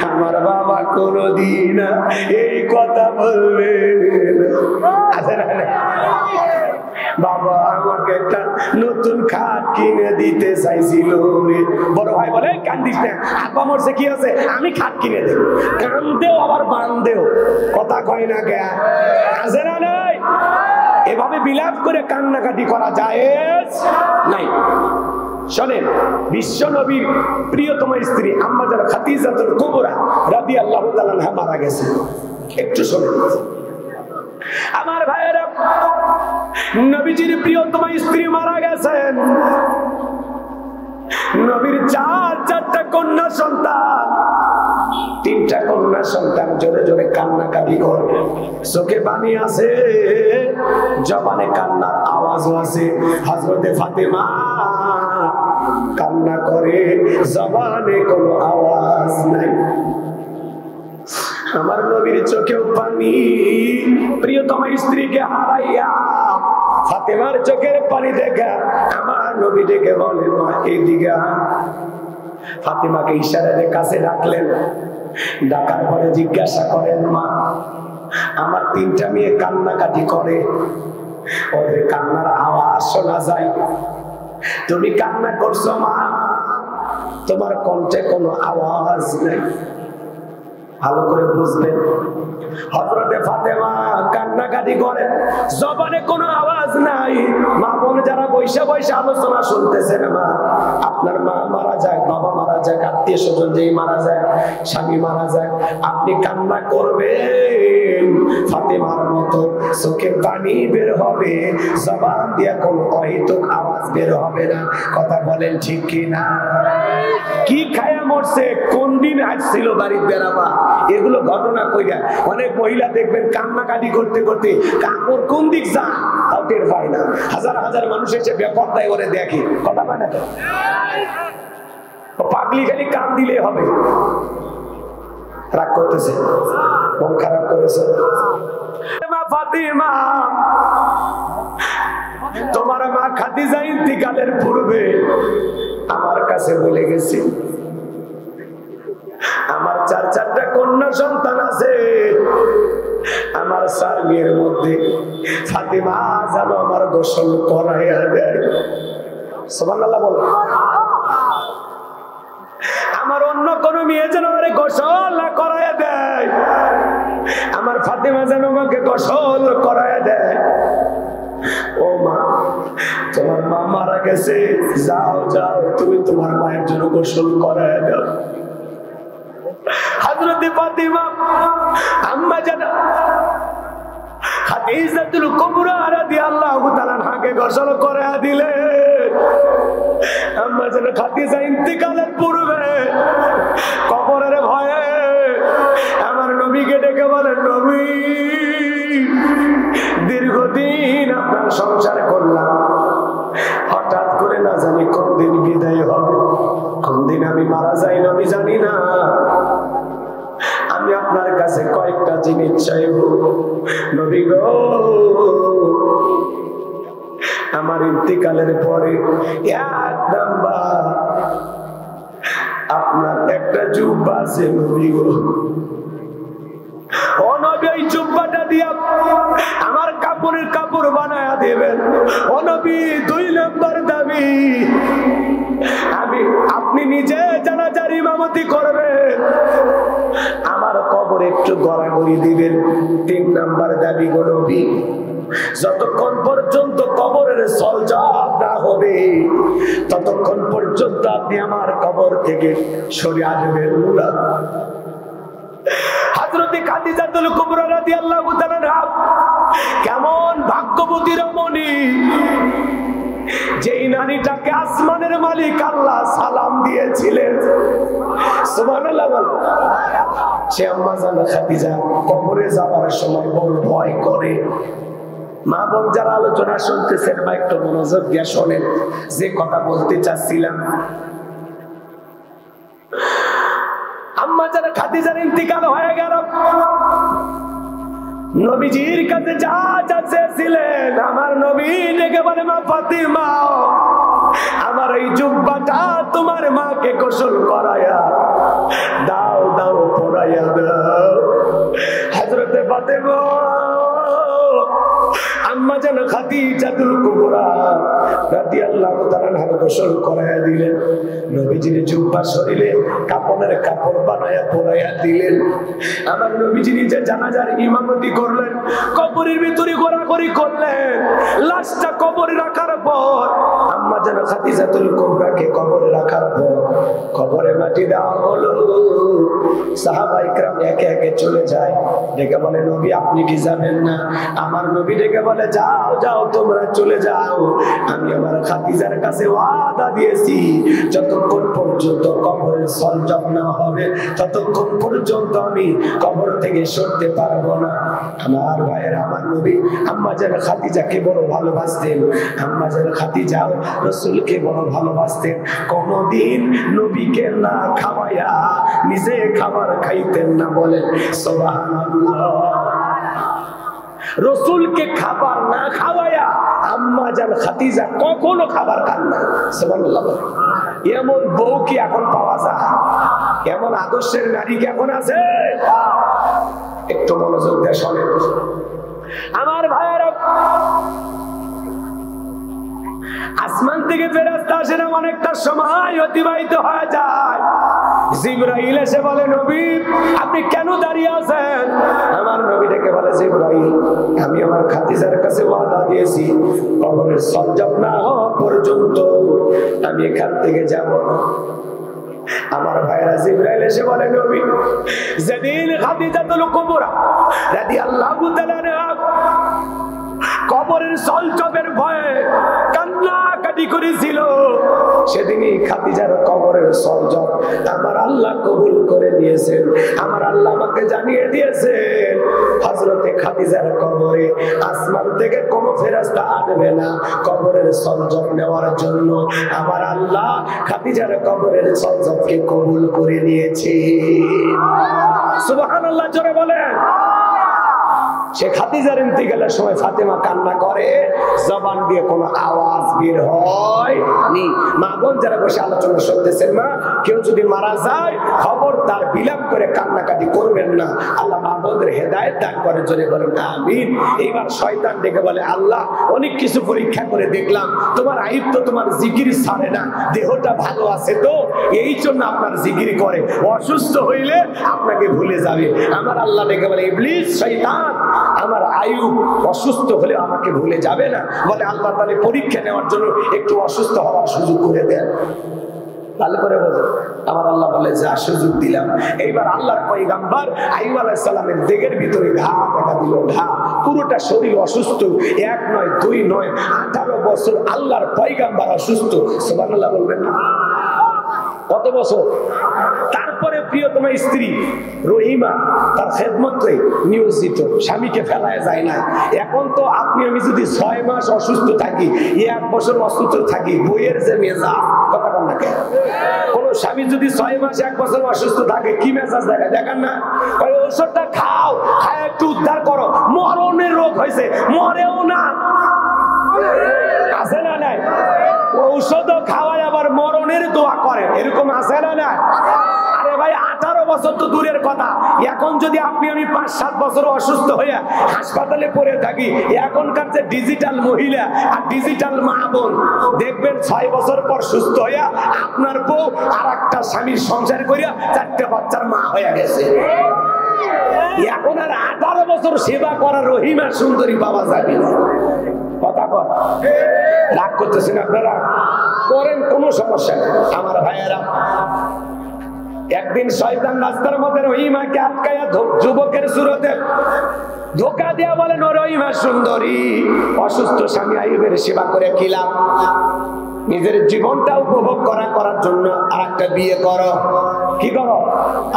আমার বাবা কোনদিন এই কথা বলবে না। বাবা আমাকে একটা নতুন খাট কিনে দিতে চাইছিল রে। বড় ভাই বলে কান্দিস না, আব্বা মরছে, কি আছে, আমি খাট কিনে দেব। কান্দেও আবার বান্দেও, কথা কয় না কে? আছে না নাই? এভাবে বিলাপ করে কান্নাকাটি করা জায়েজ নাই। শোনেন, বিশ্ব নবীর প্রিয়তম স্ত্রী আম্মা জান খাদিজাতুল কুবরা রাদিয়াল্লাহু তাআলা আনহা মারা গেছে। একটু শোনেন আমার ভাইয়েরা, নবীজির প্রিয়তম স্ত্রী মারা গেছেন, নবীর চারটা কন্যা সন্তান, 3টা কন্যা সন্তান জোরে জোরে কান্নাকাটি করে, চোখে পানি আছে, জবানে কান্নার আওয়াজও আছে। হযরতে ফাতেমা কান্না করে, জবানে কোনো আওয়াজ নাই। আমার নবীর চোখেও পানি, প্রিয়তম স্ত্রীকে হারাইয়া ফাতেমার চোখের পানি দেখা আমার নবী ডেকে বলেন, মা এদিকে। ফাতেমাকে ইশারায় কাছে ডাকলেন, ডাকার পরে জিজ্ঞাসা করেন, মা আমার 3টা মেয়ে কান্নাকাটি করে, ওদের কান্নার আওয়াজ শোনা যায়, তুমি কান্না করছো মা, তোমার কণ্ঠে কোনো আওয়াজ নাই। ভালো করে বুঝবেন, হযরতে ফাতেমা কান্নাকাটি করে, জবানে কোনো আওয়াজ নাই। মা বোন যারা বৈশা বৈশা আলোচনা শুনতেছেন, মা আপনার মা মারা যায়, বাবা মারা যায়, আত্মীয় স্বজন যেই মারা যায়, স্বামী মারা যায়, আপনি কান্না করবেন, ফাতেমার মতো চোখে পানি বের হবে, জবান দিয়ে কোনো অহিতুক আওয়াজ বের হবে না। কথা বলেন ঠিক কিনা? কি খায়া মরছে, কোন দিন আসছিল বাড়ির বেড়াবা, এগুলো ঘটনা কইরা অনেক মহিলা দেখবেন কান্নাকাটি করতে করতে কাপড় কোন দিক যা তাও টের পায় না। হাজার হাজার মানুষ এসে বেপরদায় ওরে দেখে, কথা পায় না। পাগলি খালি কান দিলে হবে। রাগ করতেছে, মন খারাপ করেছে। ফাতিমা, তোমার মা খাদিজা ইন্তিকালের পূর্বে আমার কাছে বলে গেছে, আমার 4টা কন্যা সন্তান আছে, আমার 4 মেয়ের মধ্যে ফাতিমা যেন আমার গোসল করাইয়া দেয়। সুবহানাল্লাহ বলো। আমার অন্য কোন মেয়ে যেন আমারে গোসল না করাইয়া দেয়, আমার ফাতিমা যেন আমাকে গোসল করাইয়া দেয়। ও মা, তোমার মা মারা গেছে, যাও যাও তুমি তোমার মায়ের জন্য গোসল করাইয়া দাও। হযরতে ফাতিমা আম্মা জান খাদিজাতুল কুবরা রাদিয়াল্লাহু তাআলা আনহাকে গোসল করাইয়া দিলেন। আম্মা জান খাদিজা ইন্তিকালের পূর্বে কবরের ভয়ে আমার নবীকে ডেকে বলেন, নবী দীর্ঘদিন আপনার সংসার করলাম, হঠাৎ করে না জানি কোন দিন বিদায় হবে, কোন দিন আমি মারা যাই নবী জানি না, আমি আপনার কাছে কয়েকটা জিনিস চাইব। নবী গো, আমার ইন্তেকালের পরে এক নাম্বার আপনার একটা জুব্বা আছে নবী গো, ও নবী এই জুব্বাটা দিয়া আমার কাপড়ের কাপড় বানায়া দেবেন। ও নবী 2 নাম্বার দাবি, আপনি নিজে জানাজার ইমামতি করবেন, আমার কবর একটু গড়াগড়ি দিবেন। 3 নাম্বার দাবি গো নবী, যতক্ষণ পর্যন্ত কবরের সলজব না হবে ততক্ষণ পর্যন্ত আপনি আমার কবর থেকে সরে আসবেন না। হযরতে খাদিজাতুল কুবরা রাদিয়াল্লাহু তাআলা কেমন ভাগ্যবতী রমণী, যেই নারীটাকে আসমানের মালিক আল্লাহ সালাম দিয়েছিলেন, সুবহানাল্লাহ। সে আম্মা জান খাদিজা কবরে যাওয়ার সময় বড় ভয় করে। মা বোন যারা আলোচনা শুনতেছেন বা একটু মনোযোগ দিয়ে শোনেন যে কথা বলতে চাচ্ছিলাম। আম্মা জান খাদিজার ইন্তিকাল হয়ে গেল, নবীজির কাছে যা যা চেয়েছিলেন আমার নবী ডেকে বলে, মা ফাতিমা আমার এই জুব্বাটা তোমার মাকে গোসল করায়া দাও, দাও পরাইয়া দাও। হযরতে ফাতিমা আম্মা জান খাদিজাতুল কুবরা রাদিয়াল্লাহু তাআলা আনহা গোসল করায়া দিলেন। নবীজির জুব্বা শরীরে কাপড়ের কাপড় বানায়া পরাইয়া দিলেন। আমার নবীজি নিজে জানাজার ইমামতি করলেন, কবরের ভিতরে ঘোরাঘুরি করলেন। লাশটা কবরে রাখার পর আম্মা জান খাদিজাতুল কুবরাকে কবরে রাখার পর কবরে মাটি দেওয়া হলো। সাহাবায়ে কেরাম একে একে চলে যায়, ডেকে বলে, নবী আপনি কি যাবেন না? আমার নবী ডেকে বলে, যাও যাও তোমরা চলে যাও, আমি আমার খাদিজার কাছে ওয়াদা দিয়েছি যতক্ষণ পর্যন্ত কবরের সলজব না হবে ততক্ষণ পর্যন্ত আমি কবর থেকে সরতে পারবো না। আমার ভাইয়ের, আমার নবী আম্মা জান খাদিজাকে বড় ভালোবাসতেন, আম্মা জান খাদিজাও রাসূলকে বড় ভালোবাসতেন। কোনদিন নবীকে না খাওয়ায়া নিজে খাবার খাইতেন না, বলেন সুবহানাল্লাহ। রসুলকে খাবার না খাওয়ায়া আম্মা জান খাদিজা কখনো খাবার খান না, সুবহানাল্লাহ। এমন বউ কি এখন পাওয়া যায়? এমন আদর্শের নারী কি এখন আছে? একটু মনোযোগ দিয়ে শোনেন আমার ভাইয়েরা। আসমান থেকে ফেরেশতা আসে না, অনেকটা সময় অতিবাহিত হয়ে যায়। জিবরাইল এসে বলে, নবী আপনি কেন দাঁড়িয়ে আছেন? আমার নবী ডেকে বলে, জিবরাইল আমি আমার খাদিজার কাছে ওয়াদা দিয়েছি কবরের সলজব না হওয়া পর্যন্ত আমি এখান থেকে যাব না। আমার ভাইরা জিবরাইল এসে বলে, নবী যেদিন খাদিজাতুল কুবরা রাদিয়াল্লাহু তাআলা আনহা কবরের সলজবের ভয়ে কান্নাকাটি করেছিল, সেদিনই খাদিজার কবরের সলজব আমার আল্লাহ কবুল করে নিয়েছেন। আমার আল্লাহ আমাকে জানিয়ে দিয়েছেন হযরতে খাদিজার কবরে আসমান থেকে কোনো ফেরেশতা আসবে না কবরের সলজব নেওয়ার জন্য। আমার আল্লাহ খাদিজার কবরের সলজবকে কবুল করে নিয়েছে। সুবহানাল্লাহ, জোরে বলেন। সে খাদিজার ইন্তিকালের সময় ফাতেমা কান্না করে, জবান দিয়ে কোনো আওয়াজ বের হয়নি। মা বোন যারা বসে আলোচনা শুনতেছেন, মা কেউ যদি মারা যায় খবরদার বিলাপ করে কান্নাকাটি করবেন না। আল্লাহ মা বোনদের হেদায়েত দান করার জন্য বলেন আমিন। এইবার শয়তান ডেকে বলে, আল্লাহ অনেক কিছু পরীক্ষা করে দেখলাম, তোমার আইব তো তোমার জিকির ছাড়ে না, দেহটা ভালো আছে তো এই জন্য আপনার জিকির করে, অসুস্থ হইলে আপনাকে ভুলে যাবে। আমার আল্লাহ ডেকে বলে, ইবলিস শয়তান আমার আয়ু অসুস্থ হলে আমাকে ভুলে যাবে না। বলে আল্লাহ তাহলে পরীক্ষা নেওয়ার জন্য একটু অসুস্থ হওয়ার সুযোগ করে দেন। ভালো করে বোঝেন। আমার আল্লাহ বলে, যা সুযোগ দিলাম। এইবার আল্লাহর পয়গাম্বর আইয়ুব আলাইহিস সালামের দেহের ভিতরে ঘা দেখা দিল, ঘা পুরোটা শরীর অসুস্থ, 1 নয় 2 নয় 18 বছর আল্লাহর পয়গাম্বর অসুস্থ। সুবহানাল্লাহ বলবেন না? কত বছর? তারপরে প্রিয়তমা স্ত্রী রহিমা তার খেদমতে নিয়োজিত, স্বামীকে ফেলায় যায় না। এখন তো আপনি আমি যদি 6 মাস অসুস্থ থাকি, 1 বছর অসুস্থ থাকি, বইয়ের যে মেজাজ, কথা বল না কেন? কোন স্বামী যদি 6 মাস 1 বছর অসুস্থ থাকে কি মেজাজ দেখায়? দেখেন না? ওষুধটা খাও, খায় একটু উদ্ধার করো। মরণের রোগ হয়েছে, মরেও না, আছে না নাই? ঔষধও খাওয়ায় আবার মরণের দোয়া করে, এরকম আছে না নাই? আরে ভাই 18 বছর তো দূরের কথা, এখন যদি আপনি আমি 5-7 বছর অসুস্থ হইয়া হাসপাতালে পড়ে থাকি, এখনকার যে ডিজিটাল মহিলা আর ডিজিটাল মা বোন দেখবেন 6 বছর পর সুস্থ হইয়া আপনার বউ আর একটা স্বামীর সংসার করিয়া 4টা বাচ্চার মা হয়ে গেছে। এখন আর 18 বছর সেবা করা রহিমা সুন্দরী পাওয়া যাবে না। কথা কর, রাগ করতেছেন আপনারা? করেন, কোনো সমস্যা নেই আমার ভাইয়েরা। একদিন শয়তান রাস্তার মধ্যে রহিমাকে আটকাইয়া যুবকের সুরতে ধোকা দিয়া বলেন, ও রহিমা সুন্দরী, অসুস্থ স্বামী আইয়ুবের সেবা করে কি লাভ? নিজের জীবনটা উপভোগ করার জন্য আর একটা বিয়ে করো। কি করো?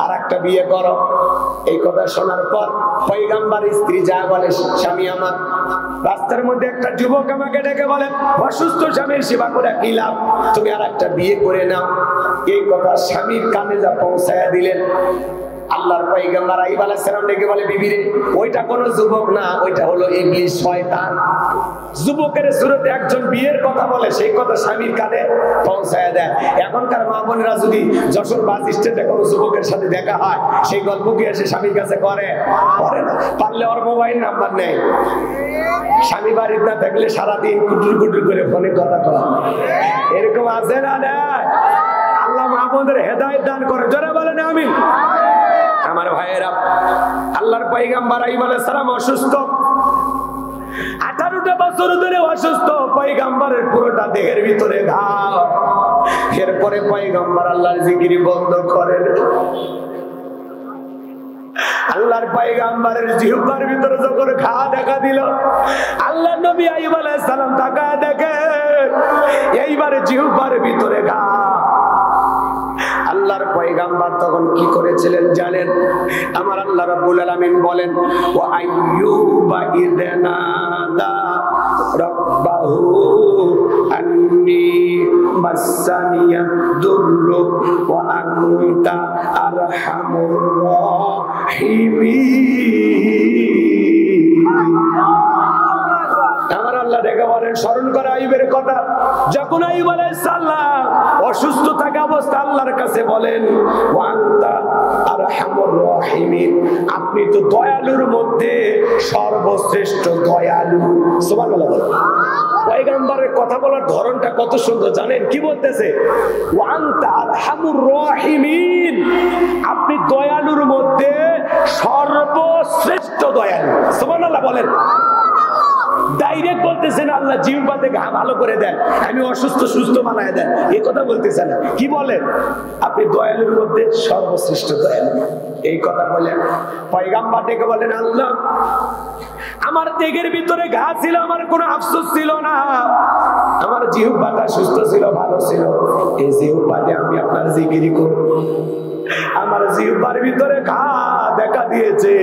আর একটা বিয়ে করো। এই কথা শোনার পর পয়গম্বরের স্ত্রী যা বলে, স্বামী আমার, রাস্তার মধ্যে একটা যুবক আমাকে ডেকে বলে, অসুস্থ স্বামীর সেবা করে কি লাভ, তুমি আর একটা বিয়ে করে নাও। এই কথা স্বামীর কানে যা পৌঁছায়া দিলেন, আল্লাহর পয়গম্বর আইয়ুব আলাইহিস সালাম ডেকে বলে, বিবি রে, ওইটা কোনো যুবক না, ওইটা হলো ইবলিস, শয়তান। যুবকের সুরতে একজন বিয়ের কথা বলে, সেই কথা স্বামীর কানে পৌঁছায় দেয়। এখনকার মা বোনেরা যদি যশোর বাস স্ট্যান্ডে কোনো যুবকের সাথে দেখা হয়, সেই গল্প কি এসে স্বামীর কাছে করে না? পারলে ওর মোবাইল নাম্বার নেই, স্বামী বাড়িতে না থাকলে সারাদিন কুটুর কুটুর করে ফোনে কথা কয়, এরকম আছে না? আল্লাহ মা বোনদের হেদায়েত দান করে, জোরে বলেন আমিন। আমার ভাইয়েরা, আল্লাহর পয়গম্বর আইয়ুব আলাইহিস সালাম অসুস্থ, 18টা বছর ধরে অসুস্থ, পয়গম্বরের পুরোটা দেহের ভিতরে ঘাও। এরপরে পয়গম্বর আল্লাহর জিকির বন্ধ করেন। আল্লাহর পয়গম্বরের জিহ্বার ভিতরে যখন ঘা দেখা দিল, আল্লাহর নবী আইয়ুব আলাইহিস সালাম তাকায় দেখে এইবারে জিহ্বার ভিতরে ঘা। আল্লাহর পয়গম্বর তখন কি করেছিলেন জানেন? আমার আল্লাহ রাব্বুল আলামিন বলেন, ওয়া আইয়ুবা ইদনাদা রাব্বাহু আন্নী মাসানিয়া দুররু ওয়া আনতা আরহামুর রাহিমিন। আমার আল্লাহ ডেকে বলেন, স্মরণ করে আইয়ুবের কথা। যখন আইয়ুব আলাইহিস সালাম অসুস্থ থাকা অবস্থা আল্লাহর কাছে বলেন, ওয়া আনতা আরহামুর রাহিমিন, আপনি তো দয়ালুর মধ্যে সর্বশ্রেষ্ঠ দয়ালু। সুবহানাল্লাহ। পয়গম্বরের কথা বলার ধরনটা কত সুন্দর জানেন? কি বলতেছে? ওয়া আনতা আরহামুর রাহিমিন, আপনি দয়ালুর মধ্যে সর্বশ্রেষ্ঠ দয়ালু। সুবহানাল্লাহ বলেন। ডাইরেক্ট বলতেছেন আল্লাহ জিহ্বাতে ঘা ভালো করে দেন, আমি অসুস্থ সুস্থ বানায় দেন, এই কথা বলতেছেন। কি বলেন? আপনি দয়ালুর মধ্যে সর্বশ্রেষ্ঠ দয়ালু। এই কথা বলেন। পয়গম্বর ডেকে বলেন, আল্লাহ আমার দেহের ভিতরে ঘা ছিল, আমার কোনো আফসোস ছিল না, আমার জিহ্বাটা সুস্থ ছিল, ভালো ছিল, এই জিহ্বাতে আমি আপনার জিকির করব। আমার জিহ্বার ভিতরে ঘা দেখা দিয়েছে,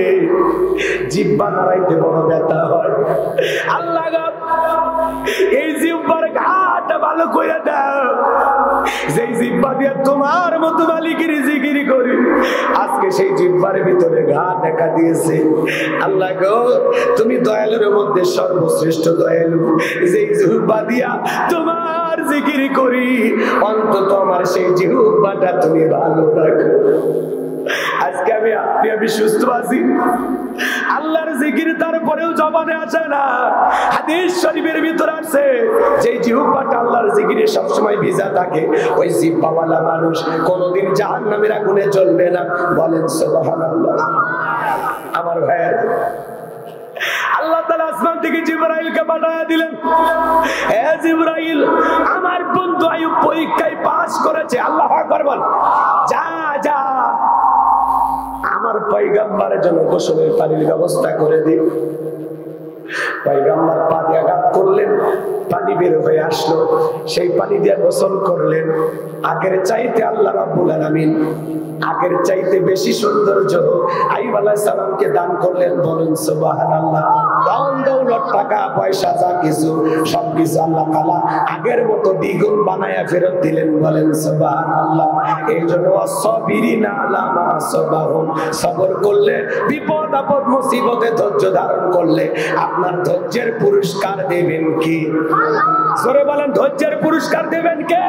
জিহ্বা নাড়াইতে বড় ব্যথা হয়। আল্লাহ এই জিহ্বার ঘাটা ভালো করে দাও, যেই জিহ্বা দিয়ে তোমার মতো মালিকের জিকির করি, আজকে সেই জিহ্বার ভিতরে ঘা দেখা দিয়েছে। আল্লাহ গো, তুমি দয়ালুর মধ্যে সর্বশ্রেষ্ঠ দয়ালু, যেই জিহ্বা দিয়া তোমার জিকির করি, অন্তত আমার সেই জিহ্বাটা তুমি ভালো রাখো। আজকে আমি সুস্থ আছি, আল্লাহর জিকির তারপরেও জবানে আসে না। হাদিস শরীফের ভিতর আছে, যে জিহ্বাটা আল্লাহর জিকিরে সবসময় ভিজা থাকে, ওই জিহ্বাওয়ালা মানুষ কোনোদিন জাহান্নামের আগুনে জ্বলবে না। বলেন সুবহানাল্লাহ। আমার ভাইয়ের, আল্লাহ তাআলা আসমান থেকে জিবরাইলকে পাঠিয়ে দিলেন, হে জিবরাইল, আমার বন্ধু আইয়ুব পরীক্ষায় পাস করেছে। আল্লাহু আকবার বল। যা যা আমার পয়গম্বরের জন্য গোসলের পানির ব্যবস্থা করে দিন। পয়গম্বর পা দিয়ে আঘাত করলেন, পানি বের হয়ে আসলো, সেই পানি দিয়ে গোসল করলেন। আগের চাইতে আল্লাহ রাব্বুল আলামিন আগের চাইতে বেশি সৌন্দর্য আইয়ুব আলাইহিস সালামকে দান করলেন। বলেন সুবহানাল্লাহ। ধন দৌলত টাকা পয়সা যা কিছু সবকিছু আল্লাহ তাআলা আগের মতো দ্বিগুণ বানায়া ফেরত দিলেন। বলেন সুবহানাল্লাহ। এই জন্য সাবিরিনা আলা মা সাবাহুম, সবর করলে বিপদ আপদ মুসিবতে ধৈর্য ধারণ করলে আপনার ধৈর্যের পুরস্কার দেবেন কি? জোরে বলেন, ধৈর্যের পুরস্কার দেবেন কে?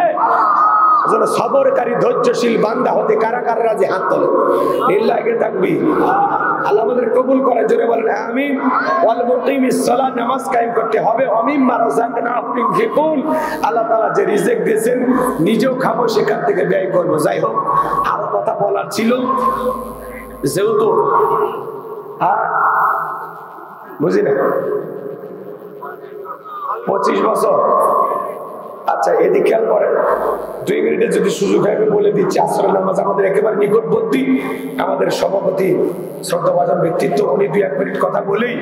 সবরকারী ধৈর্যশীল বান্দা হতে কারা কারা রাজি? হাত তোলে। লিল্লাহি তাকবীর। আল্লাহ আমাদের কবুল করে। জোরে বলেন আমিন। ওয়াল মুকিমিস সালাত, নামাজ কায়েম করতে হবে। অমিম্মা রাযাকনাহুম ইউনফিকুন, আল্লাহ তাআলা যে রিজিক দিয়েছেন নিজেও খাবো, সেখান থেকে ব্যয় করব। যাই হোক, আরো কথা বলার ছিল, যেহেতু বুঝি না 25 বছর। আচ্ছা, এদিকে খেয়াল করেন, 2 মিনিটে যদি সুযোগ হয় আমি বলে দিচ্ছি। আসরের নামাজ আমাদের একেবারে নিকটবর্তী। আমাদের সভাপতি শ্রদ্ধাভাজন ব্যক্তিত্ব, উনি 2-1 মিনিট কথা বলেই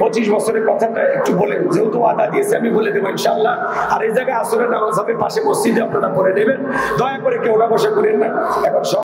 25 বছরের কথাটা একটু বলে, যেহেতু আদা দিয়েছে আমি বলে দেবো ইনশাআল্লাহ। আর এই জায়গায় আসরের নামাজ হবে, পাশে মসজিদে আপনারা পড়ে নেবেন। দয়া করে কেউ ওটা বসে করেন না। এখন